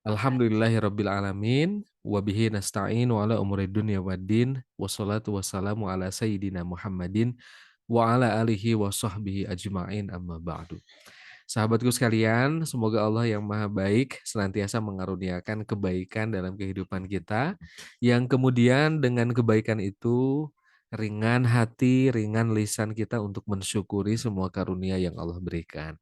Alhamdulillahirabbil alamin wa bihi nasta'in wa ala umuri dunya waddin wassalatu wassalamu ala sayyidina Muhammadin wa ala alihi wa sahbihi ajma'in amma ba'du. Sahabatku sekalian, semoga Allah yang Maha Baik senantiasa mengaruniakan kebaikan dalam kehidupan kita, yang kemudian dengan kebaikan itu ringan hati, ringan lisan kita untuk mensyukuri semua karunia yang Allah berikan.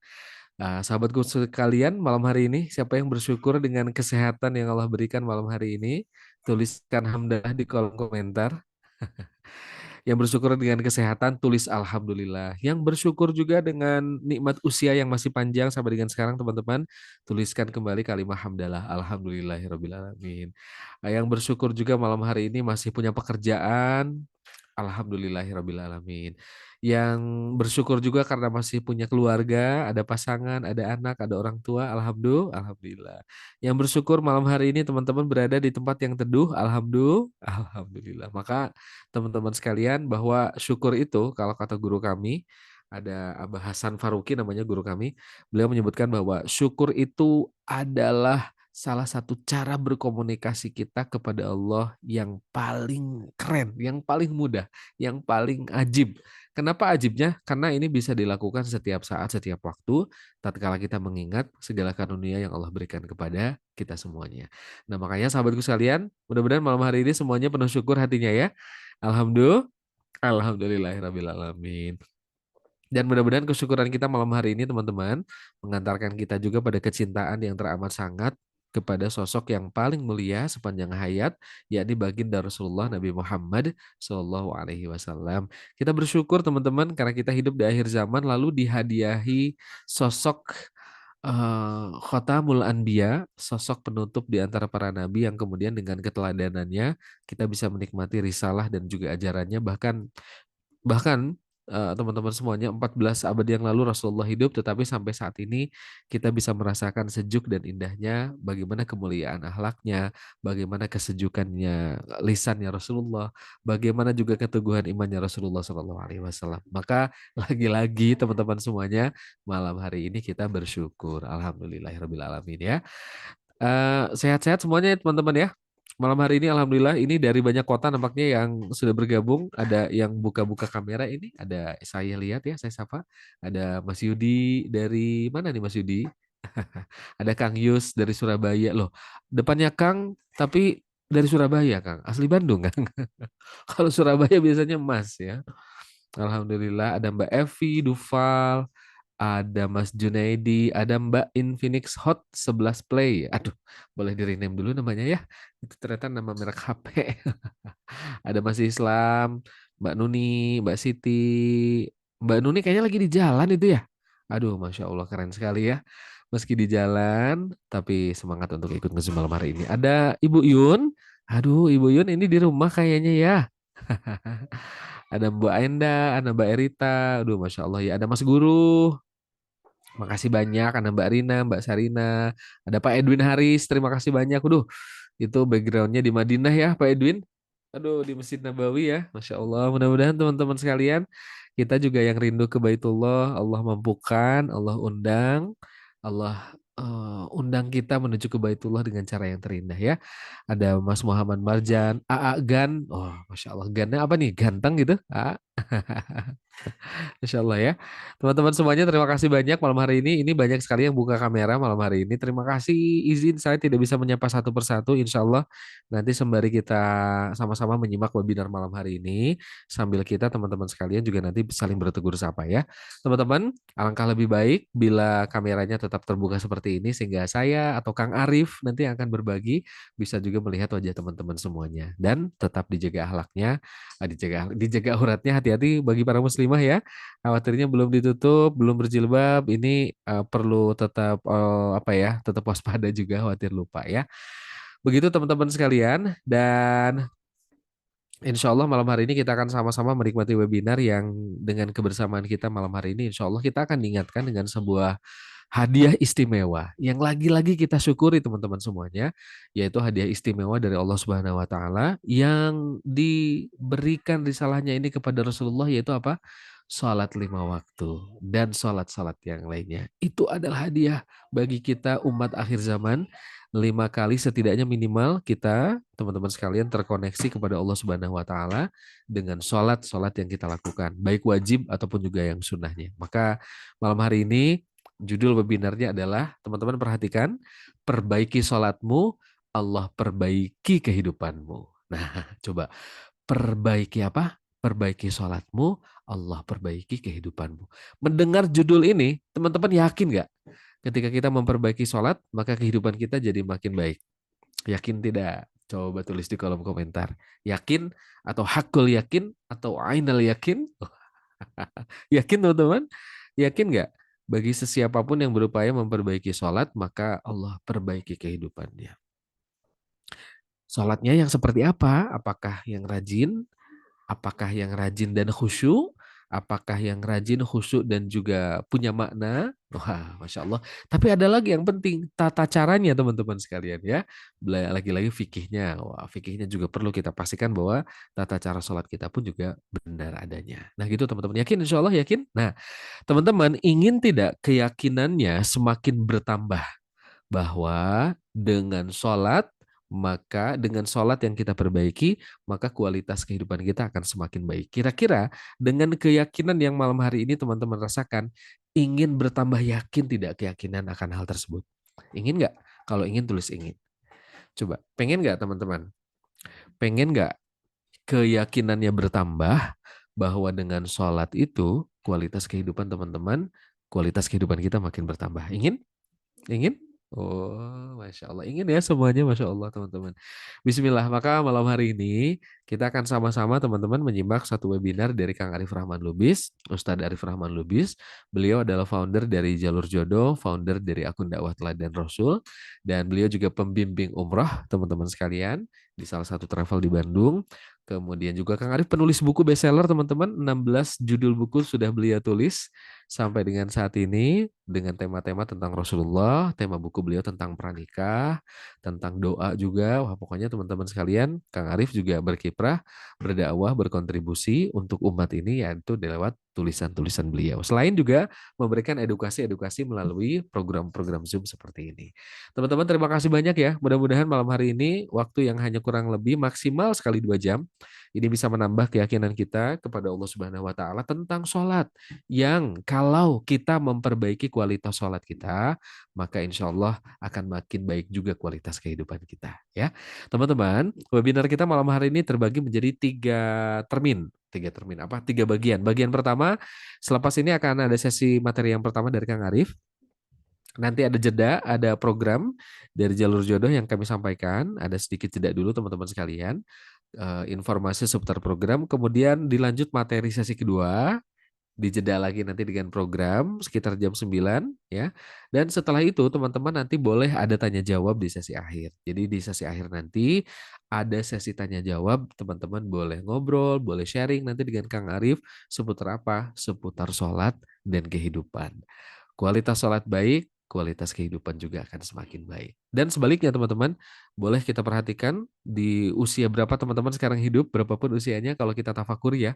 Sahabatku sekalian, malam hari ini siapa yang bersyukur dengan kesehatan yang Allah berikan malam hari ini? Tuliskan hamdalah di kolom komentar. Yang bersyukur dengan kesehatan, tulis alhamdulillah. Yang bersyukur juga dengan nikmat usia yang masih panjang sampai dengan sekarang, teman-teman, tuliskan kembali kalimat hamdalah alhamdulillahirabbil alamin. Yang bersyukur juga malam hari ini masih punya pekerjaan, alhamdulillahirabbil alamin. Yang bersyukur juga karena masih punya keluarga, ada pasangan, ada anak, ada orang tua, alhamdulillah. Yang bersyukur malam hari ini teman-teman berada di tempat yang teduh, alhamdulillah. Maka teman-teman sekalian, bahwa syukur itu kalau kata guru kami, ada Abah Hasan Faruqi namanya guru kami, beliau menyebutkan bahwa syukur itu adalah salah satu cara berkomunikasi kita kepada Allah yang paling keren, yang paling mudah, yang paling ajib. Kenapa ajibnya? Karena ini bisa dilakukan setiap saat, setiap waktu, tatkala kita mengingat segala karunia yang Allah berikan kepada kita semuanya. Nah, makanya sahabatku sekalian, mudah-mudahan malam hari ini semuanya penuh syukur hatinya ya. Alhamdulillahirabbil alamin. Dan mudah-mudahan kesyukuran kita malam hari ini teman-teman mengantarkan kita juga pada kecintaan yang teramat sangat kepada sosok yang paling mulia sepanjang hayat, yakni baginda Rasulullah Nabi Muhammad Shallallahu Alaihi Wasallam. Kita bersyukur teman-teman karena kita hidup di akhir zaman lalu dihadiahi sosok Khotamul Anbiya, sosok penutup di antara para nabi yang kemudian dengan keteladanannya kita bisa menikmati risalah dan juga ajarannya, bahkan bahkan teman-teman semuanya 14 abad yang lalu Rasulullah hidup, tetapi sampai saat ini kita bisa merasakan sejuk dan indahnya bagaimana kemuliaan akhlaknya, bagaimana kesejukannya lisannya Rasulullah, bagaimana juga keteguhan imannya Rasulullah Shallallahu Alaihi Wasallam. Maka lagi-lagi teman-teman semuanya, malam hari ini kita bersyukur, alhamdulillahirabbil alamin ya. Sehat-sehat semuanya ya teman-teman ya. Malam hari ini alhamdulillah ini dari banyak kota nampaknya yang sudah bergabung, ada yang buka-buka kamera ini, ada saya lihat ya, saya sapa. Ada Mas Yudi dari mana nih Mas Yudi? Ada Kang Yus dari Surabaya loh. Depannya Kang tapi dari Surabaya Kang, asli Bandung Kang. Kalau Surabaya biasanya Mas ya. Alhamdulillah ada Mbak Evi, Dufal, ada Mas Junaidi, ada Mbak Infinix Hot 11 Play. Aduh, boleh di-rename dulu namanya ya. Itu ternyata nama merek HP. Ada Mas Islam, Mbak Nuni, Mbak Siti. Mbak Nuni kayaknya lagi di jalan itu ya. Aduh, Masya Allah keren sekali ya. Meski di jalan, tapi semangat untuk ikut nge malam hari ini. Ada Ibu Yun. Aduh, Ibu Yun ini di rumah kayaknya ya. Ada Mbak Enda, ada Mbak Erita. Aduh, Masya Allah ya. Ada Mas Guru. Makasih banyak. Ada Mbak Rina, Mbak Sarina. Ada Pak Edwin Haris. Terima kasih banyak. Aduh, itu backgroundnya di Madinah ya Pak Edwin. Aduh, di Masjid Nabawi ya. Masya Allah. Mudah-mudahan teman-teman sekalian, kita juga yang rindu ke Baitullah, Allah mampukan, Allah undang, Allah undang kita menuju ke Baitullah dengan cara yang terindah ya. Ada Mas Muhammad Marjan, AA Gan. Oh, Masya Allah. Gannya apa nih? Ganteng gitu? AA. Insya Allah ya. Teman-teman semuanya terima kasih banyak malam hari ini. Ini banyak sekali yang buka kamera malam hari ini. Terima kasih, izin saya tidak bisa menyapa satu persatu. Insya Allah nanti sembari kita sama-sama menyimak webinar malam hari ini, sambil kita teman-teman sekalian juga nanti saling bertegur sapa ya. Teman-teman, alangkah lebih baik bila kameranya tetap terbuka seperti ini sehingga saya atau Kang Arif nanti yang akan berbagi bisa juga melihat wajah teman-teman semuanya dan tetap dijaga akhlaknya, dijaga auratnya, hati-hati bagi para muslimah ya. Khawatirnya belum ditutup, belum berjilbab, ini perlu tetap apa ya, tetap waspada juga, khawatir lupa ya. Begitu teman-teman sekalian, dan insya Allah malam hari ini kita akan sama-sama menikmati webinar yang dengan kebersamaan kita malam hari ini, insya Allah kita akan diingatkan dengan sebuah hadiah istimewa yang lagi-lagi kita syukuri teman-teman semuanya, yaitu hadiah istimewa dari Allah Subhanahu wa taala yang diberikan risalahnya ini kepada Rasulullah, yaitu apa? sholat 5 waktu, dan sholat-sholat yang lainnya. Itu adalah hadiah bagi kita umat akhir zaman. 5 kali setidaknya minimal kita, teman-teman sekalian, terkoneksi kepada Allah Subhanahu wa Ta'ala dengan sholat-sholat yang kita lakukan, baik wajib ataupun juga yang sunnahnya. Maka malam hari ini judul webinarnya adalah, teman-teman perhatikan, perbaiki sholatmu, Allah perbaiki kehidupanmu. Nah, coba perbaiki apa? Perbaiki sholatmu, Allah perbaiki kehidupanmu. Mendengar judul ini, teman-teman yakin nggak? Ketika kita memperbaiki sholat, maka kehidupan kita jadi makin baik. Yakin tidak? Coba tulis di kolom komentar. Yakin atau hakul yakin atau ainal yakin? Yakin teman-teman? Yakin nggak? Bagi sesiapapun yang berupaya memperbaiki sholat, maka Allah perbaiki kehidupannya. Sholatnya yang seperti apa? Apakah yang rajin? Apakah yang rajin dan khusyuk? Apakah yang rajin, khusyuk, dan juga punya makna? Wah, Masya Allah. Tapi ada lagi yang penting, tata caranya teman-teman sekalian ya. Lagi-lagi fikihnya. Wah, fikihnya juga perlu kita pastikan bahwa tata cara sholat kita pun juga benar adanya. Nah gitu teman-teman. Yakin? Insya Allah yakin? Nah teman-teman, ingin tidak keyakinannya semakin bertambah bahwa dengan sholat, maka dengan sholat yang kita perbaiki, maka kualitas kehidupan kita akan semakin baik. Kira-kira dengan keyakinan yang malam hari ini teman-teman rasakan, ingin bertambah yakin tidak keyakinan akan hal tersebut? Ingin nggak? Kalau ingin, tulis ingin. Coba, pengen nggak teman-teman? Pengen nggak keyakinannya bertambah bahwa dengan sholat itu kualitas kehidupan teman-teman, kualitas kehidupan kita makin bertambah? Ingin? Ingin? Oh, Masya Allah. Ingin ya semuanya, Masya Allah teman-teman. Bismillah, maka malam hari ini kita akan sama-sama teman-teman menyimak satu webinar dari Kang Arif Rahman Lubis, Ustadz Arif Rahman Lubis. Beliau adalah founder dari Jalur Jodoh, founder dari akun dakwah Teladan Rasul, dan beliau juga pembimbing umroh teman-teman sekalian di salah satu travel di Bandung. Kemudian juga Kang Arif penulis buku bestseller teman-teman, 16 judul buku sudah beliau tulis sampai dengan saat ini dengan tema-tema tentang Rasulullah, tema buku beliau tentang pranikah, tentang doa juga. Wah, pokoknya teman-teman sekalian, Kang Arif juga berkiprah, berdakwah, berkontribusi untuk umat ini yaitu lewat tulisan-tulisan beliau. Selain juga memberikan edukasi-edukasi melalui program-program Zoom seperti ini. Teman-teman terima kasih banyak ya. Mudah-mudahan malam hari ini waktu yang hanya kurang lebih maksimal sekali 2 jam ini bisa menambah keyakinan kita kepada Allah Subhanahu wa Ta'ala tentang sholat, yang kalau kita memperbaiki kualitas sholat kita, maka insya Allah akan makin baik juga kualitas kehidupan kita. Ya, teman-teman, webinar kita malam hari ini terbagi menjadi 3 termin. 3 termin apa? 3 bagian. Bagian pertama, selepas ini akan ada sesi materi yang pertama dari Kang Arif. Nanti ada jeda, ada program dari Jalur Jodoh yang kami sampaikan. Ada sedikit jeda dulu teman-teman sekalian. Informasi seputar program. Kemudian dilanjut materi sesi kedua. Dijeda lagi nanti dengan program sekitar jam 9 ya. Dan setelah itu teman-teman nanti boleh ada tanya jawab di sesi akhir. Jadi di sesi akhir nanti ada sesi tanya jawab, teman-teman boleh ngobrol, boleh sharing nanti dengan Kang Arif seputar apa? Seputar sholat dan kehidupan. Kualitas sholat baik, kualitas kehidupan juga akan semakin baik. Dan sebaliknya teman-teman, boleh kita perhatikan di usia berapa teman-teman sekarang hidup, berapapun usianya, kalau kita tafakur ya.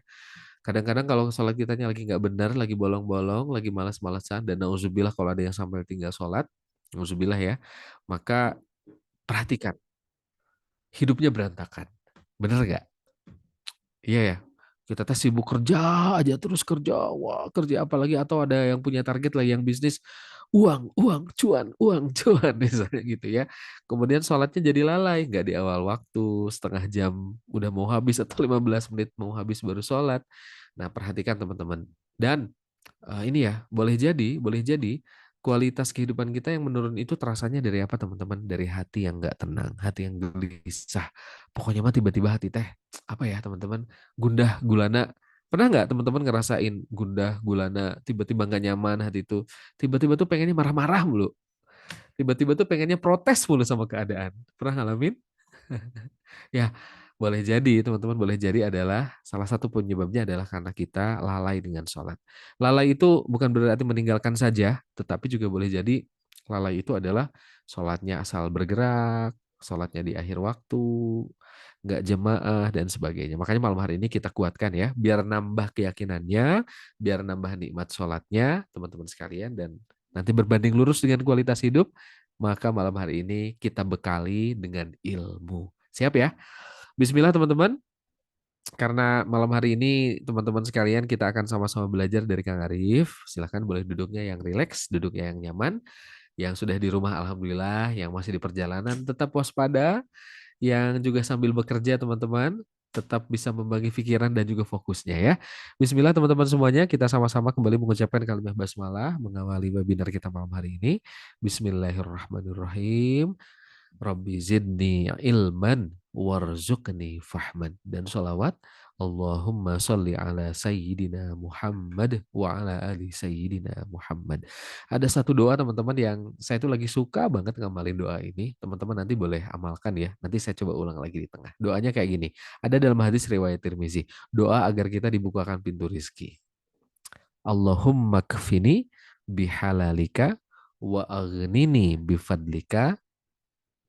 Kadang-kadang kalau sholat kitanya lagi nggak benar, lagi bolong-bolong, lagi malas-malasan, dan nauzubillah kalau ada yang sampai tinggal sholat, nauzubillah ya, maka perhatikan, hidupnya berantakan. Benar nggak? Iya ya. Kita tes sibuk kerja aja terus kerja, wah kerja apalagi atau ada yang punya target lah yang bisnis uang cuan misalnya gitu ya. Kemudian sholatnya jadi lalai, nggak di awal waktu, setengah jam udah mau habis atau 15 menit mau habis baru sholat. Nah perhatikan teman-teman. Dan ini ya boleh jadi kualitas kehidupan kita yang menurun itu terasanya dari apa teman-teman? Dari hati yang nggak tenang, hati yang gelisah. Pokoknya mah tiba-tiba hati teh apa ya teman-teman? Gundah gulana. Pernah nggak teman-teman ngerasain gundah gulana, tiba-tiba nggak nyaman hati itu, tiba-tiba tuh pengennya marah-marah mulu, tiba-tiba tuh pengennya protes mulu sama keadaan. Pernah ngalamin? Ya, boleh jadi teman-teman, boleh jadi adalah salah satu penyebabnya adalah karena kita lalai dengan sholat. Lalai itu bukan berarti meninggalkan saja, tetapi juga boleh jadi lalai itu adalah sholatnya asal bergerak, sholatnya di akhir waktu, nggak jemaah dan sebagainya. Makanya malam hari ini kita kuatkan ya, biar nambah keyakinannya, biar nambah nikmat sholatnya, teman-teman sekalian, dan nanti berbanding lurus dengan kualitas hidup, maka malam hari ini kita bekali dengan ilmu. Siap ya? Bismillah teman-teman. Karena malam hari ini teman-teman sekalian kita akan sama-sama belajar dari Kang Arif. Silahkan boleh duduknya yang rileks, duduknya yang nyaman. Yang sudah di rumah alhamdulillah, yang masih di perjalanan tetap waspada, yang juga sambil bekerja teman-teman tetap bisa membagi pikiran dan juga fokusnya ya. Bismillah teman-teman semuanya, kita sama-sama kembali mengucapkan kalimat basmalah mengawali webinar kita malam hari ini. Bismillahirrahmanirrahim. Rabbi zidni ilman warzuqni fahman. Dan sholawat Allahumma sholli ala Sayyidina Muhammad wa ala ali Sayyidina Muhammad. Ada satu doa teman-teman yang saya tuh lagi suka banget ngamalin doa ini. Teman-teman nanti boleh amalkan ya. Nanti saya coba ulang lagi di tengah. Doanya kayak gini. Ada dalam hadis riwayat Tirmizi. Doa agar kita dibukakan pintu rizki. Allahumma kfini bihalalika wa aghnini bifadlika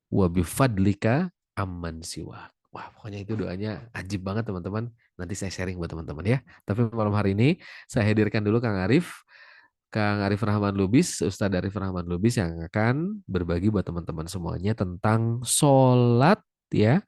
wa bifadlika amman siwa. Wah, pokoknya itu doanya ajib banget teman-teman. Nanti saya sharing buat teman-teman ya. Tapi malam hari ini saya hadirkan dulu Kang Arif. Kang Arif Rahman Lubis, Ustadz Arif Rahman Lubis yang akan berbagi buat teman-teman semuanya tentang sholat ya.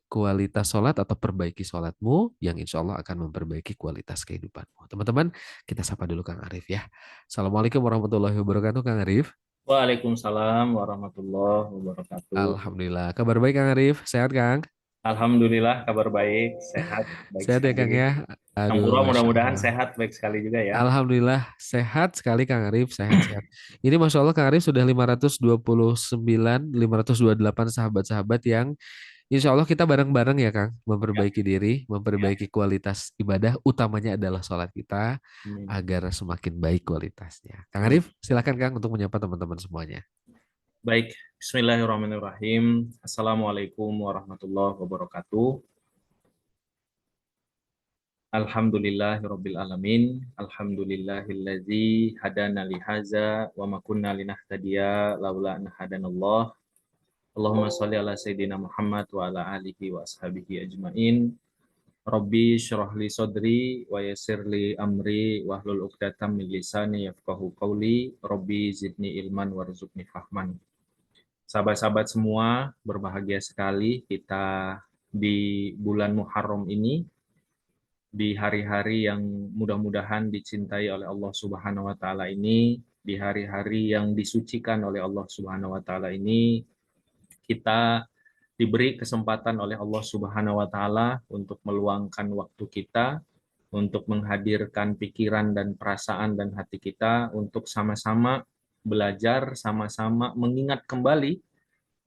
Kualitas sholat atau perbaiki sholatmu yang insya Allah akan memperbaiki kualitas kehidupanmu. Teman-teman, kita sapa dulu Kang Arif ya. Assalamualaikum warahmatullahi wabarakatuh Kang Arif. Waalaikumsalam warahmatullahi wabarakatuh. Alhamdulillah. Kabar baik Kang Arif. Sehat Kang? Alhamdulillah kabar baik, sehat, baik Sehat ya Kang sekali. ya. Kang Aduh, Purwo Masya mudah-mudahan Allah. sehat, baik sekali juga ya. Alhamdulillah sehat sekali Kang Arif, sehat-sehat. Ini Masya Allah Kang Arif sudah 529, 528 sahabat-sahabat yang Insya Allah kita bareng-bareng ya Kang, Ya, memperbaiki diri, ya. memperbaiki kualitas ibadah, utamanya adalah sholat kita, Amin. agar semakin baik kualitasnya. Kang Amin. Arif, silakan Kang untuk menyapa teman-teman semuanya. Baik, Bismillahirrahmanirrahim. Assalamualaikum warahmatullahi wabarakatuh. Alhamdulillahirabbil alamin. Alhamdulillahilladzi hadana lihaza wa ma kunna linahtadiya laula an hadanallah. Allahumma sholli ala sayyidina Muhammad wa ala alihi wa ashabihi ajmain. Rabbi syrah li sodri wa yassir li amri wahlul 'uqdatam min lisani yafqahu qawli. Rabbi zidni ilman warzuqni fahman. Sahabat-sahabat semua, berbahagia sekali kita di bulan Muharram ini, di hari-hari yang mudah-mudahan dicintai oleh Allah Subhanahu wa taala ini, di hari-hari yang disucikan oleh Allah Subhanahu wa taala ini, kita diberi kesempatan oleh Allah Subhanahu wa taala untuk meluangkan waktu kita, untuk menghadirkan pikiran dan perasaan dan hati kita untuk sama-sama belajar, sama-sama mengingat kembali.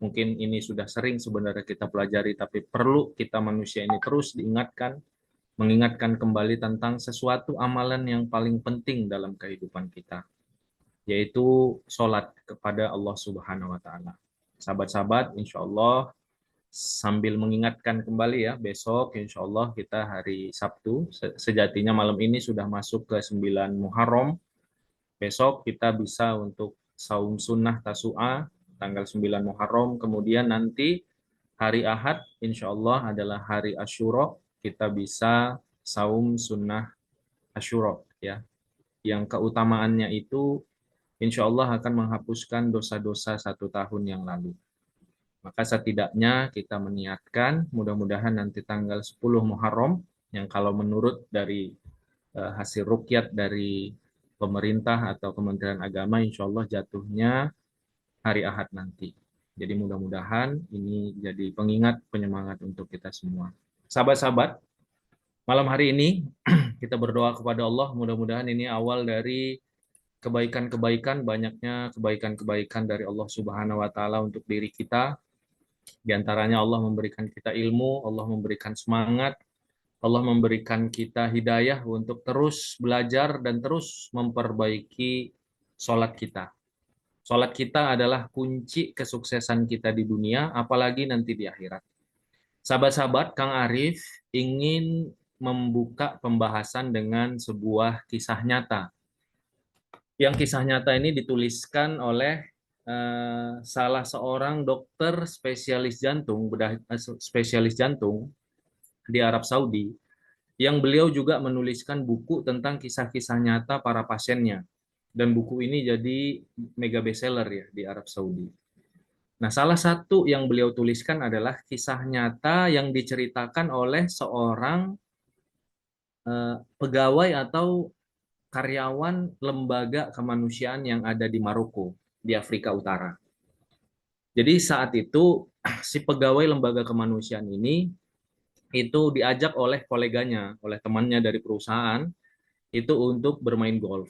Mungkin ini sudah sering sebenarnya kita pelajari, tapi perlu kita manusia ini terus diingatkan, mengingatkan kembali tentang sesuatu amalan yang paling penting dalam kehidupan kita, yaitu sholat kepada Allah Subhanahu wa taala. Sahabat-sahabat, insya Allah sambil mengingatkan kembali ya, besok insya Allah kita hari Sabtu, sejatinya malam ini sudah masuk ke 9 Muharram, besok kita bisa untuk saum sunnah Tasu'a tanggal 9 Muharram, kemudian nanti hari Ahad insya Allah adalah hari Asyura, kita bisa saum sunnah Asyura ya, yang keutamaannya itu insya Allah akan menghapuskan dosa-dosa 1 tahun yang lalu. Maka setidaknya kita meniatkan, mudah-mudahan nanti tanggal 10 Muharram, yang kalau menurut dari hasil rukyat dari pemerintah atau Kementerian Agama, insya Allah jatuhnya hari Ahad nanti. Jadi mudah-mudahan ini jadi pengingat, penyemangat untuk kita semua. Sahabat-sahabat, malam hari ini kita berdoa kepada Allah, mudah-mudahan ini awal dari kebaikan-kebaikan, banyaknya kebaikan-kebaikan dari Allah Subhanahu wa taala untuk diri kita. Di antaranya Allah memberikan kita ilmu, Allah memberikan semangat, Allah memberikan kita hidayah untuk terus belajar dan terus memperbaiki sholat kita. Sholat kita adalah kunci kesuksesan kita di dunia, apalagi nanti di akhirat. Sahabat-sahabat, Kang Arif ingin membuka pembahasan dengan sebuah kisah nyata. Yang kisah nyata ini dituliskan oleh salah seorang dokter spesialis jantung, spesialis jantung di Arab Saudi, yang beliau juga menuliskan buku tentang kisah-kisah nyata para pasiennya. Dan buku ini jadi mega bestseller ya di Arab Saudi. Nah, salah satu yang beliau tuliskan adalah kisah nyata yang diceritakan oleh seorang pegawai atau karyawan lembaga kemanusiaan yang ada di Maroko, di Afrika Utara. Jadi saat itu si pegawai lembaga kemanusiaan ini itu diajak oleh koleganya, oleh temannya dari perusahaan itu untuk bermain golf.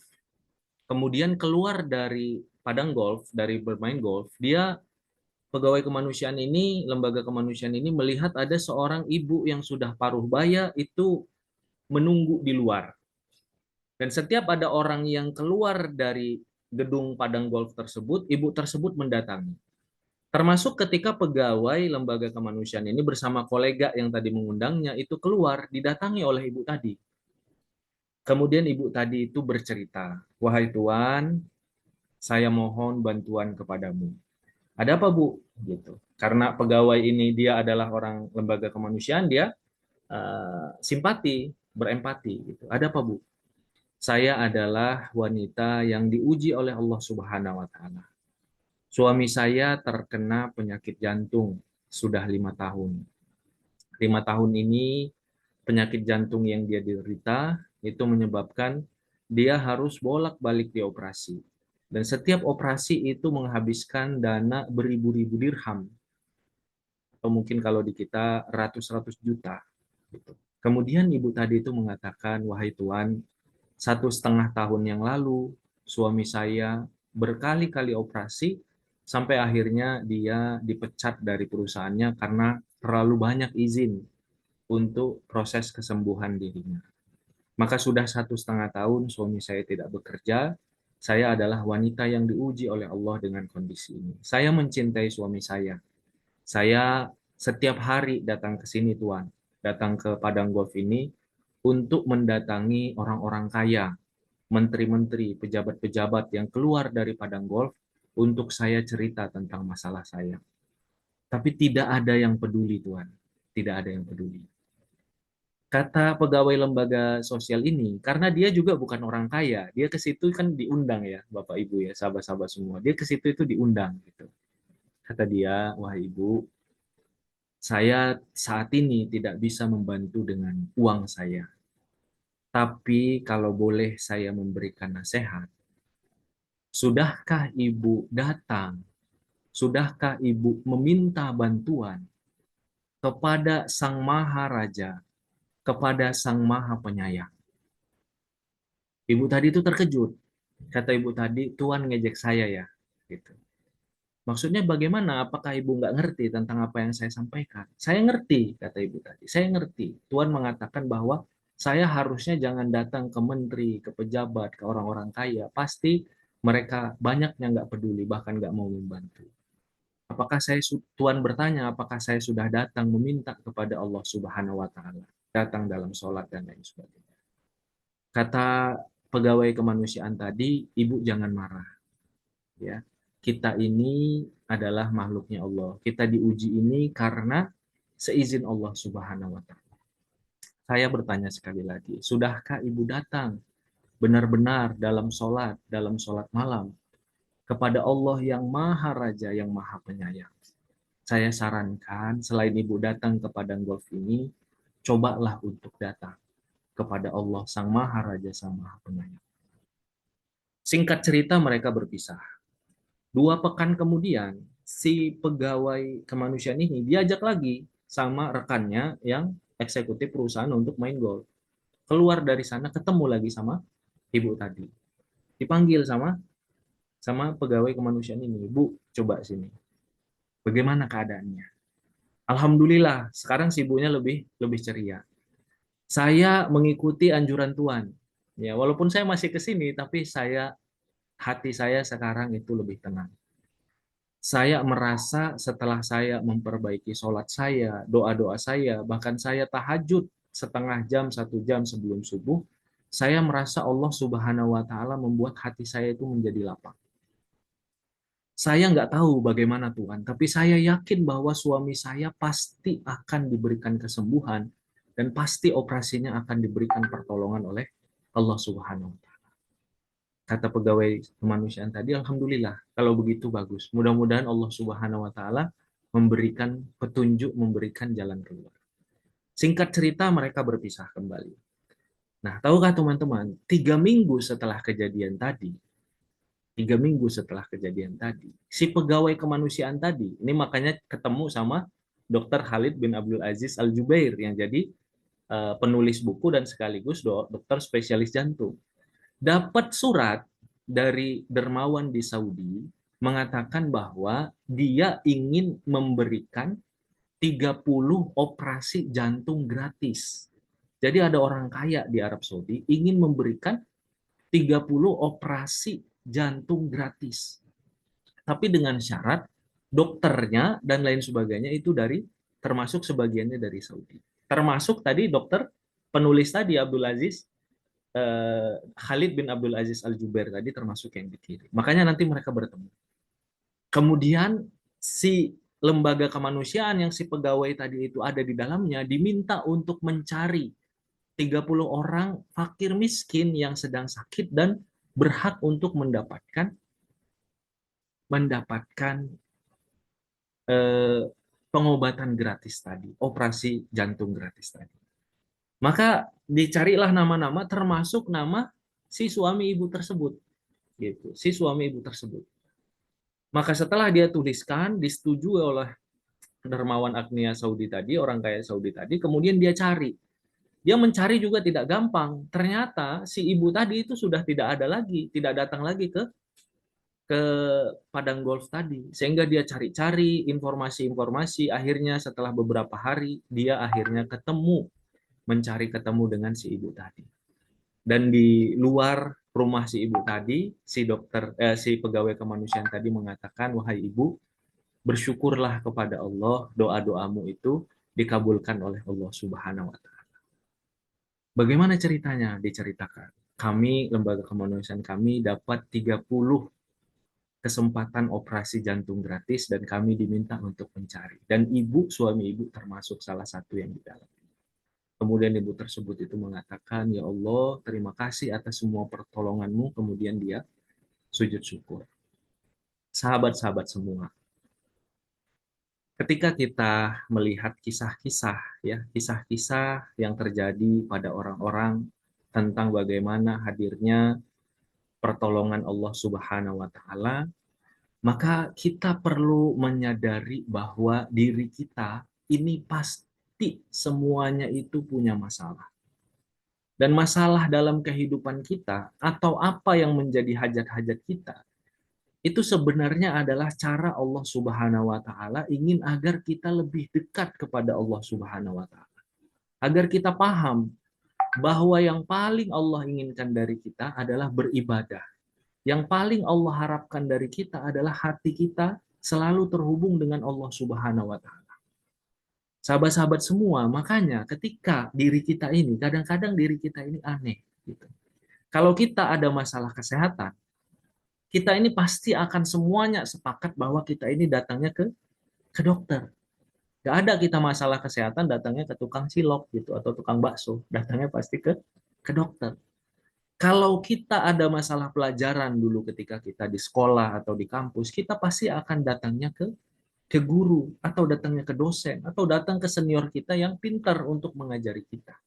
Kemudian keluar dari padang golf, dari bermain golf, dia pegawai kemanusiaan ini, lembaga kemanusiaan ini melihat ada seorang ibu yang sudah paruh baya itu menunggu di luar. Dan setiap ada orang yang keluar dari gedung padang golf tersebut, ibu tersebut mendatangi. Termasuk ketika pegawai lembaga kemanusiaan ini bersama kolega yang tadi mengundangnya itu keluar, didatangi oleh ibu tadi. Kemudian ibu tadi itu bercerita, "Wahai Tuan, saya mohon bantuan kepadamu." "Ada apa, Bu?" Gitu. Karena pegawai ini dia adalah orang lembaga kemanusiaan, dia simpati, berempati gitu. "Ada apa, Bu?" "Saya adalah wanita yang diuji oleh Allah Subhanahu wa taala. Suami saya terkena penyakit jantung sudah 5 tahun. 5 tahun ini penyakit jantung yang dia derita itu menyebabkan dia harus bolak-balik dioperasi. Dan setiap operasi itu menghabiskan dana beribu-ribu dirham. Atau mungkin kalau di kita ratus-ratus juta. Gitu. Kemudian ibu tadi itu mengatakan, "Wahai Tuan, 1,5 tahun yang lalu suami saya berkali-kali operasi sampai akhirnya dia dipecat dari perusahaannya karena terlalu banyak izin untuk proses kesembuhan dirinya. Maka sudah 1,5 tahun suami saya tidak bekerja. Saya adalah wanita yang diuji oleh Allah dengan kondisi ini. Saya mencintai suami saya. Saya setiap hari datang ke sini, Tuan. Datang ke padang golf ini untuk mendatangi orang-orang kaya, menteri-menteri, pejabat-pejabat yang keluar dari padang golf untuk saya cerita tentang masalah saya. Tapi tidak ada yang peduli, Tuan. Tidak ada yang peduli." Kata pegawai lembaga sosial ini, karena dia juga bukan orang kaya, dia ke situ kan diundang ya, Bapak Ibu ya, sahabat-sahabat semua. Dia ke situ itu diundang gitu. Kata dia, "Wahai Ibu, saya saat ini tidak bisa membantu dengan uang saya. Tapi kalau boleh saya memberikan nasihat, sudahkah Ibu datang? Sudahkah Ibu meminta bantuan kepada Sang Maharaja, kepada Sang Maha Penyayang?" Ibu tadi itu terkejut. Kata ibu tadi, "Tuan ngejek saya ya?" Gitu. "Maksudnya bagaimana? Apakah ibu nggak ngerti tentang apa yang saya sampaikan?" "Saya ngerti," kata ibu tadi. "Saya ngerti. Tuan mengatakan bahwa saya harusnya jangan datang ke menteri, ke pejabat, ke orang-orang kaya. Pasti mereka banyaknya nggak peduli, bahkan nggak mau membantu. Apakah Tuan bertanya, apakah saya sudah datang meminta kepada Allah Subhanahu wa Ta'ala, datang dalam sholat dan lain sebagainya?" Kata pegawai kemanusiaan tadi, "Ibu jangan marah. Ya, kita ini adalah makhluknya Allah. Kita diuji ini karena seizin Allah Subhanahu wa Ta'ala. Saya bertanya sekali lagi, sudahkah Ibu datang benar-benar dalam sholat malam kepada Allah yang Maha Raja, yang Maha Penyayang? Saya sarankan selain Ibu datang ke padang golf ini, cobalah untuk datang kepada Allah Sang Maha Raja, Sang Maha Penyayang." Singkat cerita mereka berpisah. 2 pekan kemudian, si pegawai kemanusiaan ini diajak lagi sama rekannya yang eksekutif perusahaan untuk main golf. Keluar dari sana ketemu lagi sama ibu tadi. Dipanggil sama sama pegawai kemanusiaan ini, "Bu, coba sini. Bagaimana keadaannya?" "Alhamdulillah, sekarang si ibunya lebih lebih ceria. Saya mengikuti anjuran Tuan. Ya, walaupun saya masih ke sini, tapi hati saya sekarang itu lebih tenang. Saya merasa setelah saya memperbaiki sholat saya, doa-doa saya, bahkan saya tahajud setengah jam, 1 jam sebelum subuh, saya merasa Allah Subhanahu wa Ta'ala membuat hati saya itu menjadi lapang. Saya nggak tahu bagaimana Tuhan, tapi saya yakin bahwa suami saya pasti akan diberikan kesembuhan dan pasti operasinya akan diberikan pertolongan oleh Allah Subhanahu wa Ta'ala. Kata pegawai kemanusiaan tadi, alhamdulillah. Kalau begitu bagus. Mudah-mudahan Allah Subhanahu wa Ta'ala memberikan petunjuk, memberikan jalan keluar. Singkat cerita, mereka berpisah kembali. Nah, tahukah teman-teman, 3 minggu setelah kejadian tadi, 3 minggu setelah kejadian tadi, si pegawai kemanusiaan tadi, ini makanya ketemu sama Dr. Khalid bin Abdul Aziz Al-Jubair yang jadi penulis buku dan sekaligus dokter spesialis jantung. Dapat surat dari dermawan di Saudi mengatakan bahwa dia ingin memberikan 30 operasi jantung gratis. Jadi ada orang kaya di Arab Saudi ingin memberikan 30 operasi jantung gratis. Tapi dengan syarat dokternya dan lain sebagainya itu termasuk sebagiannya dari Saudi. Termasuk tadi dokter penulis tadi Abdul Aziz Khalid bin Abdul Aziz Al-Jubair tadi termasuk yang dikirim. Makanya nanti mereka bertemu. Kemudian si lembaga kemanusiaan yang si pegawai tadi itu ada di dalamnya diminta untuk mencari 30 orang fakir miskin yang sedang sakit dan berhak untuk mendapatkan pengobatan gratis tadi, operasi jantung gratis tadi. Maka dicarilah nama-nama termasuk nama si suami ibu tersebut, gitu. Si suami ibu tersebut. Maka setelah dia tuliskan, disetujui oleh dermawan agnia Saudi tadi, orang kaya Saudi tadi, kemudian dia cari. Dia mencari juga tidak gampang. Ternyata si ibu tadi itu sudah tidak ada lagi, tidak datang lagi ke padang golf tadi. Sehingga dia cari-cari informasi-informasi, akhirnya setelah beberapa hari, dia akhirnya mencari ketemu dengan si ibu tadi. Dan di luar rumah si ibu tadi, si pegawai kemanusiaan tadi mengatakan, wahai ibu, bersyukurlah kepada Allah, doa-doamu itu dikabulkan oleh Allah Subhanahu wa Ta'ala. Bagaimana ceritanya? Diceritakan. Kami, lembaga kemanusiaan kami dapat 30 kesempatan operasi jantung gratis dan kami diminta untuk mencari. Dan suami ibu termasuk salah satu yang di dalam. Kemudian ibu tersebut itu mengatakan, ya Allah, terima kasih atas semua pertolonganmu. Kemudian dia sujud syukur. Sahabat-sahabat semua, ketika kita melihat kisah-kisah, ya, kisah-kisah yang terjadi pada orang-orang tentang bagaimana hadirnya pertolongan Allah Subhanahu wa Ta'ala, maka kita perlu menyadari bahwa diri kita ini pasti semuanya itu punya masalah. Dan masalah dalam kehidupan kita atau apa yang menjadi hajat-hajat kita, itu sebenarnya adalah cara Allah Subhanahu wa Ta'ala ingin agar kita lebih dekat kepada Allah Subhanahu wa Ta'ala. Agar kita paham bahwa yang paling Allah inginkan dari kita adalah beribadah. Yang paling Allah harapkan dari kita adalah hati kita selalu terhubung dengan Allah Subhanahu wa Ta'ala. Sahabat-sahabat semua, makanya ketika diri kita ini, kadang-kadang diri kita ini aneh. Gitu. Kalau kita ada masalah kesehatan, kita ini pasti akan semuanya sepakat bahwa kita ini datangnya ke dokter. Gak ada kita masalah kesehatan datangnya ke tukang cilok gitu atau tukang bakso, datangnya pasti ke dokter. Kalau kita ada masalah pelajaran dulu ketika kita di sekolah atau di kampus, kita pasti akan datangnya ke guru atau datangnya ke dosen atau datang ke senior kita yang pintar untuk mengajari kita.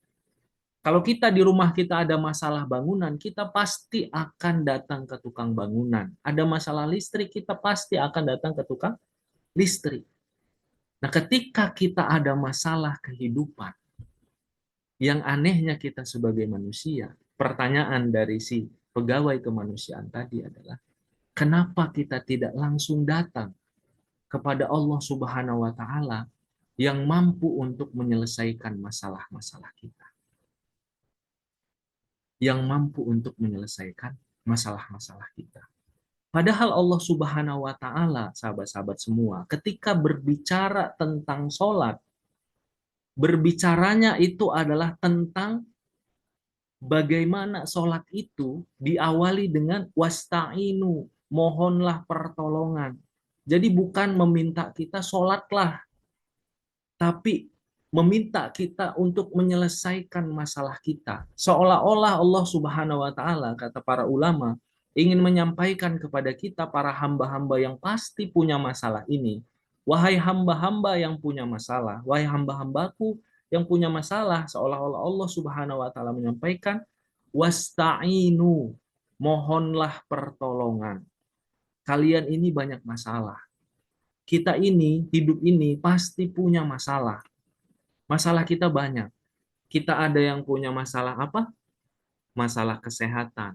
Kalau kita di rumah kita ada masalah bangunan, kita pasti akan datang ke tukang bangunan. Ada masalah listrik, kita pasti akan datang ke tukang listrik. Nah, ketika kita ada masalah kehidupan, yang anehnya kita sebagai manusia, pertanyaan dari si pegawai kemanusiaan tadi adalah, kenapa kita tidak langsung datang kepada Allah Subhanahu wa Ta'ala yang mampu untuk menyelesaikan masalah-masalah kita? Yang mampu untuk menyelesaikan masalah-masalah kita. Padahal Allah Subhanahu wa Ta'ala, sahabat-sahabat semua, ketika berbicara tentang sholat, berbicaranya itu adalah tentang bagaimana sholat itu diawali dengan wasta'inu, mohonlah pertolongan. Jadi bukan meminta kita sholatlah, tapi meminta kita untuk menyelesaikan masalah kita. Seolah-olah Allah Subhanahu wa taala, kata para ulama, ingin menyampaikan kepada kita para hamba-hamba yang pasti punya masalah ini. Wahai hamba-hamba yang punya masalah, wahai hamba-hambaku yang punya masalah, seolah-olah Allah Subhanahu wa taala menyampaikan, wasta'inu, mohonlah pertolongan. Kalian ini banyak masalah. Kita ini, hidup ini pasti punya masalah. Masalah kita banyak. Kita ada yang punya masalah apa? Masalah kesehatan.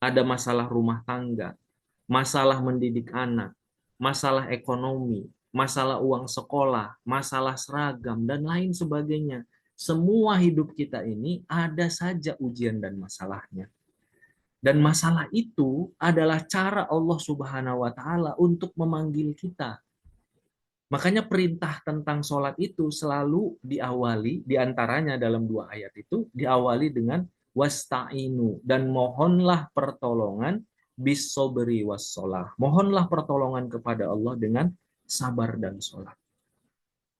Ada masalah rumah tangga. Masalah mendidik anak. Masalah ekonomi. Masalah uang sekolah. Masalah seragam. Dan lain sebagainya. Semua hidup kita ini ada saja ujian dan masalahnya. Dan masalah itu adalah cara Allah Subhanahu wa taala untuk memanggil kita. Makanya perintah tentang sholat itu selalu diawali, diantaranya dalam 2 ayat itu, diawali dengan wasta'inu, dan mohonlah pertolongan bis sobri was sholah. Mohonlah pertolongan kepada Allah dengan sabar dan sholat.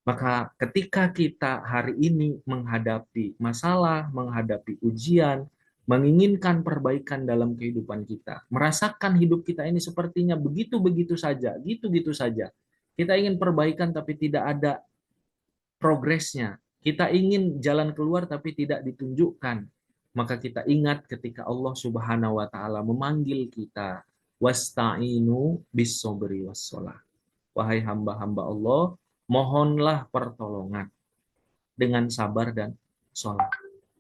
Maka ketika kita hari ini menghadapi masalah, menghadapi ujian, menginginkan perbaikan dalam kehidupan kita, merasakan hidup kita ini sepertinya begitu-begitu saja, gitu-gitu saja. Kita ingin perbaikan tapi tidak ada progresnya. Kita ingin jalan keluar tapi tidak ditunjukkan. Maka kita ingat ketika Allah Subhanahu wa taala memanggil kita, wasta'inu bis sabri was shalah. Wahai hamba-hamba Allah, mohonlah pertolongan dengan sabar dan sholat.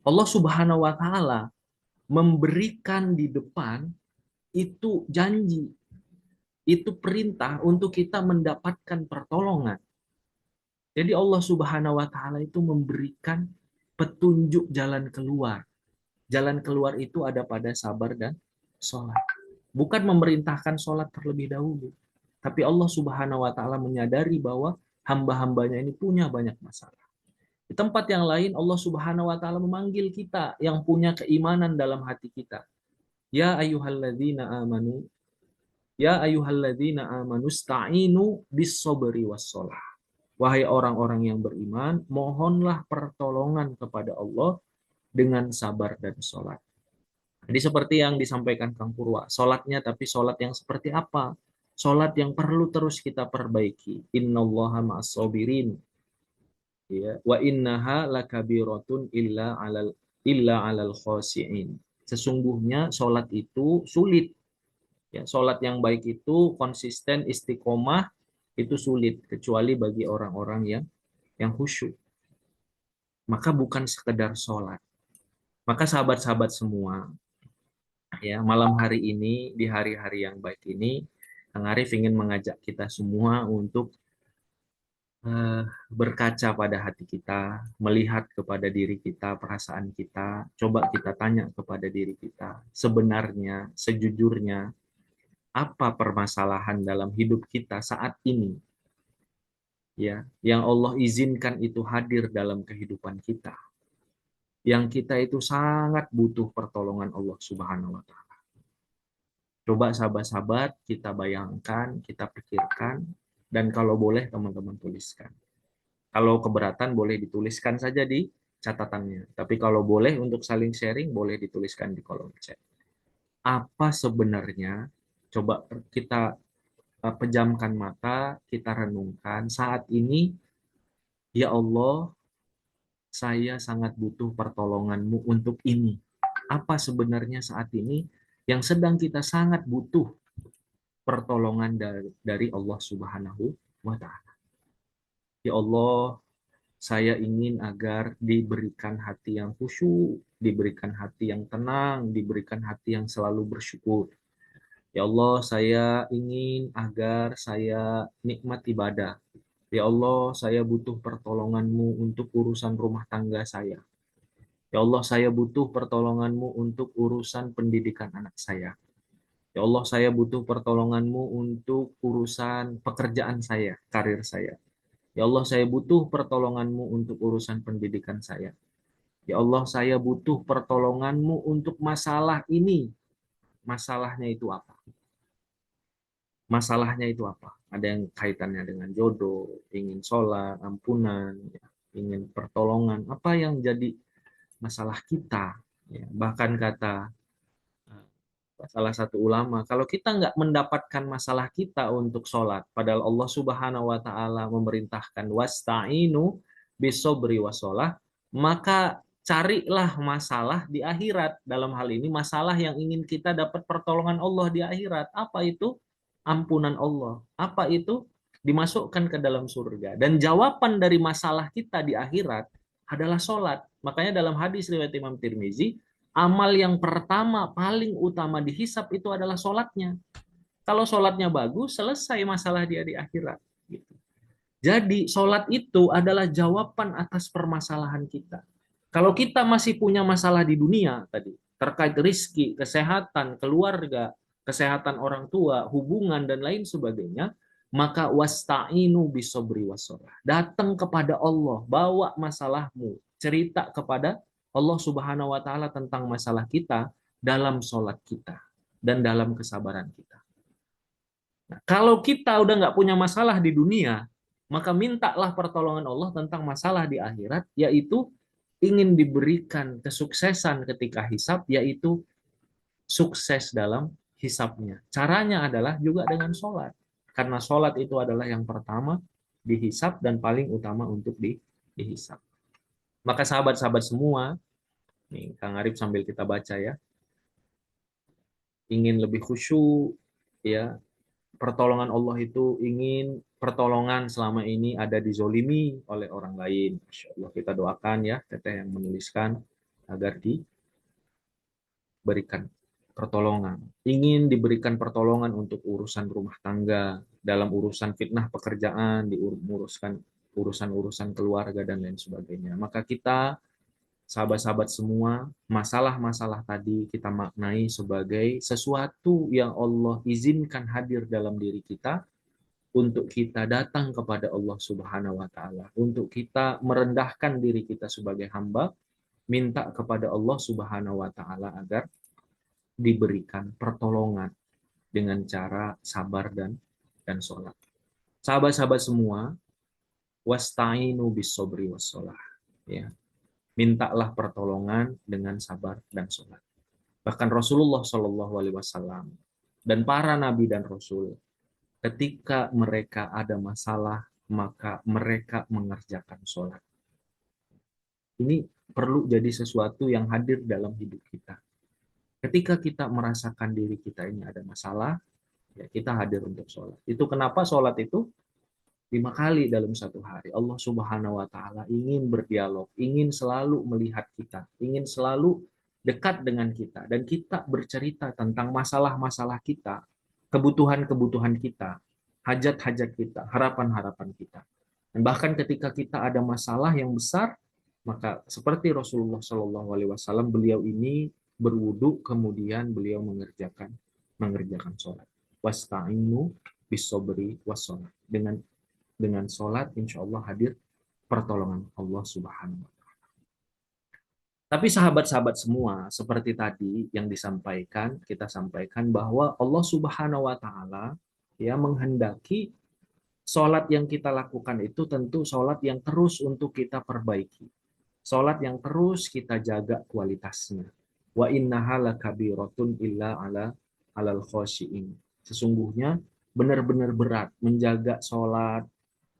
Allah Subhanahu wa taala memberikan di depan itu janji, itu perintah untuk kita mendapatkan pertolongan. Jadi Allah Subhanahu wa taala itu memberikan petunjuk jalan keluar. Jalan keluar itu ada pada sabar dan sholat. Bukan memerintahkan sholat terlebih dahulu. Tapi Allah Subhanahu wa taala menyadari bahwa hamba-hambanya ini punya banyak masalah. Di tempat yang lain Allah Subhanahu wa taala memanggil kita yang punya keimanan dalam hati kita. Ya ayyuhalladzina amanu, ya ayyuhalladzina amanu sta'inu bis sabri was shalah. Wahai orang-orang yang beriman, mohonlah pertolongan kepada Allah dengan sabar dan sholat. Jadi seperti yang disampaikan Kang Purwa, sholatnya tapi sholat yang seperti apa? Sholat yang perlu terus kita perbaiki. Innallaha ma'as sabirin. Ya, wa innaha lakabiratun illa alal khosi'in. Sesungguhnya sholat itu sulit. Ya, sholat yang baik itu konsisten istiqomah itu sulit kecuali bagi orang-orang yang khusyuk. Maka bukan sekedar sholat. Maka sahabat-sahabat semua, ya malam hari ini di hari-hari yang baik ini, Kang Arif ingin mengajak kita semua untuk berkaca pada hati kita, melihat kepada diri kita, perasaan kita, coba kita tanya kepada diri kita, sebenarnya, sejujurnya, apa permasalahan dalam hidup kita saat ini, ya, yang Allah izinkan itu hadir dalam kehidupan kita, yang kita itu sangat butuh pertolongan Allah Subhanahu wa taala. Coba sahabat-sahabat kita bayangkan, kita pikirkan, dan kalau boleh teman-teman tuliskan. Kalau keberatan boleh dituliskan saja di catatannya. Tapi kalau boleh untuk saling sharing boleh dituliskan di kolom chat. Apa sebenarnya? Coba kita pejamkan mata, kita renungkan saat ini, ya Allah, saya sangat butuh pertolongan-Mu untuk ini. Apa sebenarnya saat ini yang sedang kita sangat butuh pertolongan dari Allah Subhanahu wa taala. Ya Allah, saya ingin agar diberikan hati yang khusyuk, diberikan hati yang tenang, diberikan hati yang selalu bersyukur. Ya Allah, saya ingin agar saya nikmat ibadah. Ya Allah, saya butuh pertolongan-Mu untuk urusan rumah tangga saya. Ya Allah, saya butuh pertolongan-Mu untuk urusan pendidikan anak saya. Ya Allah, saya butuh pertolongan-Mu untuk urusan pekerjaan saya, karir saya. Ya Allah, saya butuh pertolongan-Mu untuk urusan pendidikan saya. Ya Allah, saya butuh pertolongan-Mu untuk masalah ini. Masalahnya itu apa? Masalahnya itu apa? ada yang kaitannya dengan jodoh, ingin sholat, ampunan, ya, ingin pertolongan, apa yang jadi masalah kita. Ya, bahkan kata salah satu ulama, kalau kita nggak mendapatkan masalah kita untuk sholat, padahal Allah Subhanahu Wa Taala memerintahkan wasta'inu bisobri wasolah, maka carilah masalah di akhirat. Dalam hal ini masalah yang ingin kita dapat pertolongan Allah di akhirat. Apa itu? Ampunan Allah. Apa itu? Dimasukkan ke dalam surga. Dan jawaban dari masalah kita di akhirat adalah sholat. Makanya dalam hadis riwayat Imam Tirmizi, amal yang pertama paling utama dihisap itu adalah sholatnya. Kalau sholatnya bagus, selesai masalah dia di akhirat. Gitu. Jadi sholat itu adalah jawaban atas permasalahan kita. Kalau kita masih punya masalah di dunia tadi, terkait rizki, kesehatan, keluarga, kesehatan orang tua, hubungan, dan lain sebagainya, maka wasta'inu bisobri wasolah. Datang kepada Allah, bawa masalahmu, cerita kepada Allah Subhanahu wa Ta'ala tentang masalah kita dalam sholat kita dan dalam kesabaran kita. Nah, kalau kita udah nggak punya masalah di dunia, maka mintalah pertolongan Allah tentang masalah di akhirat, yaitu ingin diberikan kesuksesan ketika hisab, yaitu sukses dalam hisabnya. Caranya adalah juga dengan sholat. Karena sholat itu adalah yang pertama dihisab dan paling utama untuk dihisab. Maka sahabat-sahabat semua, nih Kang Arif sambil kita baca ya, ingin lebih khusyuk, ya, pertolongan Allah itu ingin pertolongan selama ini ada dizolimi oleh orang lain. Masya Allah, kita doakan ya, teteh yang menuliskan agar diberikan pertolongan. Ingin diberikan pertolongan untuk urusan rumah tangga, dalam urusan fitnah pekerjaan, diuruskan urusan-urusan keluarga dan lain sebagainya. Maka kita sahabat-sahabat semua, masalah-masalah tadi kita maknai sebagai sesuatu yang Allah izinkan hadir dalam diri kita untuk kita datang kepada Allah Subhanahu wa Ta'ala, untuk kita merendahkan diri kita sebagai hamba, minta kepada Allah Subhanahu wa Ta'ala agar diberikan pertolongan dengan cara sabar dan sholat. Sahabat-sahabat semua, wasta'inu bis sobri wassalah. Ya, mintalah pertolongan dengan sabar dan sholat. Bahkan Rasulullah Shallallahu Alaihi Wasallam dan para nabi dan rasul, ketika mereka ada masalah, maka mereka mengerjakan sholat. Ini perlu jadi sesuatu yang hadir dalam hidup kita. Ketika kita merasakan diri kita ini ada masalah, ya kita hadir untuk sholat. Itu kenapa sholat itu 5 kali dalam satu hari. Allah Subhanahu wa Ta'ala ingin berdialog, ingin selalu melihat kita, ingin selalu dekat dengan kita, dan kita bercerita tentang masalah-masalah kita, kebutuhan-kebutuhan kita, hajat-hajat kita, harapan-harapan kita. Dan bahkan ketika kita ada masalah yang besar, maka seperti Rasulullah Shallallahu Alaihi Wasallam, beliau ini berwudu, kemudian beliau mengerjakan sholat. Wasta'inu bisobri wassalat. Dengan sholat, insya Allah hadir pertolongan Allah Subhanahu wa Ta'ala. Tapi sahabat-sahabat semua, seperti tadi yang disampaikan, kita sampaikan bahwa Allah Subhanahu wa Ta'ala ya menghendaki sholat yang kita lakukan itu tentu sholat yang terus untuk kita perbaiki. Sholat yang terus kita jaga kualitasnya. Wa innaha lakabiratun illa alal khosyi'in. Sesungguhnya benar-benar berat menjaga sholat,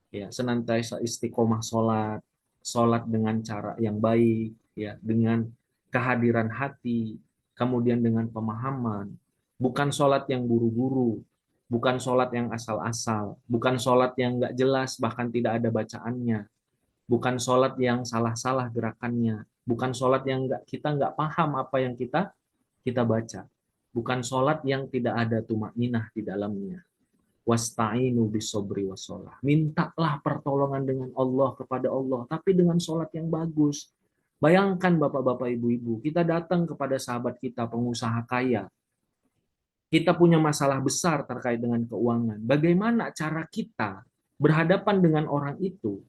ya, senantiasa istiqomah sholat, sholat dengan cara yang baik, ya, dengan kehadiran hati, kemudian dengan pemahaman, bukan sholat yang buru-buru, bukan sholat yang asal-asal, bukan sholat yang nggak jelas bahkan tidak ada bacaannya, bukan sholat yang salah-salah gerakannya, bukan sholat yang kita nggak paham apa yang kita baca, bukan sholat yang tidak ada tumakninah di dalamnya. Wasta'inu bisobri wassalah. Mintalah pertolongan dengan Allah kepada Allah, tapi dengan sholat yang bagus. Bayangkan bapak-bapak, ibu-ibu, kita datang kepada sahabat kita, pengusaha kaya. Kita punya masalah besar terkait dengan keuangan. Bagaimana cara kita berhadapan dengan orang itu?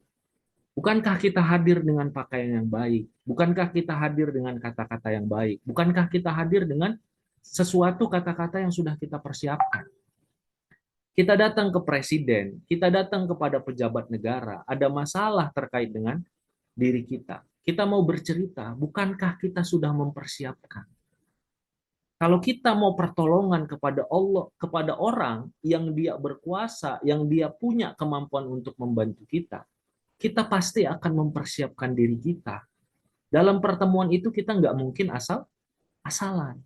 Bukankah kita hadir dengan pakaian yang baik? Bukankah kita hadir dengan kata-kata yang baik? Bukankah kita hadir dengan sesuatu kata-kata yang sudah kita persiapkan? Kita datang ke presiden, kita datang kepada pejabat negara, ada masalah terkait dengan diri kita. Kita mau bercerita, bukankah kita sudah mempersiapkan? Kalau kita mau pertolongan kepada Allah, kepada orang yang dia berkuasa, yang dia punya kemampuan untuk membantu kita pasti akan mempersiapkan diri kita. Dalam pertemuan itu kita nggak mungkin asal-asalan.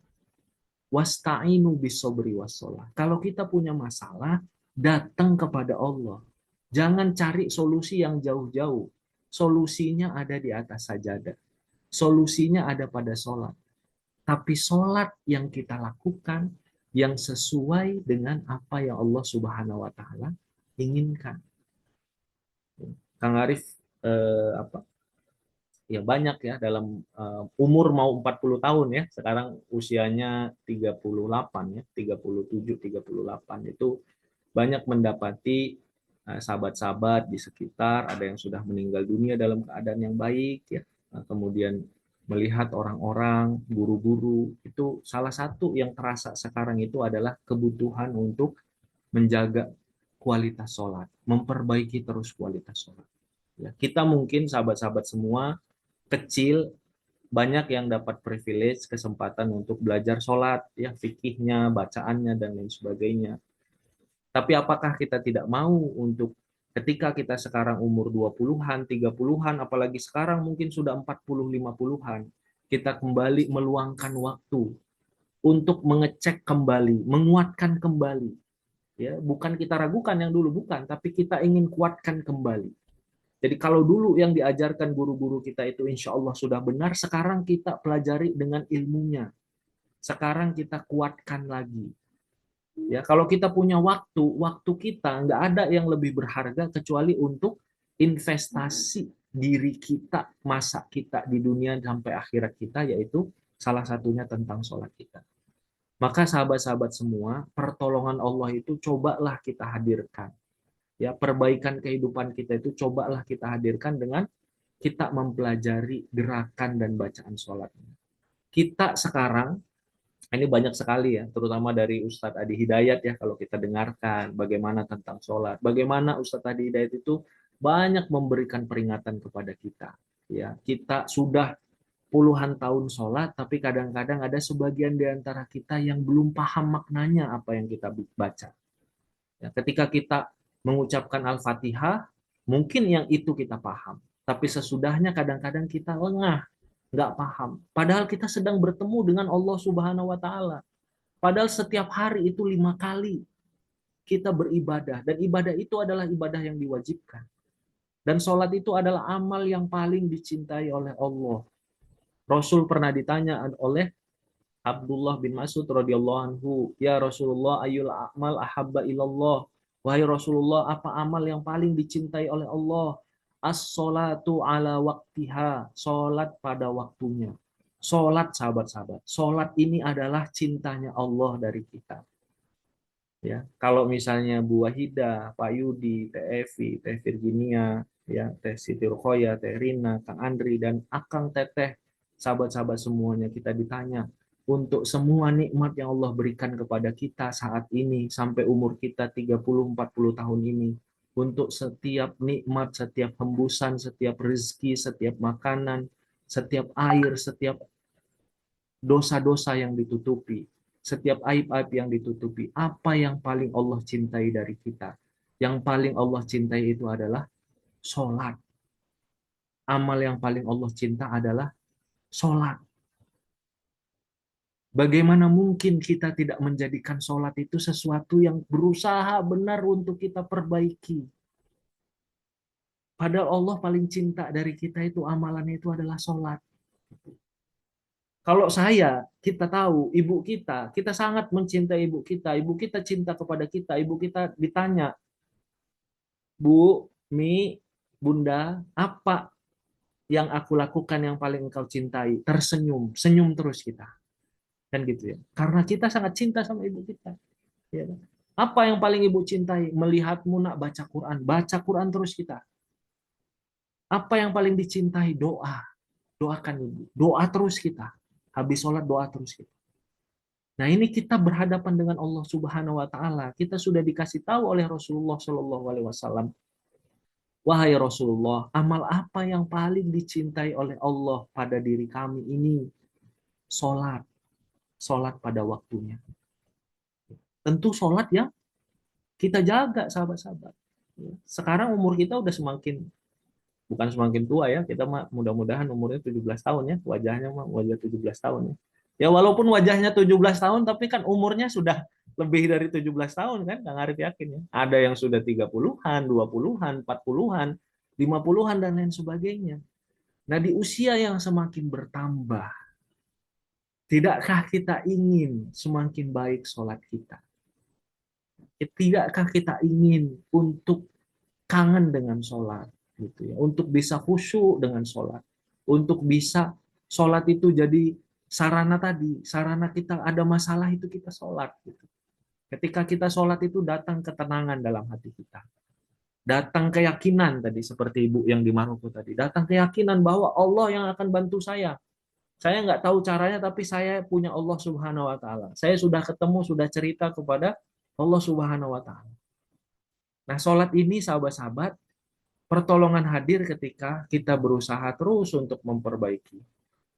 Wasta'inu bisobri wassalah. Kalau kita punya masalah, datang kepada Allah. Jangan cari solusi yang jauh-jauh. Solusinya ada di atas sajadah. Solusinya ada pada sholat. Tapi sholat yang kita lakukan yang sesuai dengan apa yang Allah Subhanahu wa taala inginkan. Kang Arif apa ya banyak ya dalam umur mau 40 tahun ya, sekarang usianya 38 ya, 37 38 itu banyak mendapati sahabat-sahabat di sekitar ada yang sudah meninggal dunia dalam keadaan yang baik ya. Kemudian melihat orang-orang, guru-guru, itu salah satu yang terasa sekarang itu adalah kebutuhan untuk menjaga kualitas sholat, memperbaiki terus kualitas sholat. Ya, kita mungkin sahabat-sahabat semua kecil banyak yang dapat privilege kesempatan untuk belajar sholat, ya fikihnya, bacaannya dan lain sebagainya. Tapi apakah kita tidak mau untuk ketika kita sekarang umur 20-an, 30-an, apalagi sekarang mungkin sudah 40, 50-an, kita kembali meluangkan waktu untuk mengecek kembali, menguatkan kembali. Ya, bukan kita ragukan yang dulu, bukan, tapi kita ingin kuatkan kembali. Jadi kalau dulu yang diajarkan guru-guru kita itu insya Allah sudah benar, sekarang kita pelajari dengan ilmunya. Sekarang kita kuatkan lagi. Ya, kalau kita punya waktu kita nggak ada yang lebih berharga kecuali untuk investasi diri kita, masa kita di dunia sampai akhirat kita, yaitu salah satunya tentang sholat kita. Maka sahabat-sahabat semua, pertolongan Allah itu cobalah kita hadirkan. Ya, perbaikan kehidupan kita itu cobalah kita hadirkan dengan kita mempelajari gerakan dan bacaan sholat. Kita sekarang ini banyak sekali ya, terutama dari Ustadz Adi Hidayat ya, kalau kita dengarkan bagaimana tentang sholat, bagaimana Ustadz Adi Hidayat itu banyak memberikan peringatan kepada kita. Ya, kita sudah puluhan tahun sholat, tapi kadang-kadang ada sebagian di antara kita yang belum paham maknanya apa yang kita baca. Ya, ketika kita mengucapkan Al-Fatihah, mungkin yang itu kita paham. Tapi sesudahnya kadang-kadang kita lengah, nggak paham. Padahal kita sedang bertemu dengan Allah Subhanahu wa Ta'ala. Padahal setiap hari itu 5 kali kita beribadah. Dan ibadah itu adalah ibadah yang diwajibkan. Dan sholat itu adalah amal yang paling dicintai oleh Allah. Rasul pernah ditanya oleh Abdullah bin Mas'ud radhiyallahu anhu, "Ya Rasulullah, ayyul a'mal ahabba ilallah?" Wahai Rasulullah, apa amal yang paling dicintai oleh Allah? As-salatu ala waktiha, salat pada waktunya. Salat sahabat-sahabat. Salat ini adalah cintanya Allah dari kita. Ya, kalau misalnya Bu Wahida, Pak Yudi, Teh Evi, Teh Virginia, ya, Teh Siti Ruqoya, Teh Rina, Kang Andri dan Akang Teteh, sahabat-sahabat semuanya kita ditanya untuk semua nikmat yang Allah berikan kepada kita saat ini sampai umur kita 30-40 tahun ini, untuk setiap nikmat, setiap hembusan, setiap rezeki, setiap makanan, setiap air, setiap dosa-dosa yang ditutupi, setiap aib-aib yang ditutupi, apa yang paling Allah cintai dari kita? Yang paling Allah cintai itu adalah sholat. Amal yang paling Allah cinta adalah sholat. Bagaimana mungkin kita tidak menjadikan sholat itu sesuatu yang berusaha benar untuk kita perbaiki? Padahal Allah paling cinta dari kita itu amalan itu adalah sholat. Kalau kita tahu ibu kita sangat mencintai ibu kita cinta kepada kita, ibu kita ditanya, Bu, Mi, Bunda, apa yang aku lakukan yang paling engkau cintai? Tersenyum, senyum terus kita. Kan gitu ya. Karena kita sangat cinta sama ibu kita. Ya. Apa yang paling ibu cintai? Melihatmu nak baca Quran. Baca Quran terus kita. Apa yang paling dicintai? Doa. Doakan ibu. Doa terus kita. Habis sholat doa terus kita. Nah, ini kita berhadapan dengan Allah Subhanahu wa taala. Kita sudah dikasih tahu oleh Rasulullah Shallallahu alaihi wasallam, wahai Rasulullah, amal apa yang paling dicintai oleh Allah pada diri kami ini? Salat, salat pada waktunya. Tentu salat yang kita jaga, sahabat-sahabat. Sekarang umur kita udah semakin, bukan semakin tua ya, kita mudah-mudahan umurnya 17 tahun ya, wajahnya mah wajah 17 tahun ya. Ya walaupun wajahnya 17 tahun, tapi kan umurnya sudah lebih dari 17 tahun kan, Kang Arif yakin ya. Ada yang sudah 30-an, 20-an, 40-an, 50-an, dan lain sebagainya. Nah, di usia yang semakin bertambah, tidakkah kita ingin semakin baik sholat kita? Tidakkah kita ingin untuk kangen dengan sholat, gitu ya, untuk bisa khusyuk dengan sholat, untuk bisa sholat itu jadi sarana tadi, sarana kita ada masalah itu kita sholat. Gitu. Ketika kita sholat itu datang ketenangan dalam hati kita, datang keyakinan tadi seperti ibu yang di Maroko tadi, datang keyakinan bahwa Allah yang akan bantu saya. Saya nggak tahu caranya, tapi saya punya Allah Subhanahu Wa Taala. Saya sudah ketemu, sudah cerita kepada Allah Subhanahu Wa Taala. Nah, sholat ini sahabat-sahabat, pertolongan hadir ketika kita berusaha terus untuk memperbaiki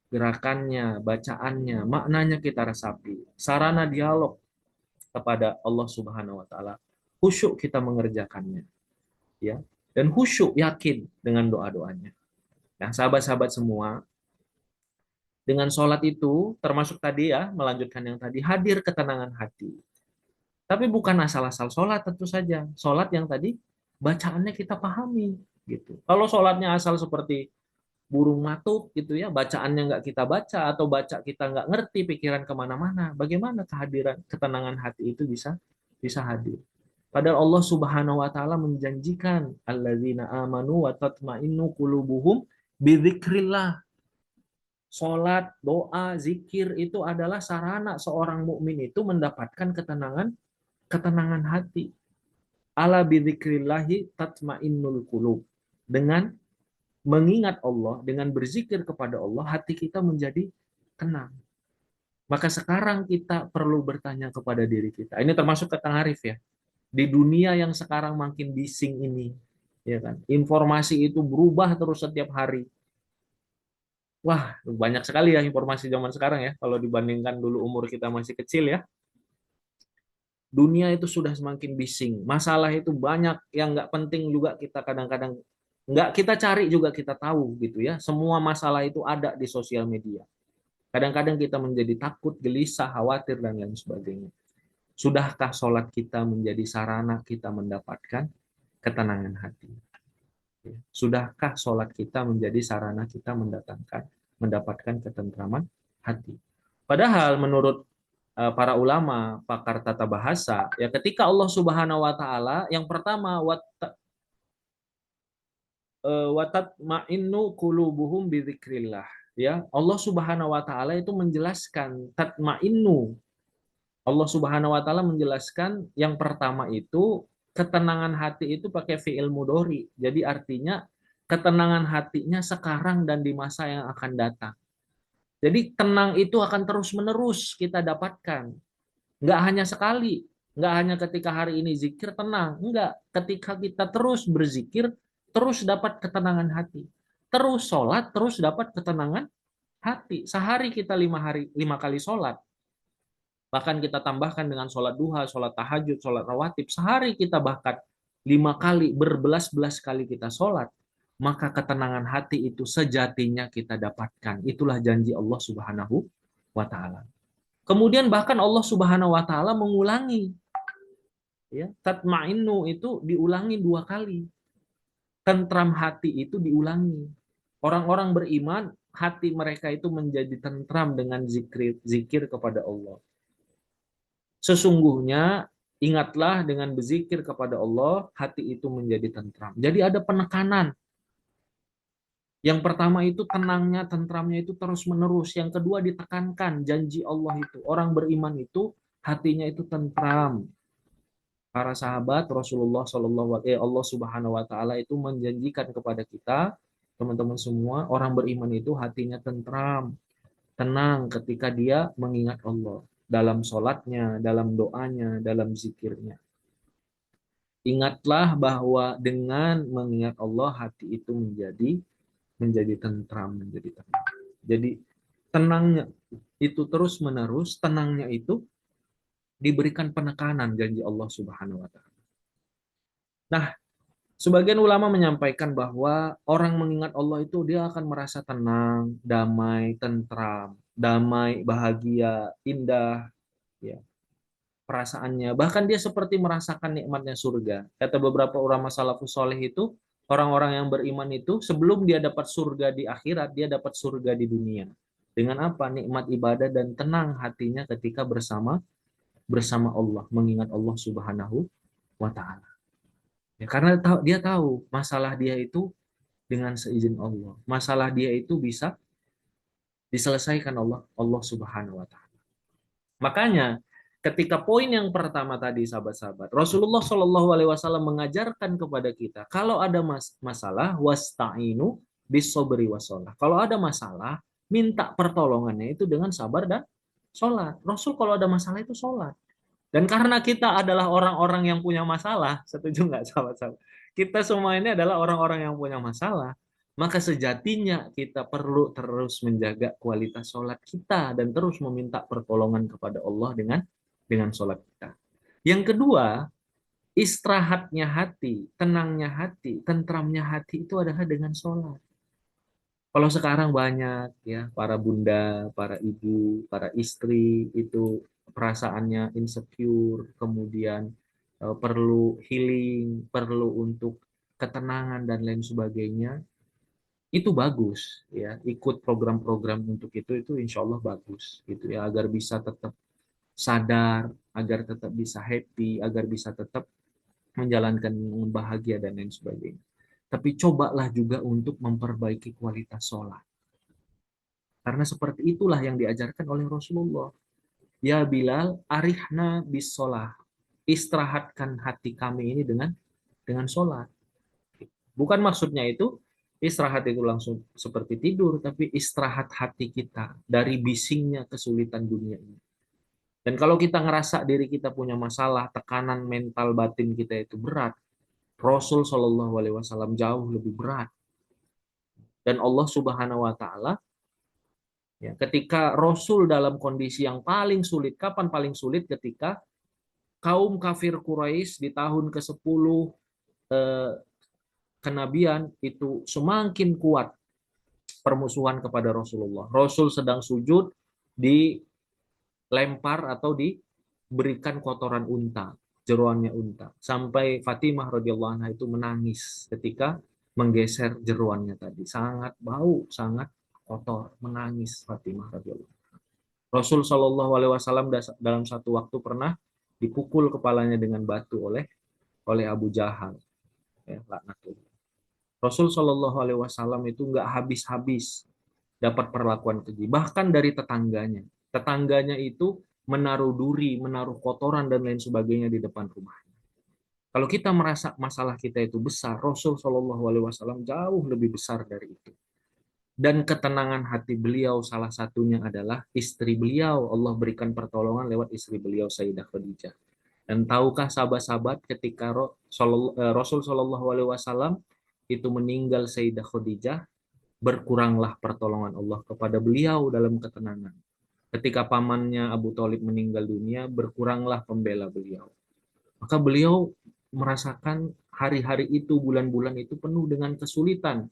gerakannya, bacaannya, maknanya kita resapi, sarana dialog kepada Allah Subhanahu wa taala. Khusyuk kita mengerjakannya, ya. Dan khusyuk yakin dengan doa-doanya. Nah, sahabat-sahabat semua, dengan sholat itu termasuk tadi ya, melanjutkan yang tadi, hadir ketenangan hati. Tapi bukan asal-asal sholat tentu saja. Sholat yang tadi bacaannya kita pahami gitu. Kalau sholatnya asal seperti burung matuk gitu ya, bacaannya nggak kita baca atau baca kita nggak ngerti, pikiran kemana-mana, bagaimana kehadiran ketenangan hati itu bisa hadir? Padahal Allah Subhanahu Wa Taala menjanjikan alladzina amanu wa tatmainnu qulubuhum bidzikrillah. Salat, doa, zikir itu adalah sarana seorang mukmin itu mendapatkan ketenangan hati. Ala bidzikrillahi tatmainnul qulub. Dengan mengingat Allah, dengan berzikir kepada Allah, hati kita menjadi tenang. Maka sekarang kita perlu bertanya kepada diri kita. Ini termasuk ke Kang Arif ya. Di dunia yang sekarang makin bising ini, ya kan? Informasi itu berubah terus setiap hari. Wah, banyak sekali ya informasi zaman sekarang ya. Kalau dibandingkan dulu umur kita masih kecil ya. Dunia itu sudah semakin bising. Masalah itu banyak yang nggak penting juga kita kadang-kadang nggak kita cari juga kita tahu gitu ya. Semua masalah itu ada di sosial media. Kadang-kadang kita menjadi takut, gelisah, khawatir, dan lain sebagainya. Sudahkah sholat kita menjadi sarana kita mendapatkan ketenangan hati? Sudahkah sholat kita menjadi sarana kita mendapatkan ketentraman hati? Padahal menurut para ulama, pakar tata bahasa, ya ketika Allah Subhanahu wa taala yang pertama watat ma'innu qulubuhum bidzikrillah, ya. Allah Subhanahu wa taala itu menjelaskan tatma'innu. Allah Subhanahu wa taala menjelaskan yang pertama itu ketenangan hati itu pakai fi'il mudhari. Jadi artinya ketenangan hatinya sekarang dan di masa yang akan datang. Jadi tenang itu akan terus-menerus kita dapatkan. Nggak hanya sekali, nggak hanya ketika hari ini zikir tenang, enggak. Ketika kita terus berzikir, terus dapat ketenangan hati. Terus sholat, terus dapat ketenangan hati. Sehari kita 5 kali sholat. Bahkan kita tambahkan dengan sholat duha, sholat tahajud, sholat rawatib. Sehari kita bahkan 5 kali, berbelas-belas kali kita sholat. Maka ketenangan hati itu sejatinya kita dapatkan. Itulah janji Allah Subhanahu wa Ta'ala. Kemudian bahkan Allah Subhanahu wa Ta'ala mengulangi, ya, tatma'innu itu diulangi 2 kali. Tentram hati itu diulangi. Orang-orang beriman, hati mereka itu menjadi tentram dengan zikir kepada Allah. Sesungguhnya ingatlah dengan berzikir kepada Allah, hati itu menjadi tentram. Jadi ada penekanan. Yang pertama itu tenangnya, tentramnya itu terus-menerus. Yang kedua ditekankan janji Allah itu. Orang beriman itu hatinya itu tentram. Para sahabat Rasulullah Allah Subhanahu wa taala itu menjanjikan kepada kita, teman-teman semua, orang beriman itu hatinya tentram, tenang ketika dia mengingat Allah. dalam sholatnya, dalam doanya, dalam zikirnya. Ingatlah bahwa dengan mengingat Allah hati itu menjadi tentram, menjadi tenang. Jadi tenangnya itu terus menerus, tenangnya itu diberikan penekanan janji Allah Subhanahu wa taala. Nah, sebagian ulama menyampaikan bahwa orang mengingat Allah itu dia akan merasa tenang, damai, tentram, damai, bahagia, indah, ya, perasaannya. Bahkan dia seperti merasakan nikmatnya surga. Kata beberapa ulama salafus soleh itu, orang-orang yang beriman itu sebelum dia dapat surga di akhirat, dia dapat surga di dunia. Dengan apa? Nikmat ibadah dan tenang hatinya ketika bersama bersama Allah, mengingat Allah Subhanahu wa taala. Ya, karena dia tahu masalah dia itu dengan seizin Allah. Masalah dia itu bisa diselesaikan Allah Subhanahu wa taala. Makanya ketika poin yang pertama tadi sahabat-sahabat, Rasulullah Shallallahu alaihi wasallam mengajarkan kepada kita kalau ada masalah wasta'inu bisobri wasolah. Kalau ada masalah, minta pertolongannya itu dengan sabar dan sholat. Rasul kalau ada masalah itu sholat. Dan karena kita adalah orang-orang yang punya masalah, setuju nggak sahabat-sahabat? Kita semua ini adalah orang-orang yang punya masalah. Maka sejatinya kita perlu terus menjaga kualitas sholat kita dan terus meminta pertolongan kepada Allah dengan sholat kita. Yang kedua, istirahatnya hati, tenangnya hati, tentramnya hati itu adalah dengan sholat. Kalau sekarang banyak ya para bunda, para ibu, para istri itu perasaannya insecure, kemudian perlu healing, perlu untuk ketenangan dan lain sebagainya. Itu bagus ya, ikut program-program untuk itu insya Allah bagus gitu ya, agar bisa tetap sadar, agar tetap bisa happy, agar bisa tetap menjalankan dengan bahagia dan lain sebagainya. Tapi cobalah juga untuk memperbaiki kualitas sholat. Karena seperti itulah yang diajarkan oleh Rasulullah. Ya Bilal, arihna bis sholah. Istirahatkan hati kami ini dengan sholat. Bukan maksudnya itu istirahat itu langsung seperti tidur, tapi istirahat hati kita dari bisingnya kesulitan dunia ini. Dan kalau kita ngerasa diri kita punya masalah, tekanan mental batin kita itu berat, Rasul Shallallahu Alaihi Wasallam jauh lebih berat. Dan Allah Subhanahu Wa Taala, ya, ketika Rasul dalam kondisi yang paling sulit, kapan paling sulit? Ketika kaum kafir Quraisy di tahun ke-10 kenabian itu semakin kuat permusuhan kepada Rasulullah. Rasul sedang sujud, dilempar atau diberikan kotoran unta, jeroannya unta. Sampai Fatimah radhiyallahu anha itu menangis ketika menggeser jeroannya tadi. Sangat bau, sangat kotor, menangis Fatimah radhiyallahu anha. Rasul Shallallahu alaihi wasallam dalam satu waktu pernah dipukul kepalanya dengan batu oleh Abu Jahal. Ya, laknatullah. Rasul Shallallahu alaihi wasallam itu nggak habis-habis dapat perlakuan keji, bahkan dari tetangganya. Tetangganya itu menaruh duri, menaruh kotoran dan lain sebagainya di depan rumahnya. Kalau kita merasa masalah kita itu besar, Rasul Shallallahu alaihi wasallam jauh lebih besar dari itu. Dan ketenangan hati beliau salah satunya adalah istri beliau. Allah berikan pertolongan lewat istri beliau Sayyidah Khadijah. Dan tahukah sahabat-sahabat ketika Rasul Shallallahu alaihi wasallam itu meninggal Sayyidah Khadijah, berkuranglah pertolongan Allah kepada beliau dalam ketenangan. Ketika pamannya Abu Thalib meninggal dunia, berkuranglah pembela beliau. Maka beliau merasakan hari-hari itu, bulan-bulan itu penuh dengan kesulitan.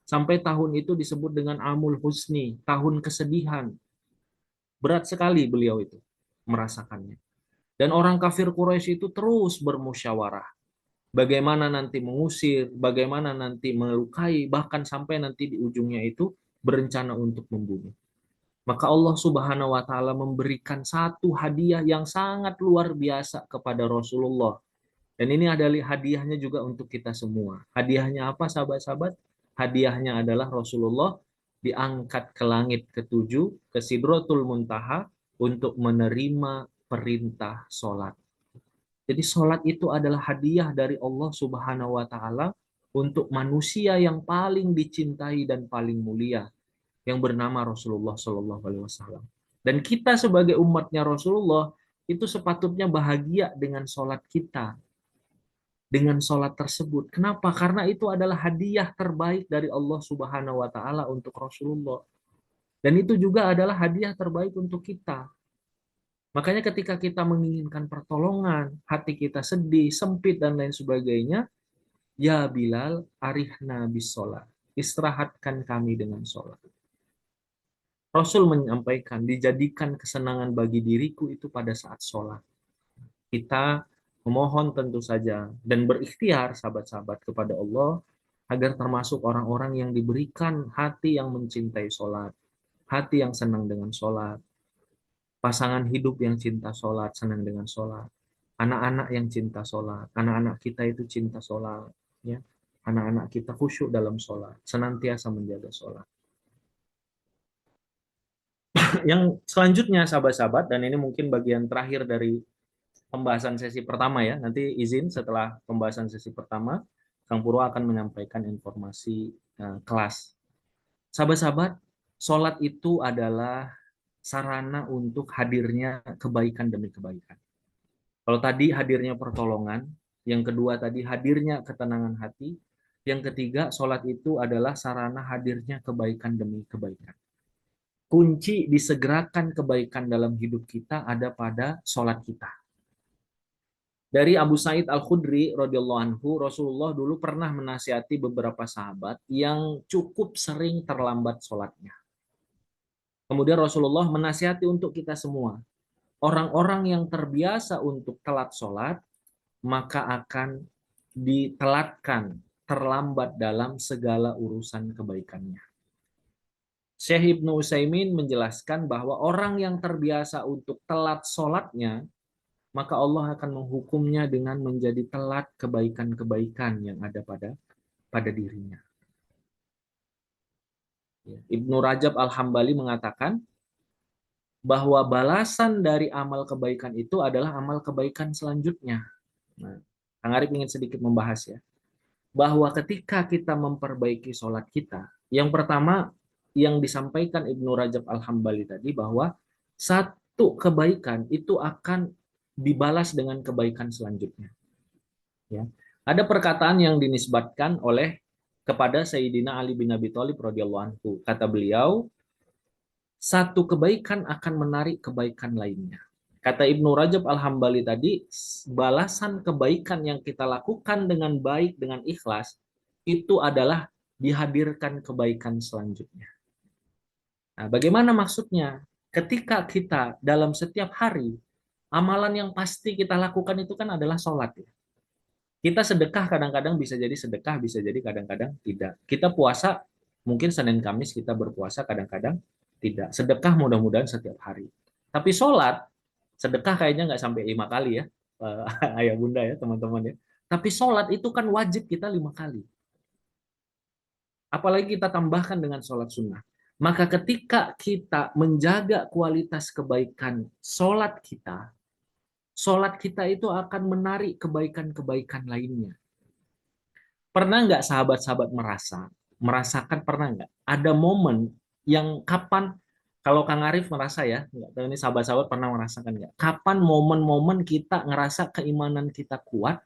Sampai tahun itu disebut dengan Amul Husni, tahun kesedihan. Berat sekali beliau itu merasakannya. Dan orang kafir Quraisy itu terus bermusyawarah. Bagaimana nanti mengusir, bagaimana nanti melukai, bahkan sampai nanti di ujungnya itu berencana untuk membunuh. Maka Allah Subhanahu wa taala memberikan satu hadiah yang sangat luar biasa kepada Rasulullah. Dan ini adalah hadiahnya juga untuk kita semua. Hadiahnya apa sahabat-sahabat? Hadiahnya adalah Rasulullah diangkat ke langit ketujuh, ke Sidratul Muntaha untuk menerima perintah sholat. Jadi sholat itu adalah hadiah dari Allah Subhanahu wa taala untuk manusia yang paling dicintai dan paling mulia yang bernama Rasulullah Shallallahu alaihi wasallam. Dan kita sebagai umatnya Rasulullah itu sepatutnya bahagia dengan sholat kita, dengan sholat tersebut. Kenapa? Karena itu adalah hadiah terbaik dari Allah Subhanahu wa Ta'ala untuk Rasulullah, dan itu juga adalah hadiah terbaik untuk kita. Makanya ketika kita menginginkan pertolongan, hati kita sedih, sempit, dan lain sebagainya, ya Bilal, arihna bis sholat. Istirahatkan kami dengan sholat. Rasul menyampaikan, dijadikan kesenangan bagi diriku itu pada saat sholat. Kita memohon tentu saja dan berikhtiar sahabat-sahabat kepada Allah agar termasuk orang-orang yang diberikan hati yang mencintai sholat, hati yang senang dengan sholat, pasangan hidup yang cinta sholat, senang dengan sholat, anak-anak yang cinta sholat, anak-anak kita itu cinta sholat, ya, anak-anak kita khusyuk dalam sholat, senantiasa menjaga sholat. Yang selanjutnya sahabat-sahabat, dan ini mungkin bagian terakhir dari pembahasan sesi pertama ya, nanti izin setelah pembahasan sesi pertama, Kang Purwo akan menyampaikan informasi kelas. Sahabat-sahabat, sholat itu adalah sarana untuk hadirnya kebaikan demi kebaikan. Kalau tadi hadirnya pertolongan, yang kedua tadi hadirnya ketenangan hati, yang ketiga sholat itu adalah sarana hadirnya kebaikan demi kebaikan. Kunci disegerakan kebaikan dalam hidup kita ada pada sholat kita. Dari Abu Sa'id Al-Khudri radhiyallahu anhu, Rasulullah dulu pernah menasihati beberapa sahabat yang cukup sering terlambat sholatnya. Kemudian Rasulullah menasihati untuk kita semua, orang-orang yang terbiasa untuk telat sholat, maka akan ditelatkan, terlambat dalam segala urusan kebaikannya. Syekh Ibnu Utsaimin menjelaskan bahwa orang yang terbiasa untuk telat sholatnya, maka Allah akan menghukumnya dengan menjadi telat kebaikan-kebaikan yang ada pada dirinya. Ibnu Rajab Al-Hambali mengatakan bahwa balasan dari amal kebaikan itu adalah amal kebaikan selanjutnya. Nah, Kang Arif ingin sedikit membahas ya, bahwa ketika kita memperbaiki sholat kita, yang pertama yang disampaikan Ibnu Rajab Al-Hambali tadi, bahwa satu kebaikan itu akan dibalas dengan kebaikan selanjutnya. Ya. Ada perkataan yang dinisbatkan oleh kepada Sayyidina Ali bin Abi Thalib radhiyallahu anhu. Kata beliau, satu kebaikan akan menarik kebaikan lainnya. Kata Ibnu Rajab Al-Hambali tadi, balasan kebaikan yang kita lakukan dengan baik, dengan ikhlas, itu adalah dihadirkan kebaikan selanjutnya. Nah, bagaimana maksudnya? Ketika kita dalam setiap hari, amalan yang pasti kita lakukan itu kan adalah sholat. Ya. Kita sedekah kadang-kadang bisa jadi sedekah, bisa jadi kadang-kadang tidak. Kita puasa, mungkin Senin Kamis kita berpuasa, kadang-kadang tidak. Sedekah mudah-mudahan setiap hari. Tapi sholat, sedekah kayaknya nggak sampai 5 kali ya, ayah bunda ya teman-teman ya. Tapi sholat itu kan wajib kita 5 kali. Apalagi kita tambahkan dengan sholat sunnah. Maka ketika kita menjaga kualitas kebaikan sholat kita itu akan menarik kebaikan-kebaikan lainnya. Pernah nggak sahabat-sahabat merasakan pernah nggak ada momen yang kapan, kalau Kang Arif merasa ya, nggak tahu ini sahabat-sahabat pernah merasakan nggak, kapan momen-momen kita ngerasa keimanan kita kuat,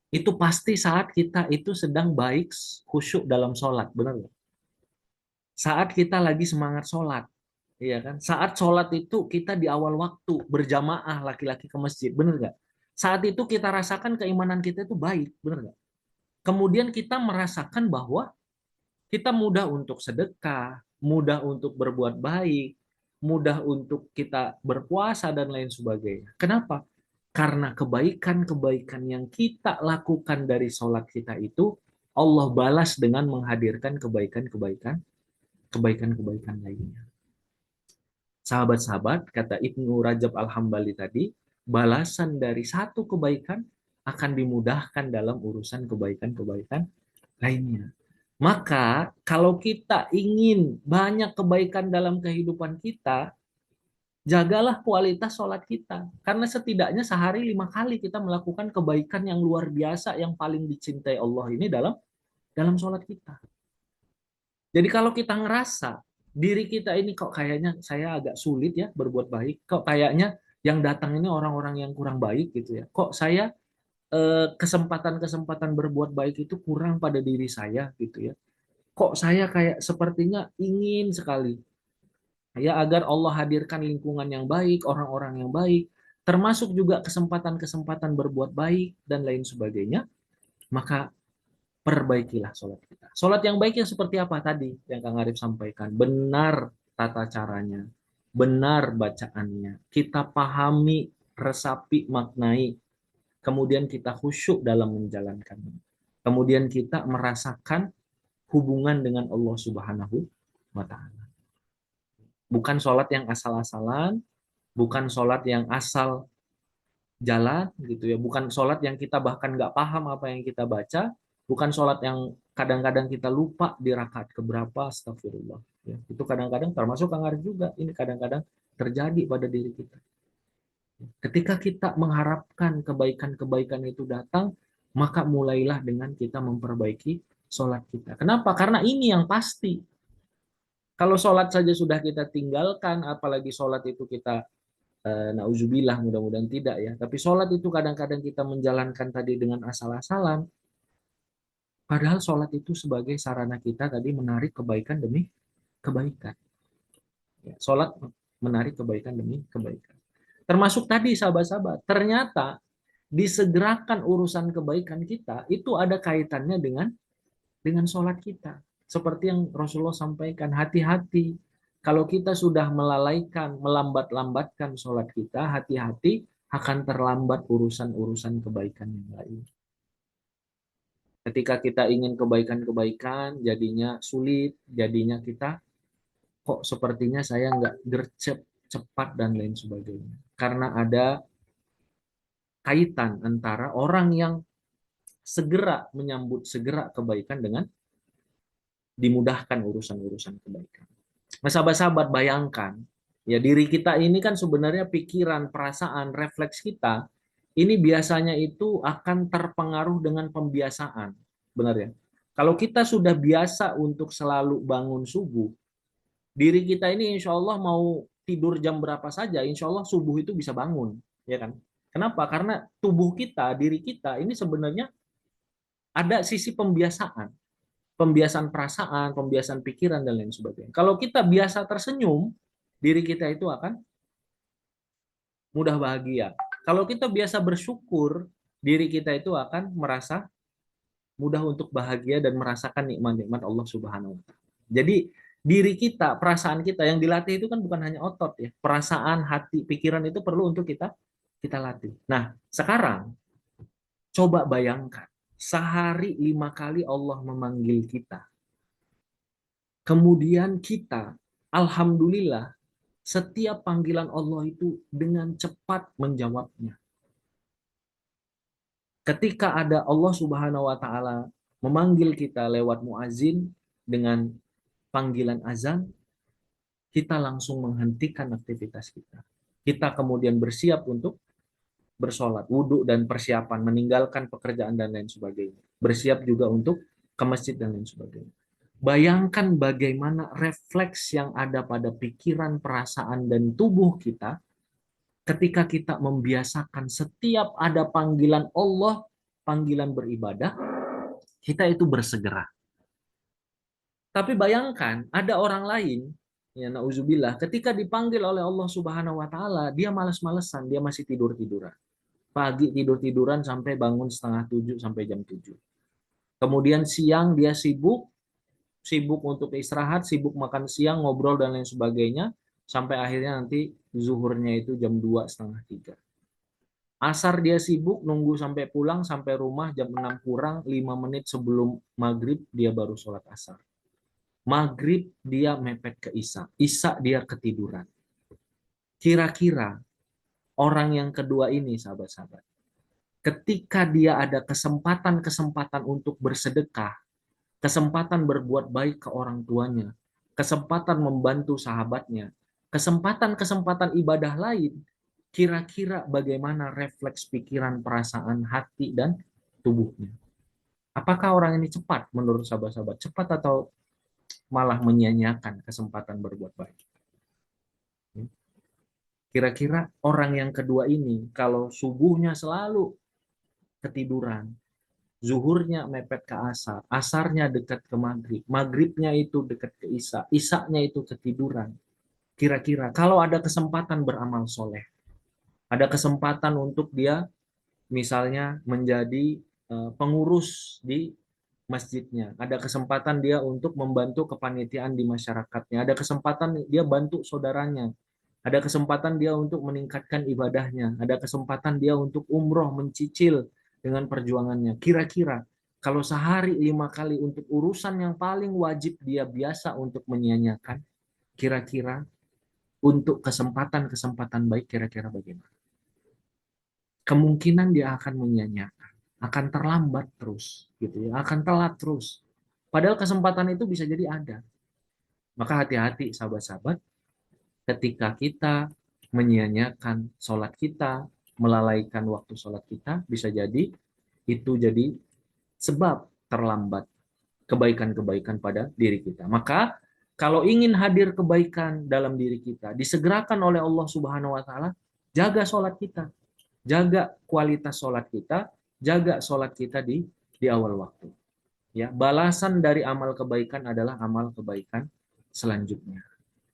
itu pasti saat kita itu sedang baik khusyuk dalam sholat, benar nggak? Saat kita lagi semangat sholat, iya kan? Saat sholat itu kita di awal waktu berjamaah laki-laki ke masjid, benar nggak? Saat itu kita rasakan keimanan kita itu baik, benar nggak? Kemudian kita merasakan bahwa kita mudah untuk sedekah, mudah untuk berbuat baik, mudah untuk kita berpuasa dan lain sebagainya. Kenapa? Karena kebaikan-kebaikan yang kita lakukan dari sholat kita itu Allah balas dengan menghadirkan kebaikan-kebaikan lainnya. Sahabat-sahabat, kata Ibnu Rajab Al-Hambali tadi, balasan dari satu kebaikan akan dimudahkan dalam urusan kebaikan-kebaikan lainnya. Maka kalau kita ingin banyak kebaikan dalam kehidupan kita, jagalah kualitas sholat kita. Karena setidaknya sehari 5 kali kita melakukan kebaikan yang luar biasa, yang paling dicintai Allah ini dalam sholat kita. Jadi kalau kita ngerasa diri kita ini kok kayaknya saya agak sulit ya berbuat baik, kok kayaknya yang datang ini orang-orang yang kurang baik gitu ya. Kok saya kesempatan-kesempatan berbuat baik itu kurang pada diri saya gitu ya. Kok saya kayak sepertinya ingin sekali ya agar Allah hadirkan lingkungan yang baik, orang-orang yang baik, termasuk juga kesempatan-kesempatan berbuat baik dan lain sebagainya, maka perbaikilah sholat kita. Sholat yang baiknya seperti apa tadi yang Kang Arif sampaikan? Benar tata caranya, benar bacaannya, kita pahami, resapi, maknai, kemudian kita khusyuk dalam menjalankannya. Kemudian kita merasakan hubungan dengan Allah Subhanahu wa Ta'ala. Bukan sholat yang asal-asalan, bukan sholat yang asal jalan gitu ya, bukan sholat yang kita bahkan nggak paham apa yang kita baca, bukan sholat yang kadang-kadang kita lupa di rakaat keberapa, astagfirullah ya. Itu kadang-kadang termasuk Kang Arif juga, ini kadang-kadang terjadi pada diri kita. Ketika kita mengharapkan kebaikan-kebaikan itu datang, maka mulailah dengan kita memperbaiki sholat kita. Kenapa? Karena ini yang pasti. Kalau sholat saja sudah kita tinggalkan, apalagi sholat itu kita nauzubillah, mudah-mudahan tidak ya. Tapi sholat itu kadang-kadang kita menjalankan tadi dengan asal-asalan. Padahal sholat itu sebagai sarana kita tadi menarik kebaikan demi kebaikan. Ya, sholat menarik kebaikan demi kebaikan. Termasuk tadi sahabat-sahabat, ternyata disegerakan urusan kebaikan kita itu ada kaitannya dengan sholat kita. Seperti yang Rasulullah sampaikan, hati-hati. Kalau kita sudah melalaikan, melambat-lambatkan sholat kita, hati-hati akan terlambat urusan-urusan kebaikan yang lain. Ketika kita ingin kebaikan-kebaikan, jadinya sulit, jadinya kita kok sepertinya saya nggak gercep, cepat, dan lain sebagainya. Karena ada kaitan antara orang yang segera menyambut segera kebaikan dengan dimudahkan urusan-urusan kebaikan. Nah, sahabat-sahabat, bayangkan, ya diri kita ini kan sebenarnya pikiran, perasaan, refleks kita, ini biasanya itu akan terpengaruh dengan pembiasaan. Benar ya? Kalau kita sudah biasa untuk selalu bangun subuh, diri kita ini insya Allah mau tidur jam berapa saja, insya Allah subuh itu bisa bangun. Ya kan? Kenapa? Karena tubuh kita, diri kita ini sebenarnya ada sisi pembiasaan. Pembiasaan perasaan, pembiasaan pikiran, dan lain sebagainya. Kalau kita biasa tersenyum, diri kita itu akan mudah bahagia. Kalau kita biasa bersyukur, diri kita itu akan merasa mudah untuk bahagia dan merasakan nikmat-nikmat Allah Subhanahu wa Ta'ala. Jadi diri kita, perasaan kita yang dilatih itu kan bukan hanya otot ya. Perasaan, hati, pikiran itu perlu untuk kita latih. Nah, sekarang coba bayangkan, sehari 5 kali Allah memanggil kita. Kemudian kita, alhamdulillah, setiap panggilan Allah itu dengan cepat menjawabnya. Ketika ada Allah Subhanahu wa Ta'ala memanggil kita lewat muazin dengan panggilan azan, kita langsung menghentikan aktivitas kita. Kita kemudian bersiap untuk bersolat, wudhu dan persiapan, meninggalkan pekerjaan dan lain sebagainya. Bersiap juga untuk ke masjid dan lain sebagainya. Bayangkan bagaimana refleks yang ada pada pikiran, perasaan, dan tubuh kita ketika kita membiasakan setiap ada panggilan Allah, panggilan beribadah, kita itu bersegera. Tapi bayangkan ada orang lain, ya nauzubillah, ketika dipanggil oleh Allah Subhanahu wa Ta'ala, dia malas-malesan, dia masih tidur-tiduran. Pagi tidur-tiduran sampai bangun setengah 7 sampai jam 7. Kemudian siang dia sibuk untuk istirahat, sibuk makan siang, ngobrol dan lain sebagainya, sampai akhirnya nanti zuhurnya itu jam 2 setengah 3. Asar dia sibuk nunggu sampai pulang, sampai rumah jam 6 kurang, 5 menit sebelum maghrib dia baru sholat asar. Maghrib dia mepet ke Isya, Isya dia ketiduran. Kira-kira orang yang kedua ini, sahabat-sahabat, ketika dia ada kesempatan-kesempatan untuk bersedekah, kesempatan berbuat baik ke orang tuanya, kesempatan membantu sahabatnya, kesempatan-kesempatan ibadah lain, kira-kira bagaimana refleks pikiran, perasaan, hati, dan tubuhnya. Apakah orang ini cepat menurut sahabat-sahabat? Cepat atau malah menyia-nyiakan kesempatan berbuat baik. Kira-kira orang yang kedua ini, kalau subuhnya selalu ketiduran, zuhurnya mepet ke asar, asarnya dekat ke maghrib, maghribnya itu dekat ke isya, isyanya itu ketiduran. Kira-kira kalau ada kesempatan beramal soleh, ada kesempatan untuk dia misalnya menjadi pengurus di masjidnya, ada kesempatan dia untuk membantu kepanitiaan di masyarakatnya, ada kesempatan dia bantu saudaranya, ada kesempatan dia untuk meningkatkan ibadahnya, ada kesempatan dia untuk umroh mencicil dengan perjuangannya. Kira-kira kalau sehari 5 kali untuk urusan yang paling wajib dia biasa untuk menyia-nyiakan, kira-kira untuk kesempatan-kesempatan baik kira-kira bagaimana? Kemungkinan dia akan menyia-nyiakan, akan terlambat terus, gitu ya, akan telat terus. Padahal kesempatan itu bisa jadi ada. Maka hati-hati sahabat-sahabat, ketika kita menyia-nyiakan sholat kita, melalaikan waktu sholat kita, bisa jadi itu jadi sebab terlambat kebaikan-kebaikan pada diri kita. Maka kalau ingin hadir kebaikan dalam diri kita, disegerakan oleh Allah Subhanahu wa taala, jaga sholat kita, jaga kualitas sholat kita, jaga sholat kita di awal waktu. Ya, balasan dari amal kebaikan adalah amal kebaikan selanjutnya.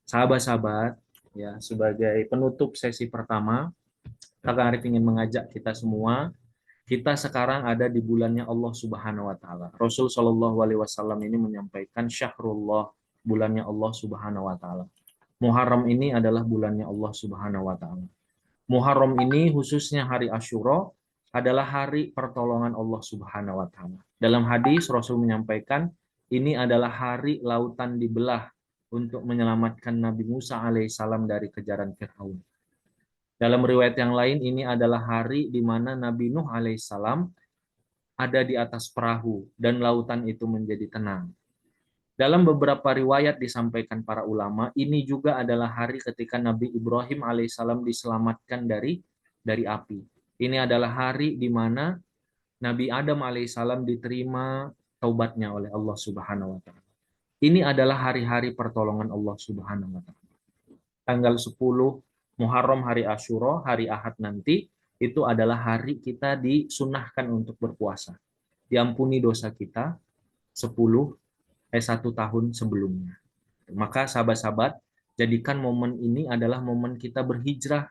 Sahabat-sahabat, ya sebagai penutup sesi pertama, Kakak Arif ingin mengajak kita semua, kita sekarang ada di bulannya Allah Subhanahu wa taala. Rasul Shallallahu alaihi wasallam ini menyampaikan syahrullah, bulannya Allah Subhanahu wa taala. Muharram ini adalah bulannya Allah Subhanahu wa taala. Muharram ini khususnya hari Asyura adalah hari pertolongan Allah Subhanahu wa taala. Dalam hadis Rasul menyampaikan ini adalah hari lautan dibelah untuk menyelamatkan Nabi Musa alaihissalam dari kejaran Firaun. Dalam riwayat yang lain ini adalah hari di mana Nabi Nuh alaihissalam ada di atas perahu dan lautan itu menjadi tenang. Dalam beberapa riwayat disampaikan para ulama, ini juga adalah hari ketika Nabi Ibrahim alaihissalam diselamatkan dari api. Ini adalah hari di mana Nabi Adam alaihissalam diterima taubatnya oleh Allah Subhanahu wa taala. Ini adalah hari-hari pertolongan Allah Subhanahu wa taala. Tanggal 10 Muharram hari Asyura, hari Ahad nanti, itu adalah hari kita disunahkan untuk berpuasa. Diampuni dosa kita 1 tahun sebelumnya. Maka sahabat-sahabat, jadikan momen ini adalah momen kita berhijrah,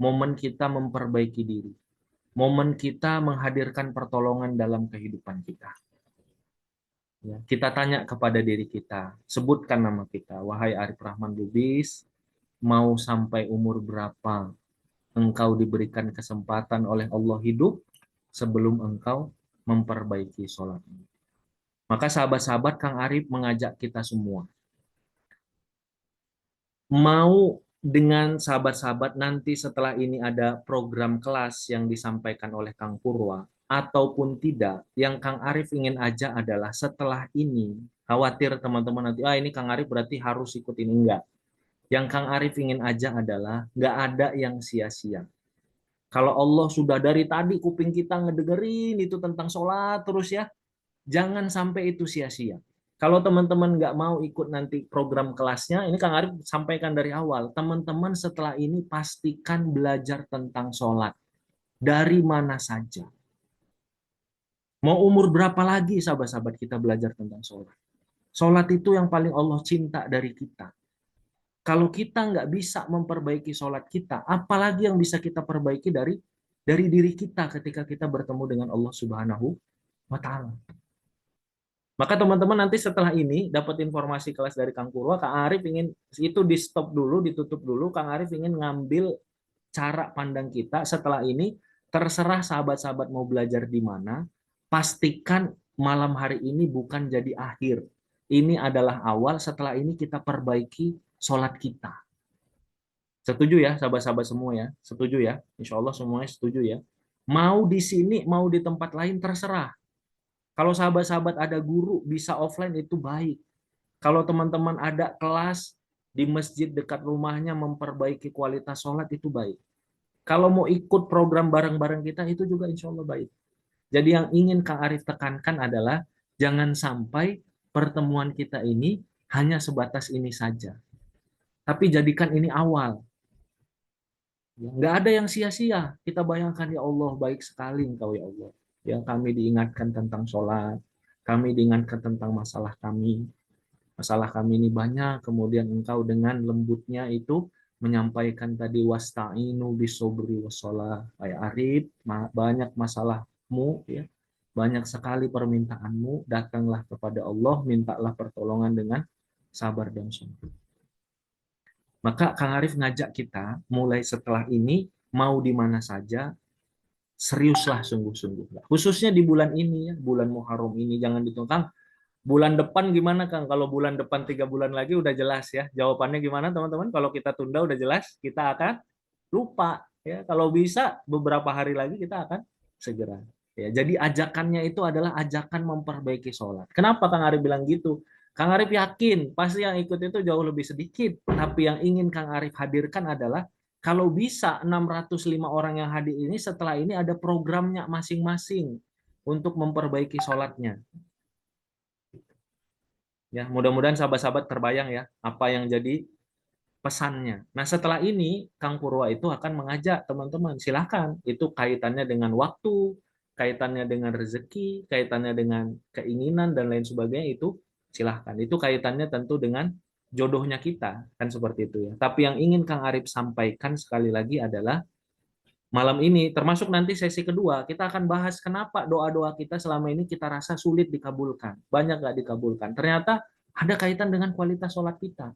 momen kita memperbaiki diri, momen kita menghadirkan pertolongan dalam kehidupan kita. Ya, kita tanya kepada diri kita, sebutkan nama kita, wahai Arif Rahman Lubis, mau sampai umur berapa engkau diberikan kesempatan oleh Allah hidup sebelum engkau memperbaiki sholat ini. Maka sahabat-sahabat, Kang Arif mengajak kita semua, mau dengan sahabat-sahabat nanti setelah ini ada program kelas yang disampaikan oleh Kang Purwa, ataupun tidak, yang Kang Arif ingin ajak adalah setelah ini, khawatir teman-teman nanti, ini Kang Arif berarti harus ikut ini, enggak. Yang Kang Arif ingin ajak adalah, enggak ada yang sia-sia. Kalau Allah sudah dari tadi kuping kita ngedengerin itu tentang sholat terus ya, jangan sampai itu sia-sia. Kalau teman-teman nggak mau ikut nanti program kelasnya, ini Kang Arif sampaikan dari awal, teman-teman setelah ini pastikan belajar tentang sholat. Dari mana saja. Mau umur berapa lagi sahabat-sahabat kita belajar tentang sholat? Sholat itu yang paling Allah cinta dari kita. Kalau kita nggak bisa memperbaiki sholat kita, apalagi yang bisa kita perbaiki dari diri kita ketika kita bertemu dengan Allah Subhanahu wa taala. Maka teman-teman nanti setelah ini dapat informasi kelas dari Kang Purwa, Kang Arif ingin itu di stop dulu, ditutup dulu. Kang Arif ingin ngambil cara pandang kita setelah ini. Terserah sahabat-sahabat mau belajar di mana, pastikan malam hari ini bukan jadi akhir. Ini adalah awal, setelah ini kita perbaiki sholat kita. Setuju ya sahabat-sahabat semua ya? Setuju ya? Insya Allah semuanya setuju ya? Mau di sini, mau di tempat lain terserah. Kalau sahabat-sahabat ada guru bisa offline itu baik. Kalau teman-teman ada kelas di masjid dekat rumahnya memperbaiki kualitas sholat itu baik. Kalau mau ikut program bareng-bareng kita itu juga insya Allah baik. Jadi yang ingin Kang Arif tekankan adalah jangan sampai pertemuan kita ini hanya sebatas ini saja. Tapi jadikan ini awal. Ya, nggak ada yang sia-sia. Kita bayangkan, ya Allah, baik sekali Engkau ya Allah. Ya, kami diingatkan tentang sholat, kami diingatkan tentang masalah kami. Masalah kami ini banyak, kemudian Engkau dengan lembutnya itu menyampaikan tadi wasta'inu bisobri wassalah. Kayak Arif, banyak masalahmu, ya, banyak sekali permintaanmu, datanglah kepada Allah, mintalah pertolongan dengan sabar dan sholat. Maka Kang Arif ngajak kita, mulai setelah ini, mau di mana saja, seriuslah sungguh-sungguh. Khususnya di bulan ini, ya, bulan Muharram ini, jangan ditunggu. Kang, bulan depan gimana Kang? Kalau bulan depan 3 bulan lagi udah jelas ya. Jawabannya gimana teman-teman? Kalau kita tunda udah jelas, kita akan lupa. Ya, kalau bisa beberapa hari lagi kita akan segera. Ya, jadi ajakannya itu adalah ajakan memperbaiki sholat. Kenapa Kang Arif bilang gitu? Kang Arif yakin pasti yang ikut itu jauh lebih sedikit. Tapi yang ingin Kang Arif hadirkan adalah kalau bisa 605 orang yang hadir ini setelah ini ada programnya masing-masing untuk memperbaiki sholatnya. Ya, mudah-mudahan sahabat-sahabat terbayang ya apa yang jadi pesannya. Nah, setelah ini Kang Purwa itu akan mengajak teman-teman, silahkan. Itu kaitannya dengan waktu, kaitannya dengan rezeki, kaitannya dengan keinginan dan lain sebagainya, itu silahkan. Itu kaitannya tentu dengan jodohnya kita, kan seperti itu ya. Tapi yang ingin Kang Arif sampaikan sekali lagi adalah malam ini, termasuk nanti sesi kedua, kita akan bahas kenapa doa-doa kita selama ini kita rasa sulit dikabulkan. Banyak nggak dikabulkan. Ternyata ada kaitan dengan kualitas sholat kita.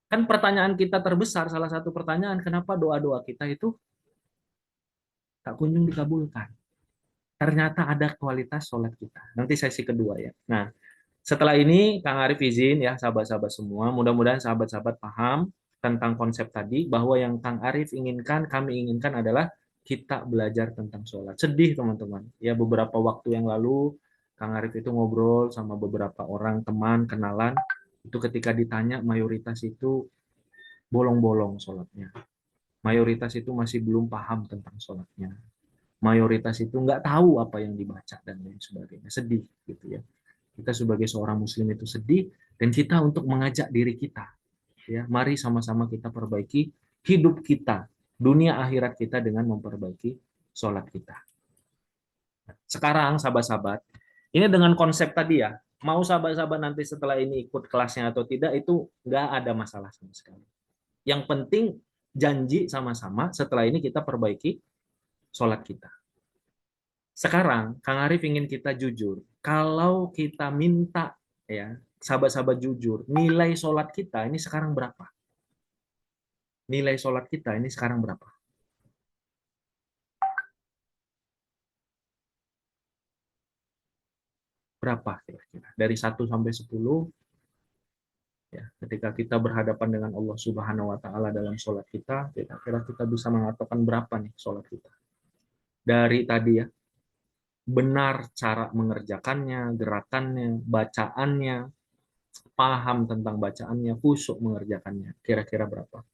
Kan pertanyaan kita terbesar, salah satu pertanyaan, kenapa doa-doa kita itu tak kunjung dikabulkan. Ternyata ada kualitas sholat kita. Nanti sesi kedua ya. Nah, setelah ini Kang Arif izin ya sahabat-sahabat semua, mudah-mudahan sahabat-sahabat paham tentang konsep tadi, bahwa yang Kang Arif inginkan, kami inginkan adalah kita belajar tentang sholat. Sedih teman-teman, ya beberapa waktu yang lalu Kang Arif itu ngobrol sama beberapa orang teman, kenalan, itu ketika ditanya mayoritas itu bolong-bolong sholatnya. Mayoritas itu masih belum paham tentang sholatnya. Mayoritas itu nggak tahu apa yang dibaca dan lain sebagainya. Sedih gitu ya. Kita sebagai seorang muslim itu sedih, dan kita untuk mengajak diri kita, ya, mari sama-sama kita perbaiki hidup kita, dunia akhirat kita dengan memperbaiki sholat kita. Sekarang sahabat-sahabat, ini dengan konsep tadi ya, mau sahabat-sahabat nanti setelah ini ikut kelasnya atau tidak, itu nggak ada masalah sama sekali. Yang penting janji sama-sama setelah ini kita perbaiki sholat kita. Sekarang Kang Arif ingin kita jujur. Kalau kita minta ya, sahabat-sahabat jujur, nilai sholat kita ini sekarang berapa? Nilai sholat kita ini sekarang berapa? Berapa kira-kira? Dari 1 sampai 10, ya, ketika kita berhadapan dengan Allah Subhanahu wa taala dalam sholat kita, kira-kira kita bisa mengatakan berapa nih sholat kita? Dari tadi ya, benar cara mengerjakannya, gerakannya, bacaannya, paham tentang bacaannya, khusyuk mengerjakannya. Kira-kira berapa?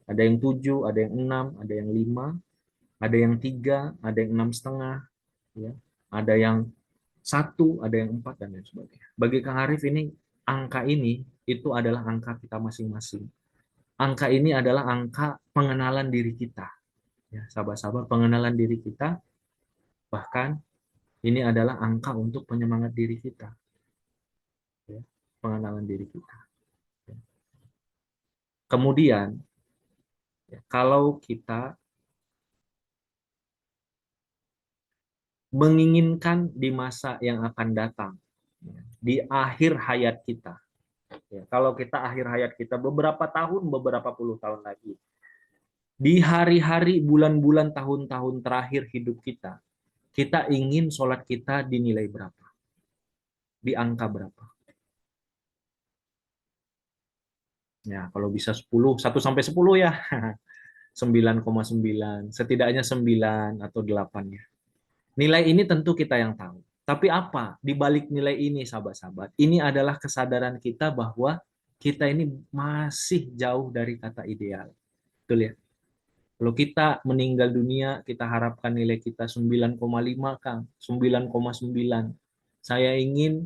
Ada yang 7, ada yang 6, ada yang 5, ada yang 3, ada yang 6,5, ya, ada yang 1, ada yang 4, dan lain sebagainya. Bagi Kang Arif ini, angka ini itu adalah angka kita masing-masing. Angka ini adalah angka pengenalan diri kita. Ya, sahabat-sahabat, pengenalan diri kita, bahkan ini adalah angka untuk penyemangat diri kita. Ya, pengenalan diri kita. Ya. Kemudian, ya, kalau kita menginginkan di masa yang akan datang, ya, di akhir hayat kita, ya, kalau kita akhir hayat kita beberapa tahun, beberapa puluh tahun lagi, di hari-hari, bulan-bulan, tahun-tahun terakhir hidup kita, kita ingin sholat kita dinilai berapa? Di angka berapa? Ya, kalau bisa 10, 1 sampai 10 ya. 9,9, setidaknya 9 atau 8 ya. Nilai ini tentu kita yang tahu. Tapi apa di balik nilai ini, sahabat-sahabat? Ini adalah kesadaran kita bahwa kita ini masih jauh dari kata ideal. Betul ya? Kalau kita meninggal dunia, kita harapkan nilai kita 9,5, Kang. 9,9. Saya ingin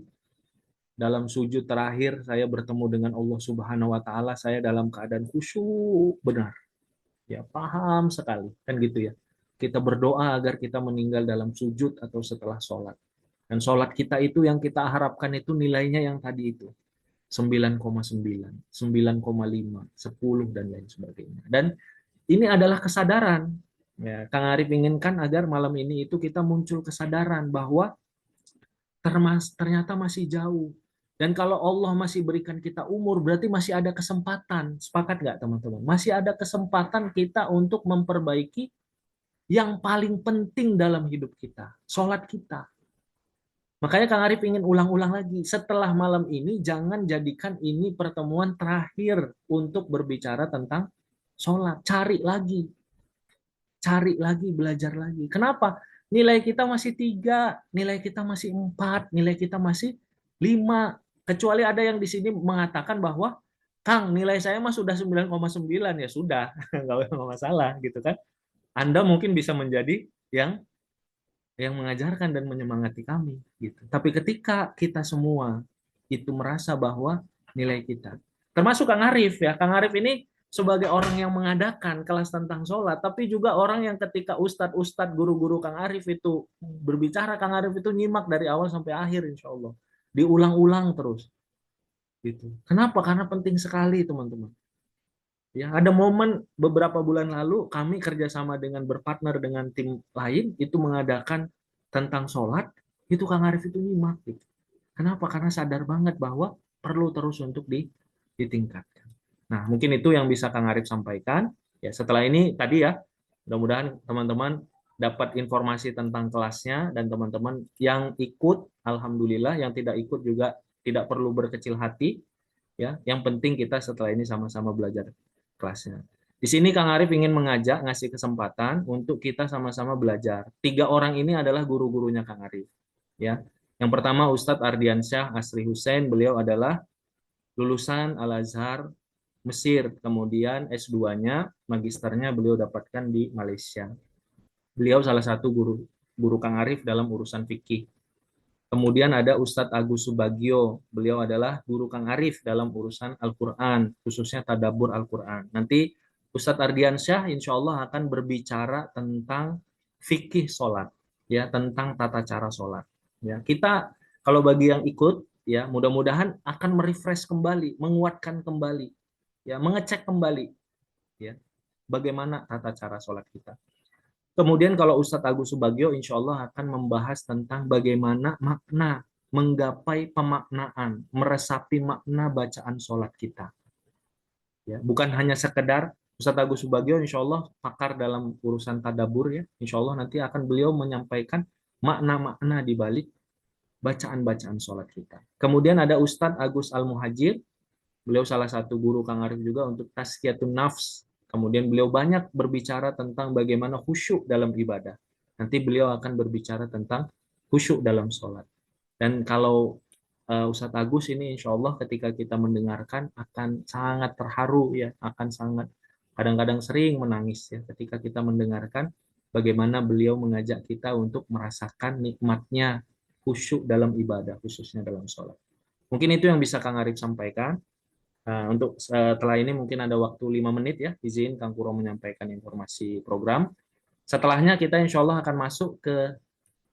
dalam sujud terakhir saya bertemu dengan Allah Subhanahu wa taala, saya dalam keadaan khusyuk benar. Ya, paham sekali kan gitu ya. Kita berdoa agar kita meninggal dalam sujud atau setelah sholat. Dan sholat kita itu yang kita harapkan itu nilainya yang tadi itu. 9,9, 9,5, 10 dan lain sebagainya. Dan ini adalah kesadaran. Ya, Kang Arif inginkan agar malam ini itu kita muncul kesadaran bahwa ternyata masih jauh. Dan kalau Allah masih berikan kita umur, berarti masih ada kesempatan. Sepakat nggak teman-teman? Masih ada kesempatan kita untuk memperbaiki yang paling penting dalam hidup kita, sholat kita. Makanya Kang Arif ingin ulang-ulang lagi. Setelah malam ini, jangan jadikan ini pertemuan terakhir untuk berbicara tentang sholat. Cari lagi, belajar lagi. Kenapa? Nilai kita masih 3, nilai kita masih 4, nilai kita masih 5. Kecuali ada yang di sini mengatakan bahwa, Kang, nilai saya mah sudah 9,9, ya sudah, nggak masalah gitu kan. Anda mungkin bisa menjadi yang mengajarkan dan menyemangati kami gitu. Tapi ketika kita semua itu merasa bahwa nilai kita, termasuk Kang Arif ya, Kang Arif ini sebagai orang yang mengadakan kelas tentang sholat, tapi juga orang yang ketika ustadz-ustadz guru-guru Kang Arif itu berbicara, Kang Arif itu nyimak dari awal sampai akhir, insya Allah diulang-ulang terus gitu. Kenapa? Karena penting sekali teman-teman. Ya, ada momen beberapa bulan lalu kami kerjasama dengan berpartner dengan tim lain itu mengadakan tentang sholat, itu Kang Arif itu nyimak gitu. Kenapa? Karena sadar banget bahwa perlu terus untuk ditingkatkan. Nah, mungkin itu yang bisa Kang Arif sampaikan. Ya, setelah ini tadi ya, mudah-mudahan teman-teman dapat informasi tentang kelasnya dan teman-teman yang ikut, alhamdulillah, yang tidak ikut juga tidak perlu berkecil hati. Ya, yang penting kita setelah ini sama-sama belajar kelasnya. Di sini Kang Arif ingin mengajak, ngasih kesempatan untuk kita sama-sama belajar. 3 orang ini adalah guru-gurunya Kang Arif. Ya, yang pertama Ustadz Ardiansyah Asri Hussein, beliau adalah lulusan Al-Azhar Mesir, kemudian S2-nya, magisternya beliau dapatkan di Malaysia. Beliau salah satu guru Kang Arif dalam urusan fikih. Kemudian ada Ustadz Agus Subagio, beliau adalah guru Kang Arif dalam urusan Al-Quran, khususnya tadabbur Al-Quran. Nanti Ustadz Ardiansyah insya Allah akan berbicara tentang fikih sholat, ya, tentang tata cara sholat. Ya, kita kalau bagi yang ikut, ya mudah-mudahan akan merefresh kembali, menguatkan kembali, ya, mengecek kembali, ya, bagaimana tata cara sholat kita. Kemudian kalau Ustadz Agus Subagio insya Allah akan membahas tentang bagaimana makna, menggapai pemaknaan, meresapi makna bacaan sholat kita. Ya, bukan hanya sekedar Ustadz Agus Subagio insya Allah pakar dalam urusan tadabur ya. Insya Allah nanti akan beliau menyampaikan makna-makna di balik bacaan-bacaan sholat kita. Kemudian ada Ustadz Agus Al-Muhajir, beliau salah satu guru Kang Arif juga untuk tazkiyatun nafs. Kemudian beliau banyak berbicara tentang bagaimana khusyuk dalam ibadah. Nanti beliau akan berbicara tentang khusyuk dalam sholat. Dan kalau Ustadz Agus ini insya Allah ketika kita mendengarkan akan sangat terharu ya, akan sangat kadang-kadang sering menangis ya ketika kita mendengarkan bagaimana beliau mengajak kita untuk merasakan nikmatnya khusyuk dalam ibadah, khususnya dalam sholat. Mungkin itu yang bisa Kang Arif sampaikan. Untuk setelah ini mungkin ada waktu 5 menit ya, izin Kang Kuro menyampaikan informasi program. Setelahnya kita insya Allah akan masuk ke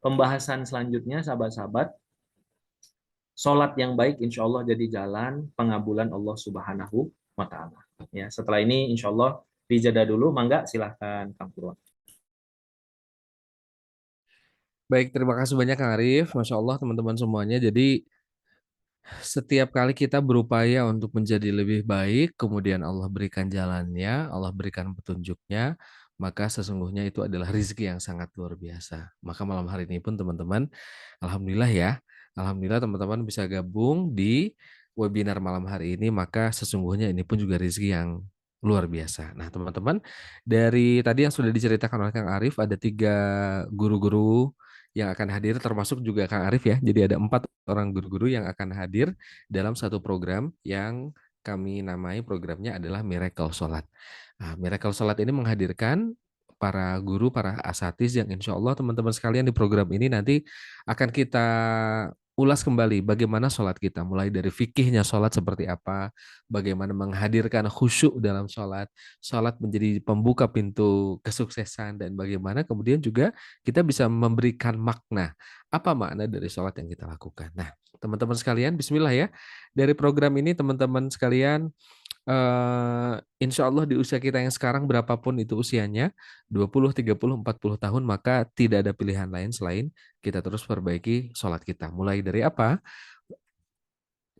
pembahasan selanjutnya, sahabat-sahabat. Sholat yang baik insya Allah jadi jalan pengabulan Allah Subhanahu wa Ta'ala. Ya, setelah ini insya Allah dijeda dulu, mangga silahkan Kang Kuro. Baik, terima kasih banyak Kang Arif. Masya Allah teman-teman semuanya. Jadi setiap kali kita berupaya untuk menjadi lebih baik, kemudian Allah berikan jalannya, Allah berikan petunjuknya, maka sesungguhnya itu adalah rezeki yang sangat luar biasa. Maka malam hari ini pun teman-teman, alhamdulillah ya, alhamdulillah teman-teman bisa gabung di webinar malam hari ini, maka sesungguhnya ini pun juga rezeki yang luar biasa. Nah teman-teman, dari tadi yang sudah diceritakan oleh Kang Arif, ada 3 guru-guru yang akan hadir termasuk juga Kang Arif ya. Jadi ada 4 orang guru-guru yang akan hadir dalam satu program yang kami namai programnya adalah Miracle Salat. Nah, Miracle Salat ini menghadirkan para guru, para asatiz yang insya Allah teman-teman sekalian di program ini nanti akan kita ulas kembali bagaimana sholat kita, mulai dari fikihnya sholat seperti apa, bagaimana menghadirkan khusyuk dalam sholat, sholat menjadi pembuka pintu kesuksesan, dan bagaimana kemudian juga kita bisa memberikan makna, apa makna dari sholat yang kita lakukan. Nah, teman-teman sekalian, bismillah ya, dari program ini teman-teman sekalian, insya Allah di usia kita yang sekarang berapapun itu usianya, 20, 30, 40 tahun, maka tidak ada pilihan lain selain kita terus perbaiki sholat kita. Mulai dari apa?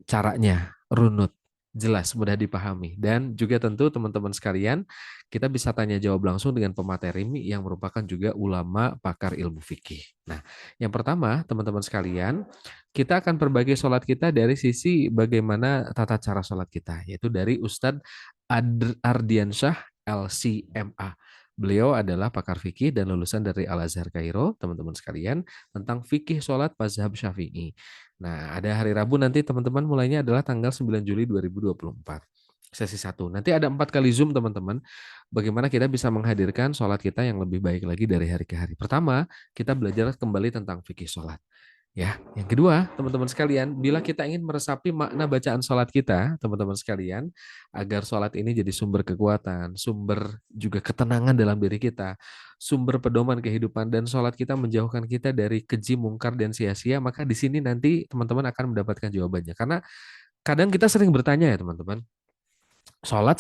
Caranya, runut, jelas, mudah dipahami. Dan juga tentu teman-teman sekalian, kita bisa tanya jawab langsung dengan pemateri yang merupakan juga ulama pakar ilmu fikih. Nah, yang pertama, teman-teman sekalian, kita akan perbaiki sholat kita dari sisi bagaimana tata cara sholat kita, yaitu dari Ustadz Ardiansyah LCMA. Beliau adalah pakar fikih dan lulusan dari Al-Azhar Kairo, teman-teman sekalian, tentang fikih sholat mazhab Syafi'i. Nah, ada hari Rabu nanti teman-teman, mulainya adalah tanggal 9 Juli 2024. Sesi 1. Nanti ada 4 kali Zoom teman-teman. Bagaimana kita bisa menghadirkan sholat kita yang lebih baik lagi dari hari ke hari. Pertama, kita belajar kembali tentang fikih sholat. Ya, yang kedua, teman-teman sekalian, bila kita ingin meresapi makna bacaan sholat kita, teman-teman sekalian, agar sholat ini jadi sumber kekuatan, sumber juga ketenangan dalam diri kita, sumber pedoman kehidupan, dan sholat kita menjauhkan kita dari keji, mungkar, dan sia-sia, maka di sini nanti teman-teman akan mendapatkan jawabannya. Karena kadang kita sering bertanya ya teman-teman, sholat,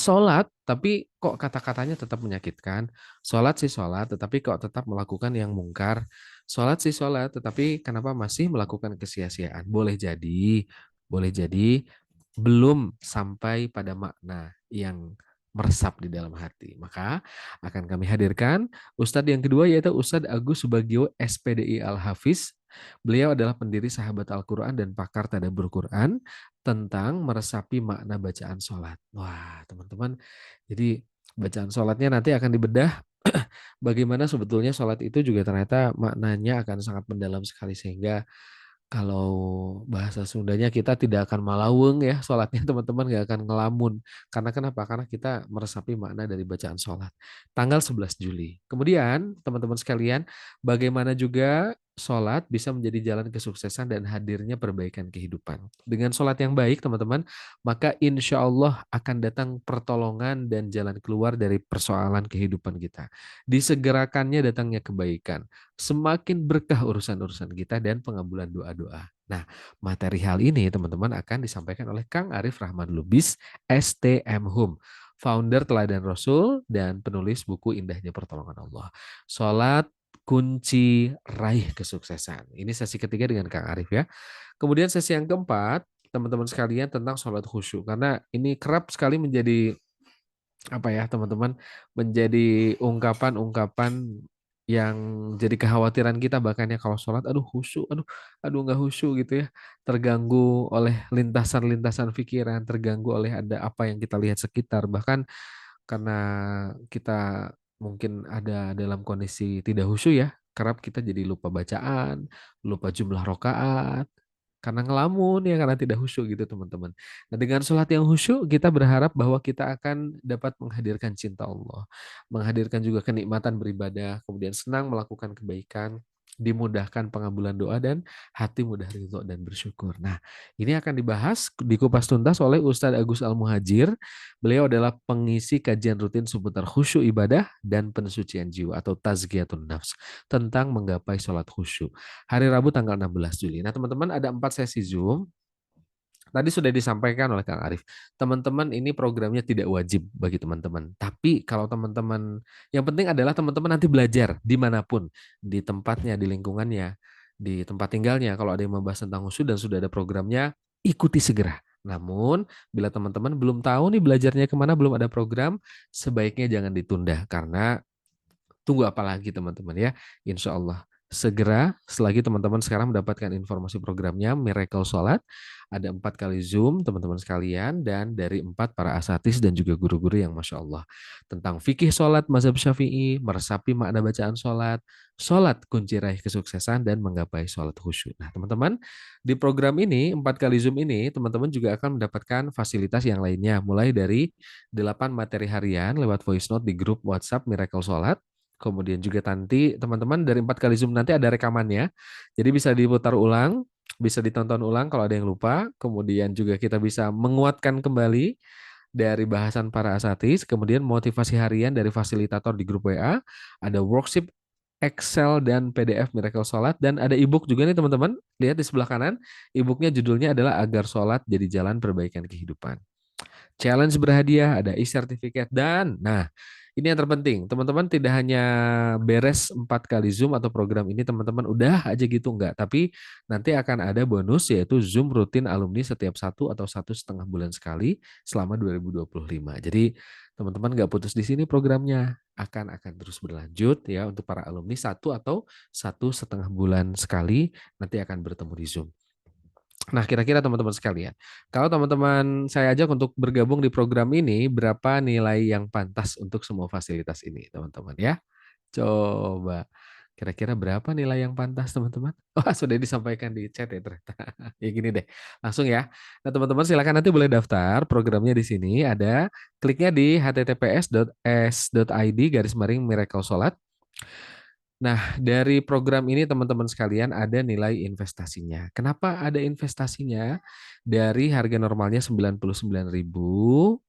tapi kok kata-katanya tetap menyakitkan. Sholat sih sholat, tetapi kok tetap melakukan yang mungkar. Sholat sih sholat, tetapi kenapa masih melakukan kesia-siaan? Boleh jadi belum sampai pada makna yang meresap di dalam hati. Maka akan kami hadirkan Ustadz yang kedua, yaitu Ustadz Agus Subagio SPDI Al-Hafiz. Beliau adalah pendiri Sahabat Al-Quran dan pakar tadabbur Quran tentang meresapi makna bacaan sholat. Wah, teman-teman, jadi bacaan sholatnya nanti akan dibedah bagaimana sebetulnya sholat itu juga ternyata maknanya akan sangat mendalam sekali, sehingga kalau bahasa Sundanya kita tidak akan malaweng ya sholatnya, teman-teman, nggak akan ngelamun. Karena kenapa? Karena kita meresapi makna dari bacaan sholat. Tanggal 11 Juli. Kemudian teman-teman sekalian, bagaimana juga sholat bisa menjadi jalan kesuksesan dan hadirnya perbaikan kehidupan. Dengan sholat yang baik teman-teman, maka insya Allah akan datang pertolongan dan jalan keluar dari persoalan kehidupan kita. Disegerakannya datangnya kebaikan, semakin berkah urusan-urusan kita dan pengabulan doa-doa. Nah, materi hal ini teman-teman akan disampaikan oleh Kang Arif Rahman Lubis, STM Hum, founder Teladan Rasul dan penulis buku Indahnya Pertolongan Allah. Salat kunci raih kesuksesan. Ini sesi ketiga dengan Kang Arif ya. Kemudian sesi yang keempat, teman-teman sekalian, tentang sholat khusyuk. Karena ini kerap sekali menjadi apa ya teman-teman, menjadi ungkapan-ungkapan yang jadi kekhawatiran kita, bahkan ya kalau sholat, aduh khusyuk, aduh nggak khusyuk gitu ya, terganggu oleh lintasan-lintasan pikiran, terganggu oleh ada apa yang kita lihat sekitar, bahkan karena kita mungkin ada dalam kondisi tidak khusyuk ya, kerap kita jadi lupa bacaan, lupa jumlah rokaat, karena ngelamun ya, karena tidak khusyuk gitu teman-teman. Nah, dengan sholat yang khusyuk kita berharap bahwa kita akan dapat menghadirkan cinta Allah, menghadirkan juga kenikmatan beribadah, kemudian senang melakukan kebaikan, dimudahkan pengabulan doa, dan hati mudah ridho dan bersyukur. Nah, ini akan dibahas dikupas tuntas oleh Ustadz Agus Al-Muhajir. Beliau adalah pengisi kajian rutin seputar khusyuk ibadah dan pensucian jiwa atau tazkiyatun nafs, tentang menggapai sholat khusyuk. Hari Rabu tanggal 16 Juli. Nah, teman-teman, ada 4 sesi Zoom. Tadi sudah disampaikan oleh Kang Arif. Teman-teman, ini programnya tidak wajib bagi teman-teman. Tapi kalau teman-teman, yang penting adalah teman-teman nanti belajar dimanapun, di tempatnya, di lingkungannya, di tempat tinggalnya. Kalau ada yang membahas tentang khusyuk dan sudah ada programnya, ikuti segera. Namun, bila teman-teman belum tahu nih belajarnya kemana, belum ada program, sebaiknya jangan ditunda. Karena tunggu apa lagi teman-teman ya. Insya Allah segera selagi teman-teman sekarang mendapatkan informasi programnya Miracle Salat. Ada 4 kali Zoom teman-teman sekalian, dan dari 4 para asatis dan juga guru-guru yang Masya Allah. Tentang fikih sholat mazhab Syafi'i, meresapi makna bacaan sholat, sholat kunci raih kesuksesan, dan menggapai sholat khusyuk. Nah teman-teman, di program ini 4 kali Zoom ini teman-teman juga akan mendapatkan fasilitas yang lainnya. Mulai dari 8 materi harian lewat voice note di grup WhatsApp Miracle Salat. Kemudian juga nanti teman-teman dari 4 kali Zoom nanti ada rekamannya. Jadi bisa diputar ulang, bisa ditonton ulang kalau ada yang lupa. Kemudian juga kita bisa menguatkan kembali dari bahasan para asatis, kemudian motivasi harian dari fasilitator di grup WA, ada worksheet Excel dan PDF Miracle Salat, dan ada ebook juga nih teman-teman. Lihat di sebelah kanan, ebooknya judulnya adalah Agar Salat Jadi Jalan Perbaikan Kehidupan. Challenge berhadiah, ada e-certificate, dan nah ini yang terpenting, teman-teman tidak hanya beres 4 kali Zoom atau program ini teman-teman udah aja gitu enggak, tapi nanti akan ada bonus yaitu Zoom rutin alumni setiap 1 atau 1,5 bulan sekali selama 2025. Jadi teman-teman nggak putus di sini programnya, akan terus berlanjut ya untuk para alumni 1 atau 1,5 bulan sekali nanti akan bertemu di Zoom. Nah, kira-kira teman-teman sekalian, kalau teman-teman saya ajak untuk bergabung di program ini, berapa nilai yang pantas untuk semua fasilitas ini, teman-teman ya? Coba, kira-kira berapa nilai yang pantas, teman-teman? Wah, sudah disampaikan di chat ya ternyata. Ya gini deh, langsung ya. Nah, teman-teman silakan nanti boleh daftar. Programnya di sini ada, kliknya di https://s.id/Miracle Salat. Nah, dari program ini teman-teman sekalian ada nilai investasinya. Kenapa ada investasinya? Dari harga normalnya 99.000,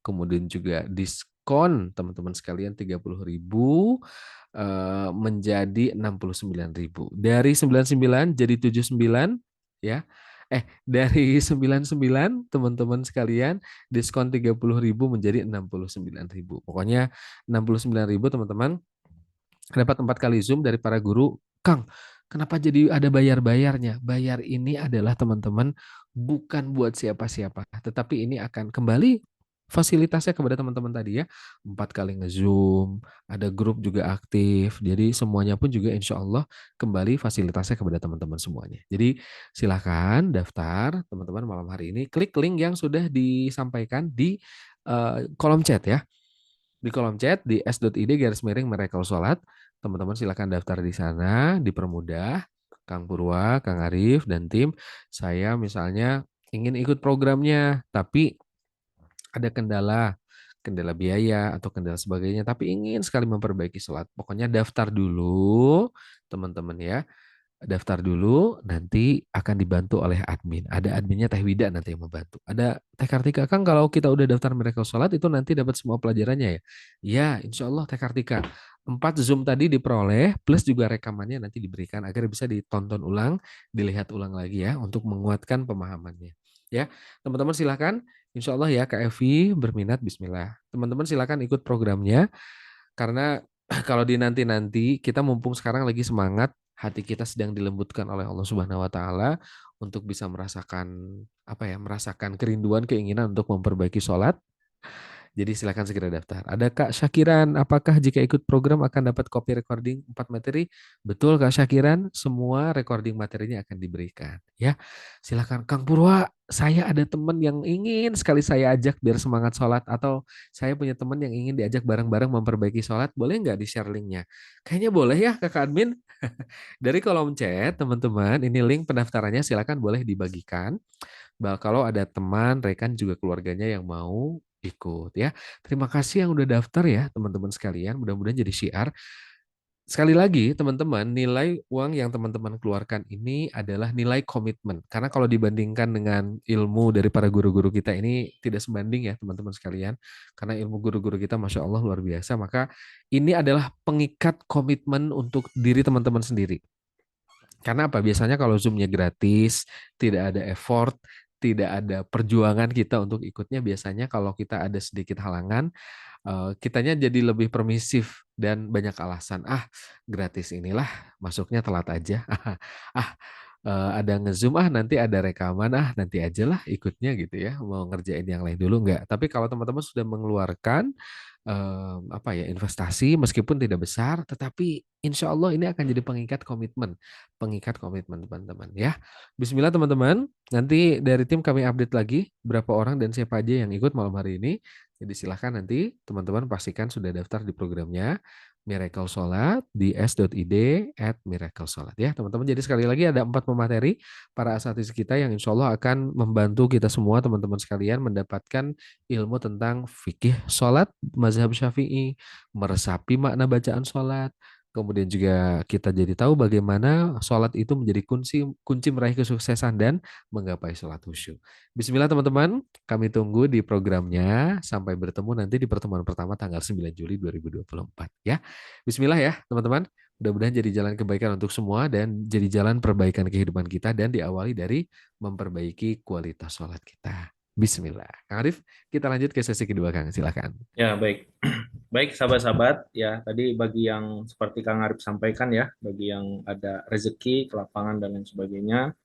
kemudian juga diskon teman-teman sekalian 30.000 menjadi 69.000. Dari 99 jadi 79 ya. Dari 99 teman-teman sekalian diskon 30.000 menjadi 69.000. Pokoknya 69.000 teman-teman dapat 4 kali Zoom dari para guru. Kang, kenapa jadi ada bayar-bayarnya? Bayar ini adalah teman-teman bukan buat siapa-siapa, tetapi ini akan kembali fasilitasnya kepada teman-teman tadi ya. 4 kali nge-Zoom, ada grup juga aktif. Jadi semuanya pun juga insya Allah kembali fasilitasnya kepada teman-teman semuanya. Jadi silahkan daftar teman-teman malam hari ini. Klik link yang sudah disampaikan di kolom chat ya, di kolom chat di s.id/Miracle Salat. Teman-teman silakan daftar di sana, dipermudah. Kang Purwa, Kang Arif, dan tim. Saya misalnya ingin ikut programnya, tapi ada kendala biaya atau kendala sebagainya, tapi ingin sekali memperbaiki salat. Pokoknya daftar dulu, teman-teman ya. Daftar dulu, nanti akan dibantu oleh admin. Ada adminnya Teh Wida nanti yang membantu. Ada Teh Kartika, Kang kalau kita udah daftar Miracle Salat itu nanti dapat semua pelajarannya ya? Ya, insya Allah Teh Kartika. 4 Zoom tadi diperoleh, plus juga rekamannya nanti diberikan agar bisa ditonton ulang, dilihat ulang lagi ya, untuk menguatkan pemahamannya. Ya, teman-teman silakan. Insya Allah ya, Kak Evi berminat, Bismillah. Teman-teman silakan ikut programnya, karena kalau di nanti-nanti kita mumpung sekarang lagi semangat, hati kita sedang dilembutkan oleh Allah Subhanahu wa taala untuk bisa merasakan apa ya, merasakan kerinduan, keinginan untuk memperbaiki sholat. Jadi silakan segera daftar. Ada Kak Syakiran, apakah jika ikut program akan dapat copy recording 4 materi? Betul Kak Syakiran, semua recording materinya akan diberikan. Ya, silakan Kang Purwa, saya ada teman yang ingin sekali saya ajak biar semangat sholat, atau saya punya teman yang ingin diajak bareng-bareng memperbaiki sholat, boleh nggak di-share linknya? Kayaknya boleh ya Kakak Admin. Dari kolom chat teman-teman, ini link pendaftarannya silakan boleh dibagikan. Kalau ada teman, rekan juga keluarganya yang mau ikut ya. Terima kasih yang udah daftar ya teman-teman sekalian. Mudah-mudahan jadi syiar. Sekali lagi teman-teman, nilai uang yang teman-teman keluarkan ini adalah nilai komitmen. Karena kalau dibandingkan dengan ilmu dari para guru-guru kita ini tidak sebanding ya teman-teman sekalian. Karena ilmu guru-guru kita Masya Allah luar biasa. Maka ini adalah pengikat komitmen untuk diri teman-teman sendiri. Karena apa? Biasanya kalau Zoom-nya gratis, tidak ada effort, tidak ada perjuangan kita untuk ikutnya, biasanya kalau kita ada sedikit halangan, kitanya jadi lebih permisif dan banyak alasan. Ah, gratis inilah, masuknya telat aja. Ah, ada nge-Zoom, nanti ada rekaman, nanti aja lah ikutnya gitu ya. Mau ngerjain yang lain dulu enggak. Tapi kalau teman-teman sudah mengeluarkan apa ya, investasi meskipun tidak besar, tetapi insya Allah ini akan jadi pengikat komitmen teman-teman ya. Bismillah teman-teman, nanti dari tim kami update lagi berapa orang dan siapa aja yang ikut malam hari ini. Jadi silahkan nanti teman-teman pastikan sudah daftar di programnya Miracle Salat di s.id/Miracle Salat ya teman-teman. Jadi sekali lagi ada 4 pemateri para asatidz kita yang insya Allah akan membantu kita semua teman-teman sekalian mendapatkan ilmu tentang fikih sholat mazhab Syafi'i, meresapi makna bacaan sholat, Kemudian juga kita jadi tahu bagaimana sholat itu menjadi kunci kunci meraih kesuksesan dan menggapai sholat khusyuk. Bismillah teman-teman, kami tunggu di programnya. Sampai bertemu nanti di pertemuan pertama tanggal 9 Juli 2024 ya. Bismillah ya teman-teman. Mudah-mudahan jadi jalan kebaikan untuk semua dan jadi jalan perbaikan kehidupan kita dan diawali dari memperbaiki kualitas sholat kita. Bismillah. Kang Arif, kita lanjut ke sesi kedua Kang. Silakan. Ya, baik. Baik, sahabat-sahabat, ya tadi bagi yang seperti Kang Arif sampaikan ya, bagi yang ada rezeki, kelapangan dan lain sebagainya,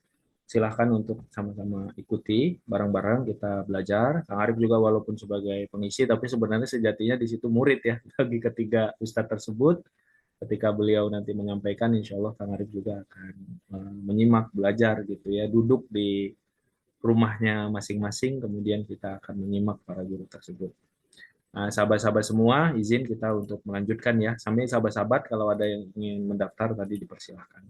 silahkan untuk sama-sama ikuti bareng-bareng kita belajar. Kang Arif juga walaupun sebagai pengisi, tapi sebenarnya sejatinya di situ murid ya bagi ketiga ustadz tersebut. Ketika beliau nanti menyampaikan, insya Allah Kang Arif juga akan menyimak, belajar gitu ya, duduk di rumahnya masing-masing, kemudian kita akan menyimak para guru tersebut. Nah, sahabat-sahabat semua, izin kita untuk melanjutkan ya. Sampai sahabat-sahabat kalau ada yang ingin mendaftar tadi dipersilahkan.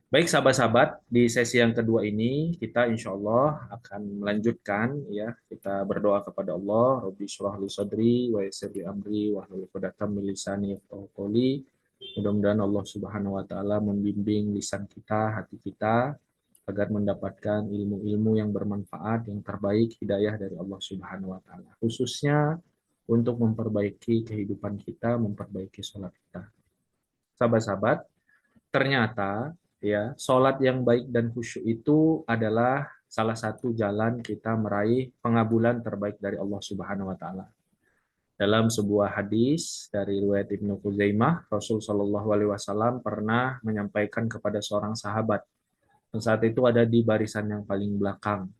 Baik sahabat-sahabat, di sesi yang kedua ini kita insya Allah akan melanjutkan ya. Kita berdoa kepada Allah, Rabbi syrah li sadri wa yassir li amri wa hlul 'uqdatam min lisani yafqahu qawli. Mudah-mudahan Allah Subhanahu wa taala membimbing lisan kita, hati kita agar mendapatkan ilmu-ilmu yang bermanfaat, yang terbaik, hidayah dari Allah Subhanahu wa taala. Khususnya untuk memperbaiki kehidupan kita, memperbaiki sholat kita. Sahabat-sahabat, ternyata ya sholat yang baik dan khusyuk itu adalah salah satu jalan kita meraih pengabulan terbaik dari Allah Subhanahu wa taala. Dalam sebuah hadis dari riwayat Ibnu Khuzaimah, Rasul Shallallahu alaihi wasallam pernah menyampaikan kepada seorang sahabat yang saat itu ada di barisan yang paling belakang.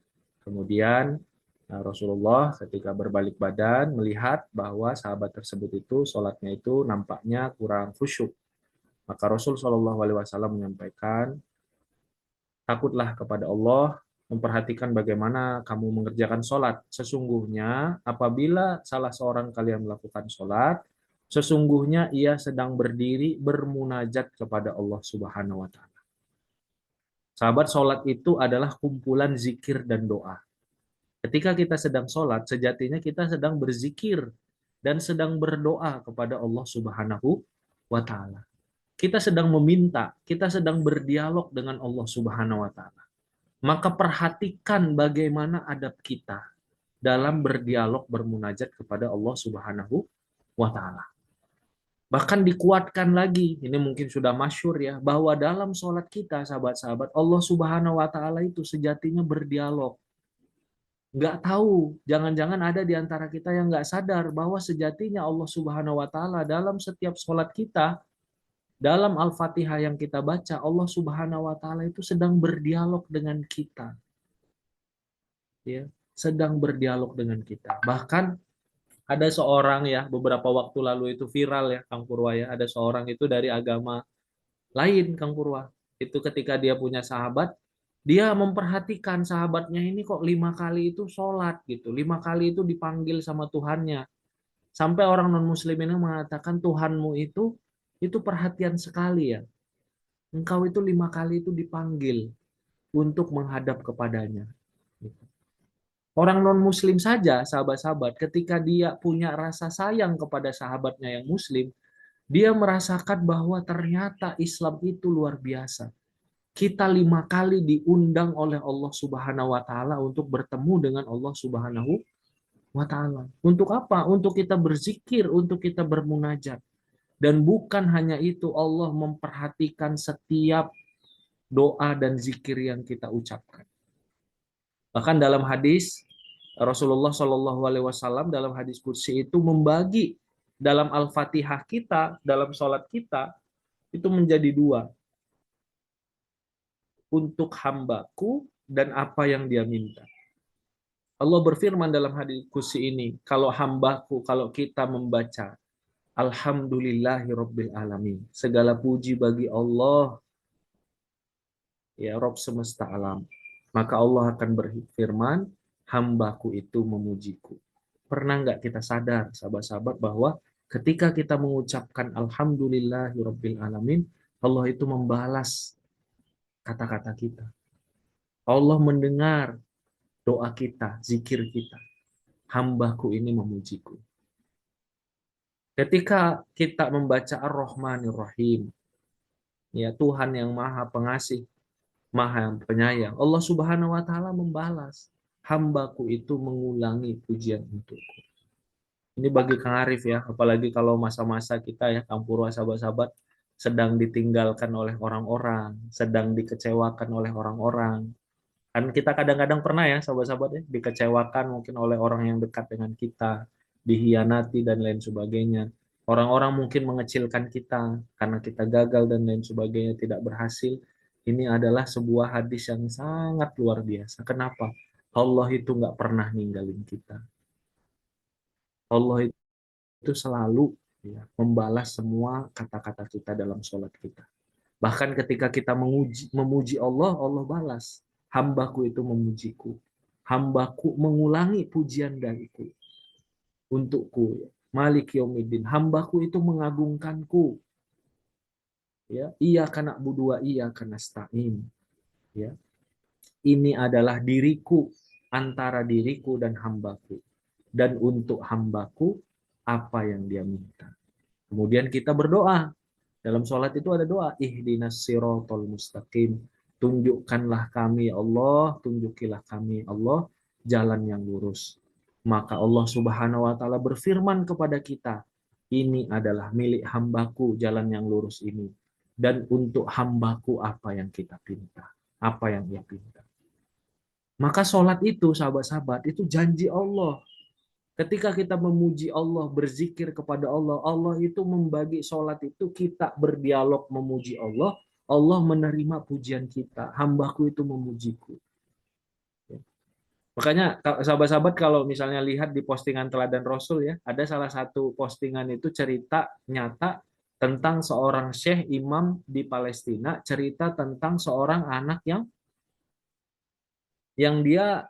Kemudian Rasulullah ketika berbalik badan melihat bahwa sahabat tersebut itu sholatnya itu nampaknya kurang khusyuk. Maka Rasul Shallallahu Alaihi Wasallam menyampaikan, takutlah kepada Allah, memperhatikan bagaimana kamu mengerjakan sholat. Sesungguhnya apabila salah seorang kalian melakukan sholat, sesungguhnya ia sedang berdiri bermunajat kepada Allah Subhanahu Wa Taala. Sahabat, sholat itu adalah kumpulan zikir dan doa. Ketika kita sedang sholat, sejatinya kita sedang berzikir dan sedang berdoa kepada Allah Subhanahu wa Ta'ala. Kita sedang meminta, kita sedang berdialog dengan Allah Subhanahu wa Ta'ala. Maka perhatikan bagaimana adab kita dalam berdialog, bermunajat kepada Allah Subhanahu wa Ta'ala. Bahkan dikuatkan lagi, ini mungkin sudah masyhur ya, bahwa dalam sholat kita, sahabat-sahabat, Allah Subhanahu wa Ta'ala itu sejatinya berdialog. Nggak tahu, jangan-jangan ada di antara kita yang nggak sadar bahwa sejatinya Allah Subhanahu wa Ta'ala dalam setiap sholat kita, dalam Al-Fatihah yang kita baca, Allah Subhanahu wa Ta'ala itu sedang berdialog dengan kita. Ya, sedang berdialog dengan kita. Bahkan ada seorang ya, beberapa waktu lalu itu viral ya, Kang Purwa ya, ada seorang itu dari agama lain, Kang Purwa. Itu ketika dia punya sahabat, dia memperhatikan sahabatnya ini kok 5 kali itu sholat gitu, 5 kali itu dipanggil sama Tuhannya. Sampai orang non Muslim ini mengatakan Tuhanmu itu perhatian sekali ya. Engkau itu 5 kali itu dipanggil untuk menghadap kepadanya. Orang non Muslim saja, sahabat-sahabat, ketika dia punya rasa sayang kepada sahabatnya yang Muslim, dia merasakan bahwa ternyata Islam itu luar biasa. Kita 5 kali diundang oleh Allah Subhanahu wa Ta'ala untuk bertemu dengan Allah Subhanahu wa Ta'ala. Untuk apa? Untuk kita berzikir, untuk kita bermunajat. Dan bukan hanya itu, Allah memperhatikan setiap doa dan zikir yang kita ucapkan. Bahkan dalam hadis Rasulullah Shallallahu Alaihi Wasallam dalam hadis kursi itu membagi dalam Al-Fatihah kita, dalam sholat kita itu menjadi 2. Untuk hambaku dan apa yang dia minta. Allah berfirman dalam hadis kursi ini, kalau hambaku, kalau kita membaca Alhamdulillahi Rabbil Alamin, segala puji bagi Allah, ya Rabb semesta alam. Maka Allah akan berfirman, hambaku itu memujiku. Pernah nggak kita sadar, sahabat-sahabat, bahwa ketika kita mengucapkan Alhamdulillahi Rabbil Alamin, Allah itu membalas kata-kata kita. Allah mendengar doa kita, zikir kita. Hambaku ini memujiku. Ketika kita membaca Ar-Rahmanir Rahim, ya Tuhan yang Maha Pengasih, Maha Penyayang, Allah Subhanahu wa taala membalas, hambaku itu mengulangi pujian untukku. Ini bagi Kang Arif ya, apalagi kalau masa-masa kita ya, Kampurwa sahabat-sahabat, sedang ditinggalkan oleh orang-orang, sedang dikecewakan oleh orang-orang. Kan kita kadang-kadang pernah ya sahabat-sahabat ya, dikecewakan mungkin oleh orang yang dekat dengan kita, dihianati dan lain sebagainya. Orang-orang mungkin mengecilkan kita karena kita gagal dan lain sebagainya, tidak berhasil. Ini adalah sebuah hadis yang sangat luar biasa. Kenapa? Allah itu nggak pernah ninggalin kita. Allah itu selalu ya, membalas semua kata-kata kita dalam sholat kita. Bahkan ketika kita memuji Allah, Allah balas. Hambaku itu memujiku. Hambaku mengulangi pujian dariku untukku. Malik Yaumiddin. Hambaku itu mengagungkanku. Ya, iya karena budua iya karena stain. Ya, ini adalah diriku antara diriku dan hambaku. Dan untuk hambaku apa yang dia minta. Kemudian kita berdoa. Dalam sholat itu ada doa. Ihdinas sirotol mustaqim. Tunjukkanlah kami Allah, tunjukilah kami Allah jalan yang lurus. Maka Allah Subhanahu wa taala berfirman kepada kita, ini adalah milik hambaku jalan yang lurus ini. Dan untuk hambaku apa yang kita pinta, apa yang dia pinta. Maka sholat itu sahabat-sahabat itu janji Allah. Ketika kita memuji Allah, berzikir kepada Allah, Allah itu membagi sholat itu kita berdialog memuji Allah, Allah menerima pujian kita. Hambaku itu memujiku. Makanya sahabat-sahabat kalau misalnya lihat di postingan Teladan Rasul ya, ada salah satu postingan itu cerita nyata tentang seorang syekh imam di Palestina, cerita tentang seorang anak yang dia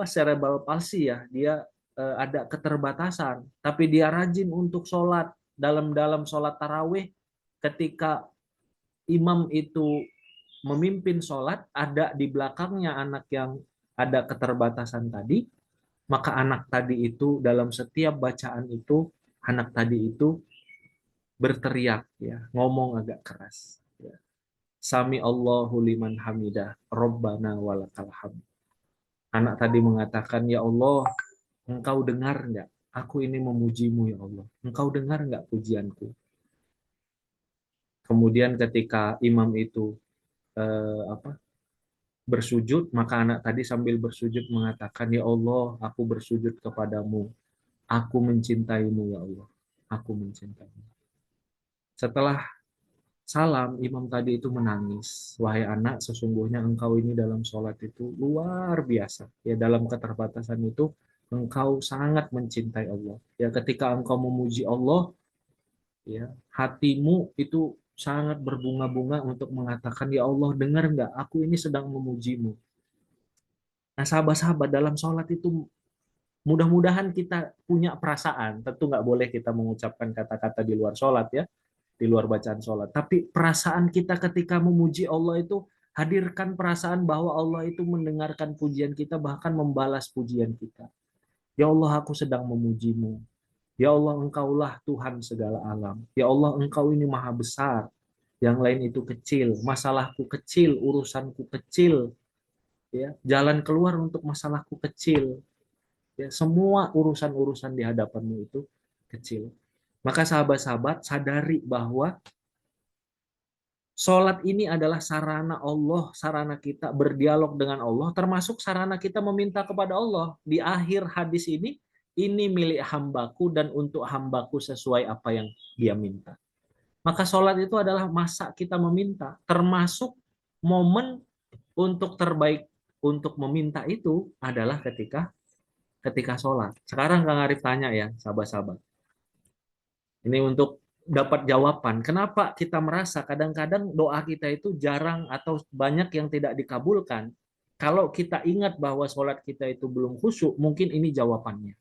cerebral palsy ya, dia ada keterbatasan, tapi dia rajin untuk sholat dalam sholat tarawih. Ketika imam itu memimpin sholat, ada di belakangnya anak yang ada keterbatasan tadi, maka anak tadi itu dalam setiap bacaan itu, anak tadi itu berteriak ya, ngomong agak keras. Ya. Sami Allahu liman hamidah, Rabbana walakal hamd. Anak tadi mengatakan, ya Allah, engkau dengar nggak? Aku ini memujimu ya Allah. Engkau dengar nggak pujianku? Kemudian ketika imam itu bersujud, maka anak tadi sambil bersujud mengatakan, ya Allah, aku bersujud kepadamu. Aku mencintaimu ya Allah. Aku mencintaimu. Setelah salam, imam tadi itu menangis. Wahai anak, sesungguhnya engkau ini dalam sholat itu luar biasa. Ya, dalam keterbatasan itu, engkau sangat mencintai Allah. Ya, ketika engkau memuji Allah, ya, hatimu itu sangat berbunga-bunga untuk mengatakan, ya Allah, dengar nggak? Aku ini sedang memujimu. Nah, sahabat-sahabat dalam sholat itu mudah-mudahan kita punya perasaan. Tentu nggak boleh kita mengucapkan kata-kata di luar sholat ya, di luar bacaan sholat. Tapi perasaan kita ketika memuji Allah itu hadirkan perasaan bahwa Allah itu mendengarkan pujian kita, bahkan membalas pujian kita. Ya Allah, aku sedang memujimu. Ya Allah, engkaulah Tuhan segala alam. Ya Allah, engkau ini maha besar. Yang lain itu kecil. Masalahku kecil, urusanku kecil. Ya, jalan keluar untuk masalahku kecil. Ya, semua urusan-urusan di hadapanmu itu kecil. Maka sahabat-sahabat sadari bahwa sholat ini adalah sarana Allah, sarana kita berdialog dengan Allah, termasuk sarana kita meminta kepada Allah. Di akhir hadis ini milik hambaku dan untuk hambaku sesuai apa yang dia minta. Maka sholat itu adalah masa kita meminta, termasuk momen untuk terbaik untuk meminta itu adalah ketika sholat. Sekarang Kang Arif tanya ya, sahabat-sahabat. Ini untuk dapat jawaban. Kenapa kita merasa kadang-kadang doa kita itu jarang atau banyak yang tidak dikabulkan? Kalau kita ingat bahwa sholat kita itu belum khusyuk, mungkin ini jawabannya.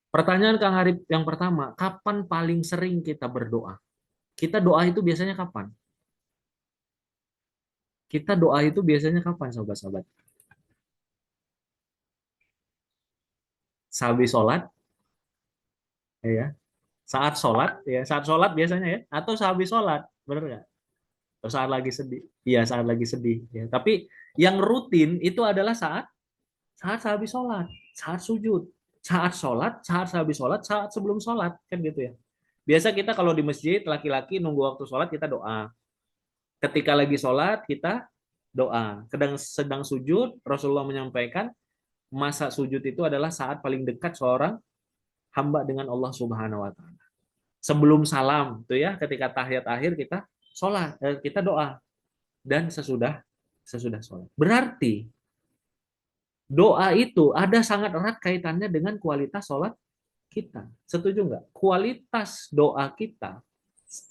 Pertanyaan Kang Arif yang pertama, kapan paling sering kita berdoa? Kita doa itu biasanya kapan? Kita doa itu biasanya kapan, sahabat-sahabat? Sehabis sholat, ya. Saat sholat, ya saat sholat biasanya ya, atau sehabis sholat, bener nggak? Atau saat lagi sedih, iya saat lagi sedih. Ya. Tapi yang rutin itu adalah saat sehabis sholat, saat sujud, saat sholat, saat sehabis sholat, saat sebelum sholat, kan gitu ya. Biasa kita kalau di masjid, laki-laki nunggu waktu sholat kita doa. Ketika lagi sholat kita doa. Sedang sujud, Rasulullah menyampaikan masa sujud itu adalah saat paling dekat seorang hamba dengan Allah Subhanahu Wa Taala. Sebelum salam, tuh ya, ketika tahiyat akhir kita sholat, kita doa, dan sesudah sesudah sholat. Berarti doa itu ada sangat erat kaitannya dengan kualitas sholat kita. Setuju nggak? Kualitas doa kita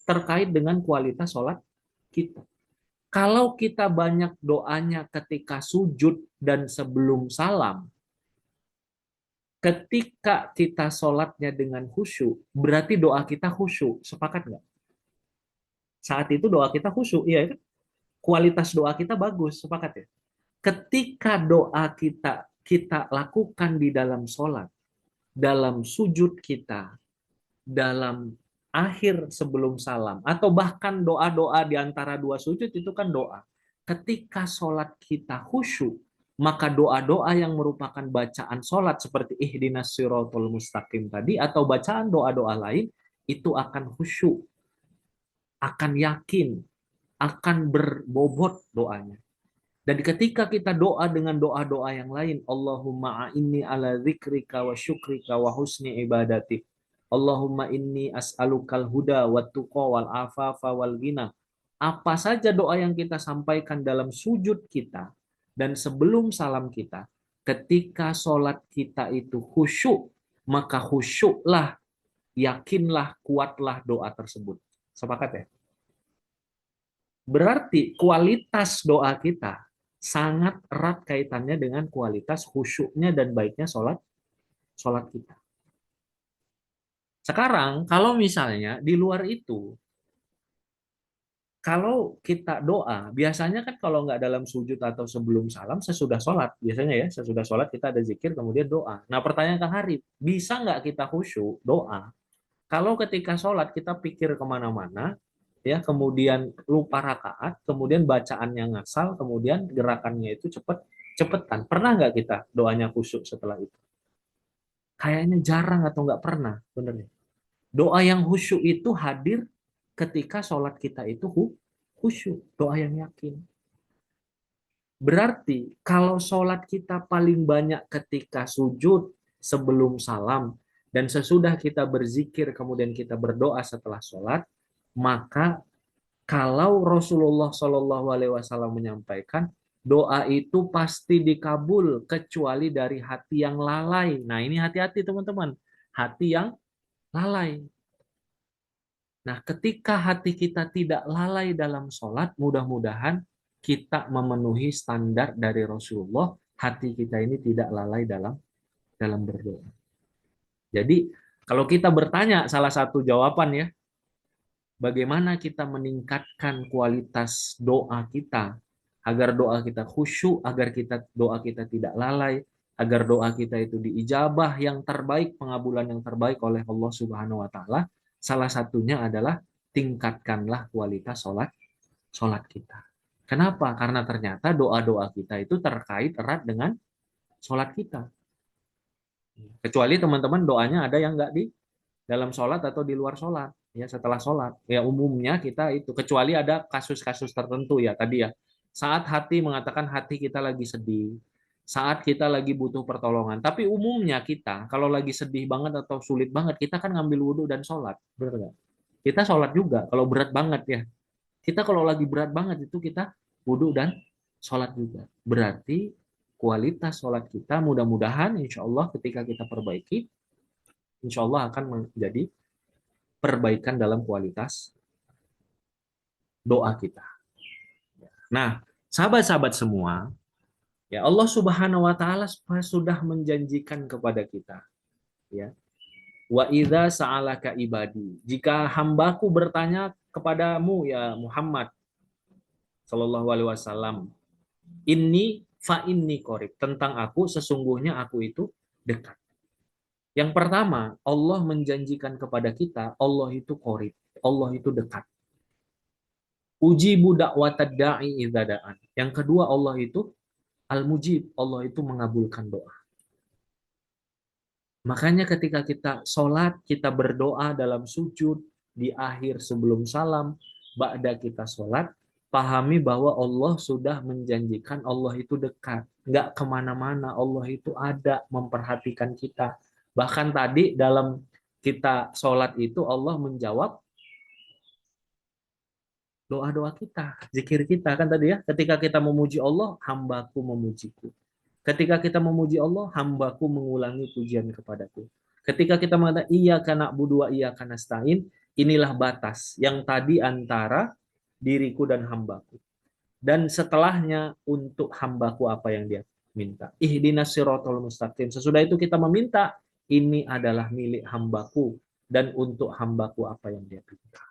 terkait dengan kualitas sholat kita. Kalau kita banyak doanya ketika sujud dan sebelum salam, ketika kita sholatnya dengan khusyuk, berarti doa kita khusyuk. Sepakat nggak? Saat itu doa kita khusyuk, iya kan? Kualitas doa kita bagus, sepakat ya? Ketika doa kita lakukan di dalam sholat, dalam sujud kita, dalam akhir sebelum salam, atau bahkan doa-doa di antara dua sujud itu kan doa. Ketika sholat kita khusyuk, maka doa-doa yang merupakan bacaan sholat seperti ihdinas siratal mustaqim tadi, atau bacaan doa-doa lain, itu akan khusyuk, akan yakin, akan berbobot doanya. Dan ketika kita doa dengan doa-doa yang lain, Allahumma inni ala zikrika wa syukrika wa husni ibadati. Allahumma inni as'alukal huda wa tuqa wal afafa wal ghina. Apa saja doa yang kita sampaikan dalam sujud kita dan sebelum salam kita, ketika sholat kita itu khusyuk, maka khusyuklah, yakinlah, kuatlah doa tersebut. Sepakat ya? Berarti kualitas doa kita sangat erat kaitannya dengan kualitas khusyuknya dan baiknya sholat kita. Sekarang kalau misalnya di luar itu, kalau kita doa, biasanya kan kalau nggak dalam sujud atau sebelum salam, sesudah sholat. Biasanya ya, sesudah sholat kita ada zikir, kemudian doa. Nah pertanyaan Kang Harif, bisa nggak kita khusyuk doa? Kalau ketika sholat kita pikir kemana-mana, ya kemudian lupa rakaat, kemudian bacaannya ngasal, kemudian gerakannya itu cepetan. Pernah nggak kita doanya khusyuk setelah itu? Kayaknya jarang atau nggak pernah, benernya. Doa yang khusyuk itu hadir ketika sholat kita itu khusyuk, doa yang yakin. Berarti kalau sholat kita paling banyak ketika sujud sebelum salam dan sesudah kita berzikir kemudian kita berdoa setelah sholat, maka kalau Rasulullah Shallallahu Alaihi Wasallam menyampaikan doa itu pasti dikabul kecuali dari hati yang lalai. Nah ini hati-hati teman-teman, hati yang lalai. Nah ketika hati kita tidak lalai dalam sholat, mudah-mudahan kita memenuhi standar dari Rasulullah, hati kita ini tidak lalai dalam berdoa. Jadi kalau kita bertanya salah satu jawaban ya, bagaimana kita meningkatkan kualitas doa kita agar doa kita khusyuk, agar doa kita tidak lalai, agar doa kita itu diijabah yang terbaik, pengabulan yang terbaik oleh Allah Subhanahu wa taala. Salah satunya adalah tingkatkanlah kualitas sholat kita. Kenapa? Karena ternyata doa-doa kita itu terkait erat dengan sholat kita. Kecuali teman-teman doanya ada yang nggak di dalam sholat atau di luar sholat, ya setelah sholat. Ya umumnya kita itu, kecuali ada kasus-kasus tertentu ya tadi ya. Saat hati mengatakan hati kita lagi sedih, saat kita lagi butuh pertolongan. Tapi umumnya kita kalau lagi sedih banget atau sulit banget, kita kan ngambil wudhu dan sholat, benar nggak? Kita sholat juga kalau berat banget ya. Kita kalau lagi berat banget itu kita wudhu dan sholat juga. Berarti kualitas sholat kita mudah-mudahan insya Allah ketika kita perbaiki, insya Allah akan menjadi perbaikan dalam kualitas doa kita. Nah, sahabat-sahabat semua, ya Allah Subhanahu wa taala sudah menjanjikan kepada kita, ya. Wa idza sa'alaka ibadi, jika hambaku bertanya kepadamu ya Muhammad sallallahu alaihi wasallam, inni fa inni qarib, tentang aku sesungguhnya aku itu dekat. Yang pertama, Allah menjanjikan kepada kita, Allah itu qarib, Allah itu dekat. Ujibu da'watad da'i idza da'an. Yang kedua, Allah itu al-mujib, Allah itu mengabulkan doa. Makanya ketika kita sholat, kita berdoa dalam sujud, di akhir sebelum salam, ba'da kita sholat, pahami bahwa Allah sudah menjanjikan Allah itu dekat. Nggak kemana-mana, Allah itu ada memperhatikan kita. Bahkan tadi dalam kita sholat itu Allah menjawab doa-doa kita, zikir kita. Kan tadi ya, ketika kita memuji Allah, hambaku memujiku. Ketika kita memuji Allah, hambaku mengulangi pujian kepadaku. Ketika kita mengatakan iya karena budua iya karena stain, inilah batas yang tadi antara diriku dan hambaku. Dan setelahnya untuk hambaku apa yang dia minta. Ihdinas siratal mustaqim. Sesudah itu kita meminta, ini adalah milik hambaku dan untuk hambaku apa yang dia minta.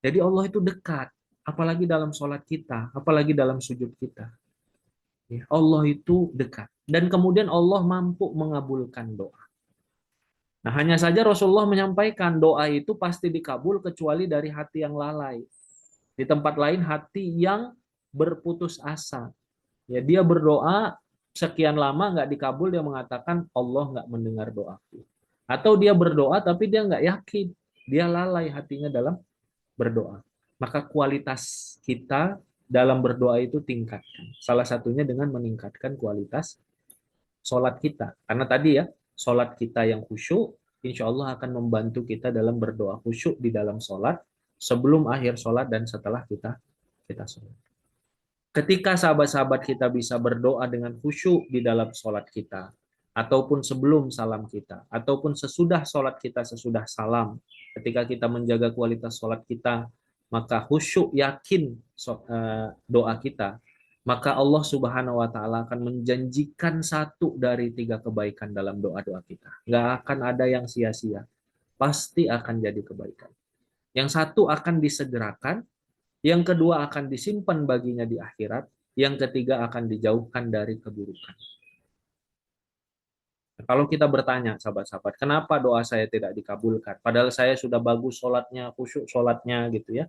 Jadi Allah itu dekat, apalagi dalam sholat kita, apalagi dalam sujud kita. Ya, Allah itu dekat. Dan kemudian Allah mampu mengabulkan doa. Nah, hanya saja Rasulullah menyampaikan doa itu pasti dikabul kecuali dari hati yang lalai. Di tempat lain hati yang berputus asa. Ya, dia berdoa sekian lama nggak dikabul, dia mengatakan Allah nggak mendengar doaku. Atau dia berdoa tapi dia nggak yakin, dia lalai hatinya dalam berdoa. Maka kualitas kita dalam berdoa itu tingkatkan. Salah satunya dengan meningkatkan kualitas sholat kita. Karena tadi ya, sholat kita yang khusyuk, insya Allah akan membantu kita dalam berdoa khusyuk di dalam sholat, sebelum akhir sholat dan setelah kita sholat. Ketika sahabat-sahabat kita bisa berdoa dengan khusyuk di dalam sholat kita, ataupun sebelum salam kita, ataupun sesudah sholat kita, sesudah salam, ketika kita menjaga kualitas sholat kita, maka khusyuk yakin doa kita, maka Allah Subhanahu wa Ta'ala akan menjanjikan satu dari tiga kebaikan dalam doa-doa kita. Nggak akan ada yang sia-sia, pasti akan jadi kebaikan. Yang satu akan disegerakan, yang kedua akan disimpan baginya di akhirat, yang ketiga akan dijauhkan dari keburukan. Kalau kita bertanya, sahabat-sahabat, kenapa doa saya tidak dikabulkan? Padahal saya sudah bagus sholatnya, khusyuk sholatnya gitu ya.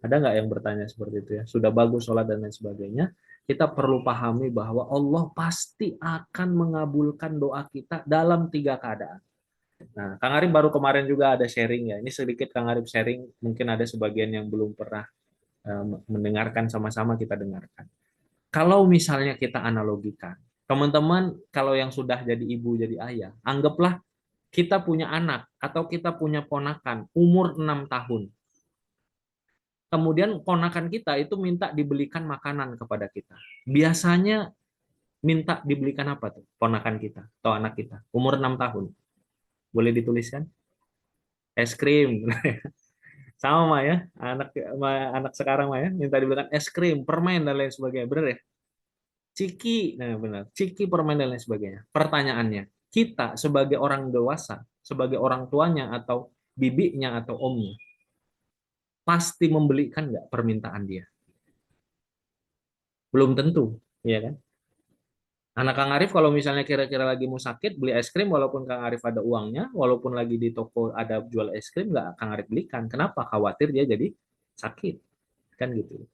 Ada nggak yang bertanya seperti itu ya? Sudah bagus sholat dan lain sebagainya. Kita perlu pahami bahwa Allah pasti akan mengabulkan doa kita dalam tiga keadaan. Nah, Kang Arif baru kemarin juga ada sharing ya. Ini sedikit Kang Arif sharing, mungkin ada sebagian yang belum pernah mendengarkan, sama-sama kita dengarkan. Kalau misalnya kita analogikan, teman-teman kalau yang sudah jadi ibu, jadi ayah, anggaplah kita punya anak atau kita punya ponakan umur 6 tahun. Kemudian ponakan kita itu minta dibelikan makanan kepada kita. Biasanya minta dibelikan apa tuh ponakan kita atau anak kita umur 6 tahun? Boleh dituliskan? Es krim. Sama mah ya, anak sekarang mah ya, minta dibelikan es krim, permen dan lain sebagainya. Bener ya? Ciki, nah benar, ciki, permen dan lain sebagainya. Pertanyaannya, kita sebagai orang dewasa, sebagai orang tuanya atau bibinya atau omnya, pasti membelikan nggak permintaan dia? Belum tentu, ya kan? Anak Kang Arif kalau misalnya kira-kira lagi mau sakit, beli es krim, walaupun Kang Arif ada uangnya, walaupun lagi di toko ada jual es krim, nggak Kang Arif belikan. Kenapa? Khawatir dia jadi sakit, kan gitu.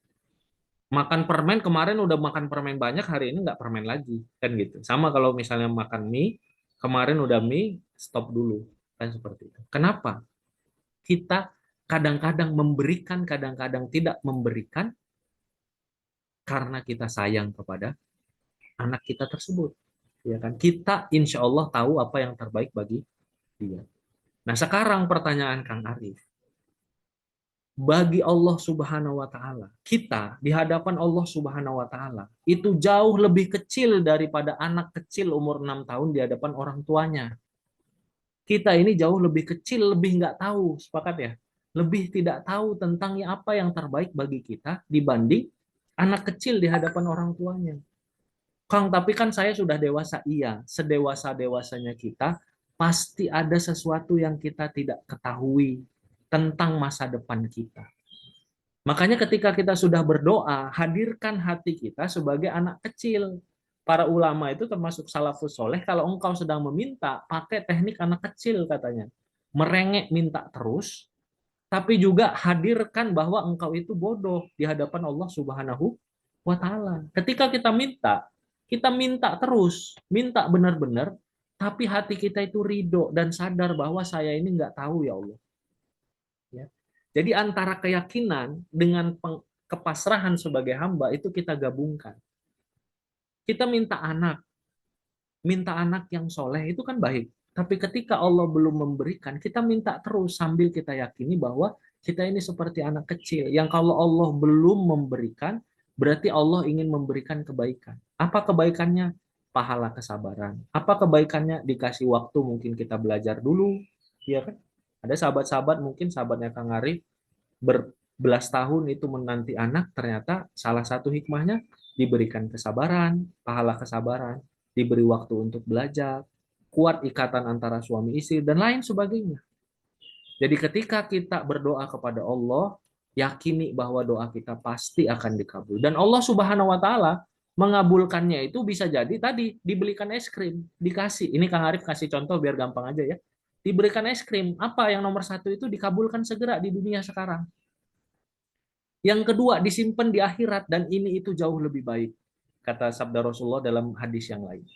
Makan permen kemarin udah makan permen banyak, hari ini nggak permen lagi, kan gitu. Sama kalau misalnya makan mie, kemarin udah mie, stop dulu, kan seperti itu. Kenapa? Kita kadang-kadang memberikan, kadang-kadang tidak memberikan karena kita sayang kepada anak kita tersebut, ya kan? Kita insya Allah tahu apa yang terbaik bagi dia. Nah sekarang pertanyaan Kang Arif, bagi Allah Subhanahu wa Ta'ala, kita di hadapan Allah Subhanahu wa Ta'ala itu jauh lebih kecil daripada anak kecil umur 6 tahun di hadapan orang tuanya. Kita ini jauh lebih kecil, lebih nggak tahu, sepakat ya? Lebih tidak tahu tentang apa yang terbaik bagi kita dibanding anak kecil di hadapan orang tuanya. Kang, tapi kan saya sudah dewasa. Iya, sedewasa-dewasanya kita pasti ada sesuatu yang kita tidak ketahui tentang masa depan kita. Makanya ketika kita sudah berdoa, hadirkan hati kita sebagai anak kecil. para ulama itu termasuk salafus soleh, kalau engkau sedang meminta, pakai teknik anak kecil katanya. Merengek minta terus, tapi juga hadirkan bahwa engkau itu bodoh di hadapan Allah Subhanahu wa Ta'ala. Ketika kita minta terus, minta benar-benar, tapi hati kita itu ridho dan sadar bahwa saya ini nggak tahu ya Allah. Ya. Jadi antara keyakinan dengan kepasrahan sebagai hamba itu kita gabungkan. Kita minta anak yang soleh itu kan baik. Tapi ketika Allah belum memberikan, kita minta terus sambil kita yakini bahwa kita ini seperti anak kecil yang kalau Allah belum memberikan, berarti Allah ingin memberikan kebaikan. Apa kebaikannya? Pahala kesabaran. Apa kebaikannya? Dikasih waktu mungkin kita belajar dulu, ya kan? Ada sahabat-sahabat mungkin sahabatnya Kang Arif berbelas tahun itu menanti anak, ternyata salah satu hikmahnya diberikan kesabaran, pahala kesabaran, diberi waktu untuk belajar, kuat ikatan antara suami istri, dan lain sebagainya. Jadi ketika kita berdoa kepada Allah, yakini bahwa doa kita pasti akan dikabul. Dan Allah Subhanahu wa Ta'ala mengabulkannya itu bisa jadi tadi dibelikan es krim, dikasih. Ini Kang Arif kasih contoh biar gampang aja ya. Diberikan es krim, apa yang nomor satu itu dikabulkan segera di dunia sekarang. Yang kedua, disimpan di akhirat, dan ini itu jauh lebih baik. Kata sabda Rasulullah dalam hadis yang lain.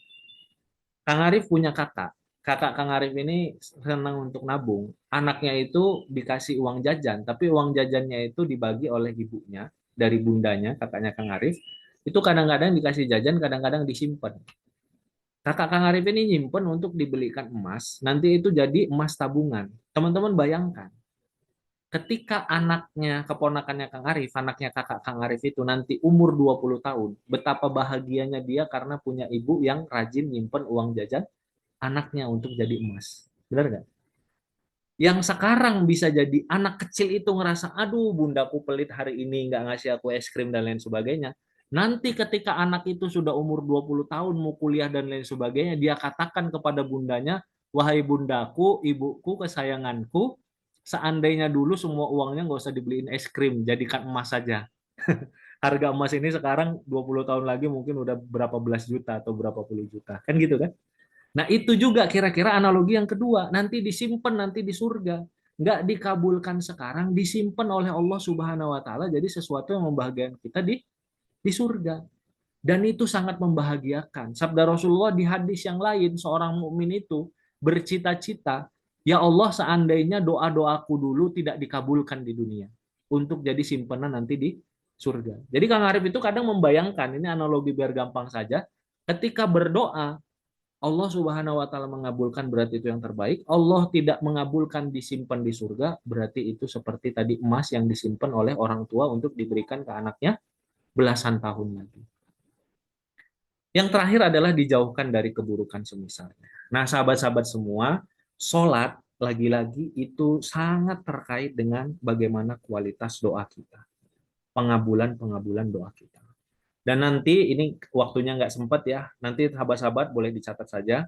Kang Arif punya kakak. Kakak Kang Arif ini senang untuk nabung. Anaknya itu dikasih uang jajan, tapi uang jajannya itu dibagi oleh ibunya, dari bundanya, kakaknya Kang Arif. Itu kadang-kadang dikasih jajan, kadang-kadang disimpan. Kakak Kang Arif ini nyimpen untuk dibelikan emas, nanti itu jadi emas tabungan. Teman-teman bayangkan, ketika anaknya, keponakannya Kang Arif, anaknya kakak Kang Arif itu nanti umur 20 tahun, betapa bahagianya dia karena punya ibu yang rajin nyimpen uang jajan anaknya untuk jadi emas. Benar nggak? Yang sekarang bisa jadi anak kecil itu ngerasa, aduh bundaku pelit hari ini, nggak ngasih aku es krim dan lain sebagainya. Nanti ketika anak itu sudah umur 20 tahun, mau kuliah dan lain sebagainya, dia katakan kepada bundanya, wahai bundaku, ibuku, kesayanganku, seandainya dulu semua uangnya nggak usah dibeliin es krim, jadikan emas saja. Harga emas ini sekarang 20 tahun lagi mungkin udah berapa belas juta atau berapa puluh juta. Kan gitu kan? Nah, itu juga kira-kira analogi yang kedua. Nanti disimpan nanti di surga. Nggak dikabulkan sekarang, disimpan oleh Allah Subhanahu wa Ta'ala. Jadi sesuatu yang membahagiakan kita di surga. Dan itu sangat membahagiakan. Sabda Rasulullah di hadis yang lain, seorang mukmin itu bercita-cita, ya Allah seandainya doa-doaku dulu tidak dikabulkan di dunia. Untuk jadi simpanan nanti di surga. Jadi Kang Arif itu kadang membayangkan, ini analogi biar gampang saja, ketika berdoa, Allah Subhanahu wa Ta'ala mengabulkan, berarti itu yang terbaik. Allah tidak mengabulkan disimpan di surga, berarti itu seperti tadi emas yang disimpan oleh orang tua untuk diberikan ke anaknya belasan tahun lagi. Yang terakhir adalah dijauhkan dari keburukan semisalnya. Nah, sahabat-sahabat semua, sholat lagi-lagi itu sangat terkait dengan bagaimana kualitas doa kita, pengabulan doa kita. Dan nanti ini waktunya nggak sempat ya, nanti sahabat-sahabat boleh dicatat saja,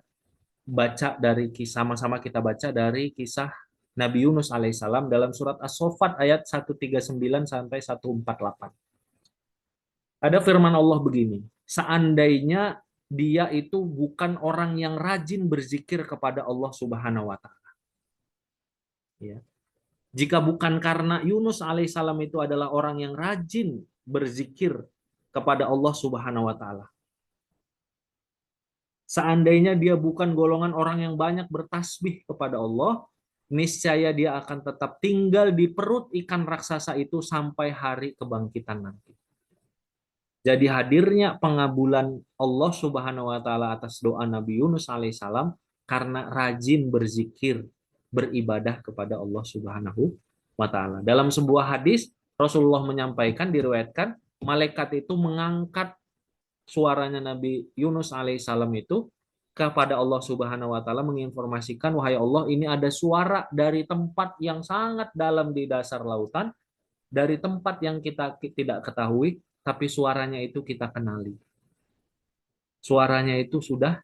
baca dari kisah, sama-sama kita baca dari kisah Nabi Yunus alaihissalam dalam surat As-Saffat ayat 139 sampai 148. Ada firman Allah begini, seandainya dia itu bukan orang yang rajin berzikir kepada Allah Subhanahu wa Ta'ala. Ya. Jika bukan karena Yunus alaihissalam itu adalah orang yang rajin berzikir kepada Allah Subhanahu wa Ta'ala. Seandainya dia bukan golongan orang yang banyak bertasbih kepada Allah, niscaya dia akan tetap tinggal di perut ikan raksasa itu sampai hari kebangkitan nanti. Jadi hadirnya pengabulan Allah Subhanahu wa Ta'ala atas doa Nabi Yunus alaihissalam karena rajin berzikir, beribadah kepada Allah Subhanahu wa Ta'ala. Dalam sebuah hadis Rasulullah menyampaikan, diriwayatkan, malaikat itu mengangkat suaranya Nabi Yunus alaihissalam itu kepada Allah Subhanahu wa Ta'ala, menginformasikan, wahai Allah, ini ada suara dari tempat yang sangat dalam di dasar lautan, dari tempat yang kita tidak ketahui, tapi suaranya itu kita kenali. Suaranya itu sudah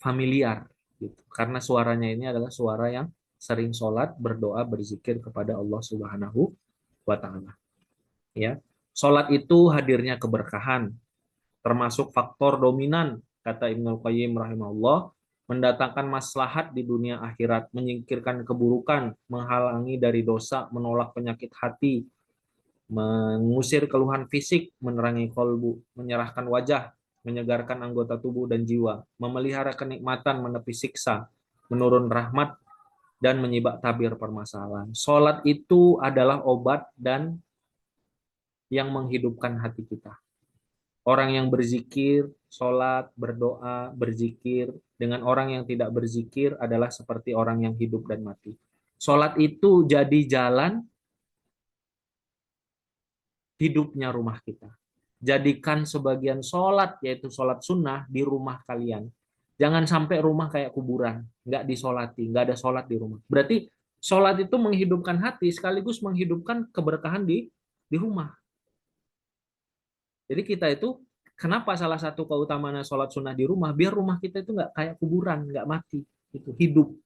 familiar, gitu. Karena suaranya ini adalah suara yang sering sholat, berdoa, berzikir kepada Allah Subhanahu wa Ta'ala. Ya, sholat itu hadirnya keberkahan, termasuk faktor dominan kata Ibnu Qayyim rahimahullah, mendatangkan maslahat di dunia akhirat, menyingkirkan keburukan, menghalangi dari dosa, menolak penyakit hati, mengusir keluhan fisik, menerangi kolbu, menyerahkan wajah, menyegarkan anggota tubuh dan jiwa, memelihara kenikmatan, menepi siksa, menurun rahmat, dan menyibak tabir permasalahan. Salat itu adalah obat dan yang menghidupkan hati kita. Orang yang berzikir, sholat, berdoa, berzikir, dengan orang yang tidak berzikir adalah seperti orang yang hidup dan mati. Sholat itu jadi jalan hidupnya rumah kita. Jadikan sebagian sholat, yaitu sholat sunnah, di rumah kalian. Jangan sampai rumah kayak kuburan, nggak disolati, nggak ada sholat di rumah. Berarti sholat itu menghidupkan hati, sekaligus menghidupkan keberkahan di rumah. Jadi kita itu, kenapa salah satu keutamaan sholat sunnah di rumah, biar rumah kita itu nggak kayak kuburan, nggak mati, itu hidup.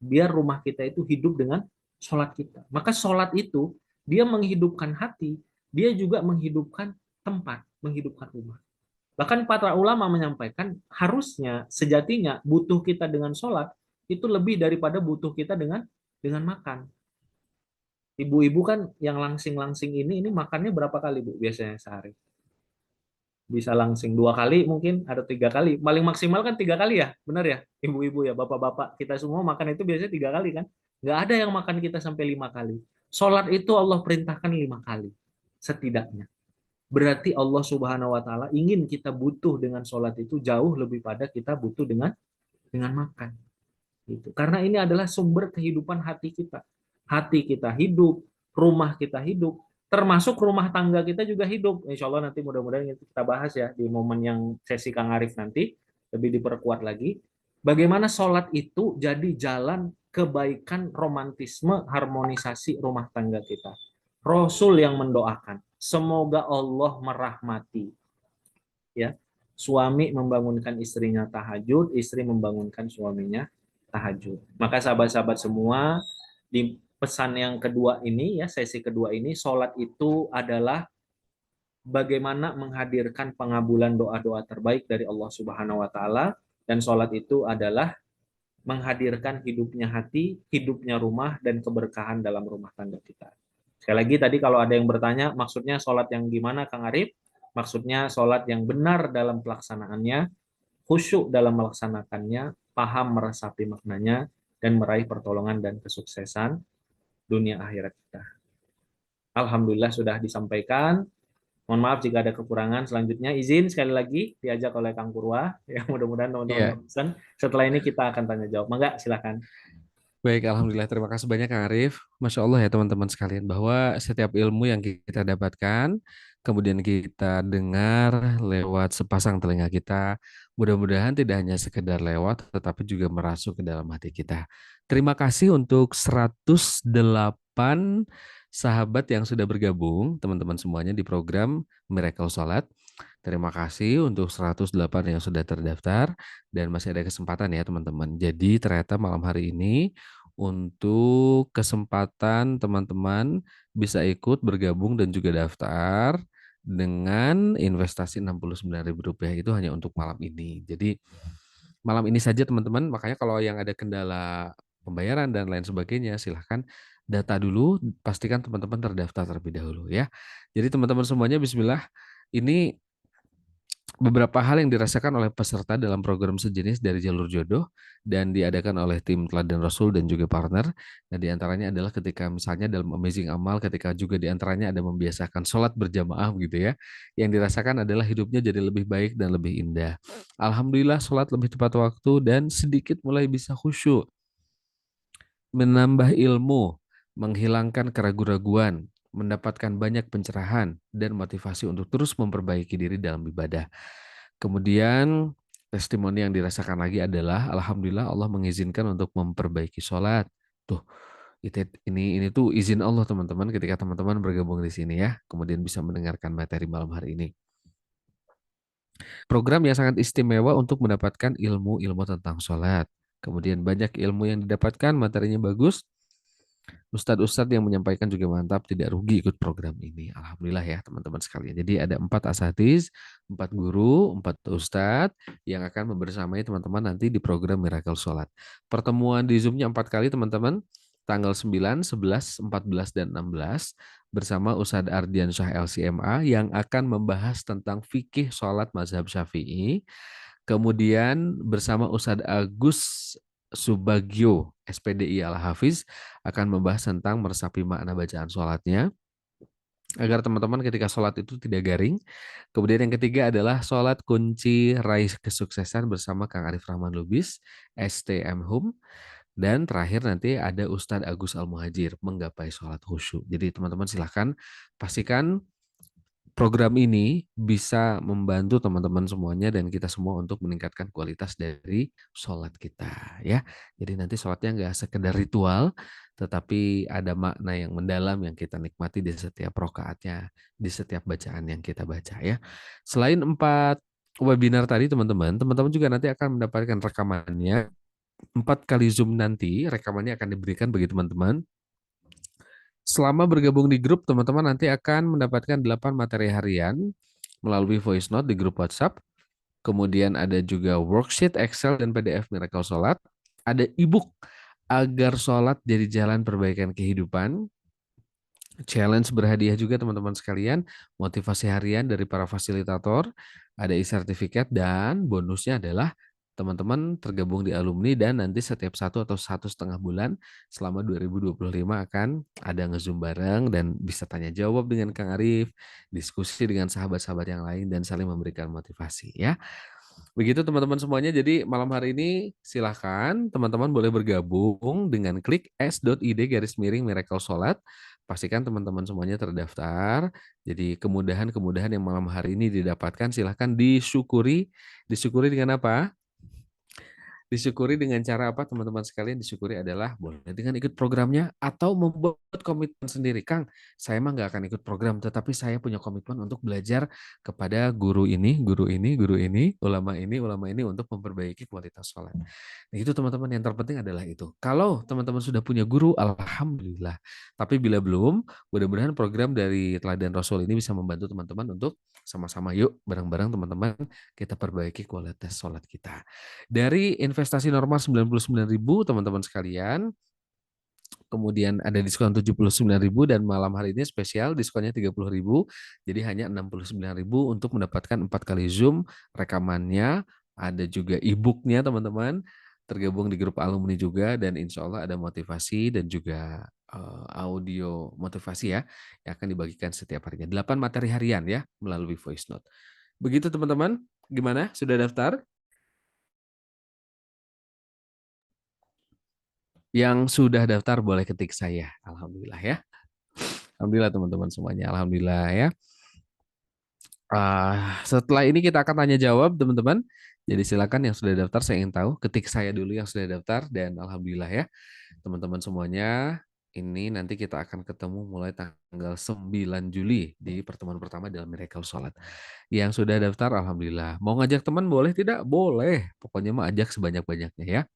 Biar rumah kita itu hidup dengan sholat kita. Maka sholat itu, dia menghidupkan hati, dia juga menghidupkan tempat, menghidupkan rumah. Bahkan para ulama menyampaikan, harusnya, sejatinya, butuh kita dengan sholat, itu lebih daripada butuh kita dengan makan. Ibu-ibu kan yang langsing-langsing ini makannya berapa kali Bu biasanya sehari? Bisa langsing 2 kali, mungkin ada 3 kali, paling maksimal kan 3 kali ya, benar ya ibu-ibu ya, bapak-bapak, kita semua makan itu biasanya 3 kali kan, nggak ada yang makan kita sampai 5 kali. Sholat itu Allah perintahkan 5 kali setidaknya, berarti Allah Subhanahu Wa Taala ingin kita butuh dengan sholat itu jauh lebih pada kita butuh dengan makan gitu. Karena ini adalah sumber kehidupan hati kita hidup, rumah kita hidup, termasuk rumah tangga kita juga hidup. Insya Allah nanti mudah-mudahan kita bahas ya di momen yang sesi Kang Arif nanti, lebih diperkuat lagi. Bagaimana sholat itu jadi jalan kebaikan, romantisme, harmonisasi rumah tangga kita. Rasul yang mendoakan, semoga Allah merahmati. Ya, suami membangunkan istrinya tahajud, istri membangunkan suaminya tahajud. Maka sahabat-sahabat semua, di pesan yang kedua ini ya, sesi kedua ini, sholat itu adalah bagaimana menghadirkan pengabulan doa-doa terbaik dari Allah Subhanahu Wa Taala, dan sholat itu adalah menghadirkan hidupnya hati, hidupnya rumah, dan keberkahan dalam rumah tangga kita. Sekali lagi tadi kalau ada yang bertanya, maksudnya sholat yang gimana Kang Arif? Maksudnya sholat yang benar dalam pelaksanaannya, khusyuk dalam melaksanakannya, paham meresapi maknanya, dan meraih pertolongan dan kesuksesan dunia akhirat kita. Alhamdulillah sudah disampaikan. Mohon maaf jika ada kekurangan. Selanjutnya izin sekali lagi diajak oleh Kang Purwa. Ya mudah-mudahan teman-teman Iya. bosan. Setelah ini kita akan tanya jawab. Mangga silakan. Baik, Alhamdulillah. Terima kasih banyak, Kang Arif. Masya Allah ya teman-teman sekalian, bahwa setiap ilmu yang kita dapatkan, kemudian kita dengar lewat sepasang telinga kita, mudah-mudahan tidak hanya sekedar lewat, tetapi juga merasuk ke dalam hati kita. Terima kasih untuk 108 sahabat yang sudah bergabung, teman-teman semuanya di program Miracle Salat. Terima kasih untuk 108 yang sudah terdaftar dan masih ada kesempatan ya teman-teman. Jadi ternyata malam hari ini untuk kesempatan teman-teman bisa ikut bergabung dan juga daftar dengan investasi Rp69.000 itu hanya untuk malam ini. Jadi malam ini saja teman-teman, makanya kalau yang ada kendala pembayaran dan lain sebagainya silahkan data dulu, pastikan teman-teman terdaftar terlebih dahulu ya. Jadi teman-teman semuanya bismillah, ini beberapa hal yang dirasakan oleh peserta dalam program sejenis dari jalur jodoh dan diadakan oleh tim Teladan Rasul dan juga partner. Nah, di antaranya adalah ketika misalnya dalam Amazing Amal, ketika juga di antaranya ada membiasakan sholat berjamaah gitu ya. Yang dirasakan adalah hidupnya jadi lebih baik dan lebih indah. Alhamdulillah sholat lebih tepat waktu dan sedikit mulai bisa khusyuk, menambah ilmu, menghilangkan keraguan-raguan, mendapatkan banyak pencerahan dan motivasi untuk terus memperbaiki diri dalam ibadah. Kemudian testimoni yang dirasakan lagi adalah alhamdulillah Allah mengizinkan untuk memperbaiki sholat. Tuh, ini tuh izin Allah teman-teman ketika teman-teman bergabung di sini ya. Kemudian bisa mendengarkan materi malam hari ini. Program yang sangat istimewa untuk mendapatkan ilmu-ilmu tentang sholat. Kemudian banyak ilmu yang didapatkan, materinya bagus. Ustadz-ustadz yang menyampaikan juga mantap, tidak rugi ikut program ini. Alhamdulillah ya teman-teman sekalian. Jadi ada 4 asatiz, 4 guru, 4 ustadz yang akan membersamai teman-teman nanti di program Miracle Sholat. Pertemuan di Zoom-nya 4 kali teman-teman, tanggal 9, 11, 14, dan 16 bersama Ustadz Ardian Syah LCMA yang akan membahas tentang fikih sholat mazhab Syafi'i. Kemudian bersama Ustadz Agus Subagio, SPDI Al-Hafiz, akan membahas tentang meresapi makna bacaan sholatnya, agar teman-teman ketika sholat itu tidak garing. Kemudian yang ketiga adalah sholat kunci raih kesuksesan bersama Kang Arif Rahman Lubis, STM Hum. Dan terakhir nanti ada Ustadz Agus Al-Muhajir, menggapai sholat khusyuk. Jadi teman-teman silahkan pastikan program ini bisa membantu teman-teman semuanya dan kita semua untuk meningkatkan kualitas dari sholat kita ya. Jadi nanti sholatnya nggak sekedar ritual, tetapi ada makna yang mendalam yang kita nikmati di setiap rokaatnya, di setiap bacaan yang kita baca ya. Selain 4 webinar tadi teman-teman, teman-teman juga nanti akan mendapatkan rekamannya. 4 kali Zoom nanti rekamannya akan diberikan bagi teman-teman. Selama bergabung di grup, teman-teman nanti akan mendapatkan 8 materi harian melalui voice note di grup WhatsApp. Kemudian ada juga worksheet Excel dan PDF Miracle Sholat. Ada ebook agar sholat jadi jalan perbaikan kehidupan. Challenge berhadiah juga teman-teman sekalian. Motivasi harian dari para fasilitator. Ada e-sertifikat dan bonusnya adalah teman-teman tergabung di alumni dan nanti setiap 1 atau 1,5 bulan selama 2025 akan ada nge-zoom bareng dan bisa tanya jawab dengan Kang Arif, diskusi dengan sahabat-sahabat yang lain dan saling memberikan motivasi ya. Begitu teman-teman semuanya. Jadi malam hari ini silahkan teman-teman boleh bergabung dengan klik s.id garis miring Miracle Sholat. Pastikan teman-teman semuanya terdaftar. Jadi kemudahan-kemudahan yang malam hari ini didapatkan silahkan disyukuri. Disyukuri dengan apa? Disyukuri dengan cara apa teman-teman sekalian? Disyukuri adalah boleh dengan ikut programnya atau membuat komitmen sendiri. Kang, saya mah nggak akan ikut program, tetapi saya punya komitmen untuk belajar kepada guru ini, guru ini, guru ini, ulama ini untuk memperbaiki kualitas sholat. Nah, itu teman-teman yang terpenting adalah itu. Kalau teman-teman sudah punya guru, alhamdulillah. Tapi bila belum, mudah-mudahan program dari Teladan Rasul ini bisa membantu teman-teman untuk sama-sama yuk bareng-bareng teman-teman kita perbaiki kualitas sholat kita. Dari investasi normal 99.000 teman-teman sekalian, kemudian ada diskon 79.000 dan malam hari ini spesial diskonnya 30.000. Jadi hanya 69.000 untuk mendapatkan 4 kali Zoom rekamannya, ada juga e-booknya teman-teman, tergabung di grup alumni juga dan insya Allah ada motivasi dan juga audio motivasi ya yang akan dibagikan setiap harinya. 8 materi harian ya melalui voice note. Begitu teman-teman, gimana? Sudah daftar? Yang sudah daftar boleh ketik saya. Alhamdulillah ya. Alhamdulillah teman-teman semuanya. Alhamdulillah ya. Setelah ini kita akan tanya jawab teman-teman. Jadi silakan yang sudah daftar saya ingin tahu. Ketik saya dulu yang sudah daftar dan alhamdulillah ya teman-teman semuanya. Ini nanti kita akan ketemu mulai tanggal 9 Juli di pertemuan pertama dalam Miracle Sholat. Yang sudah daftar alhamdulillah. Mau ngajak teman boleh tidak? Boleh. Pokoknya mah ajak sebanyak-banyaknya ya.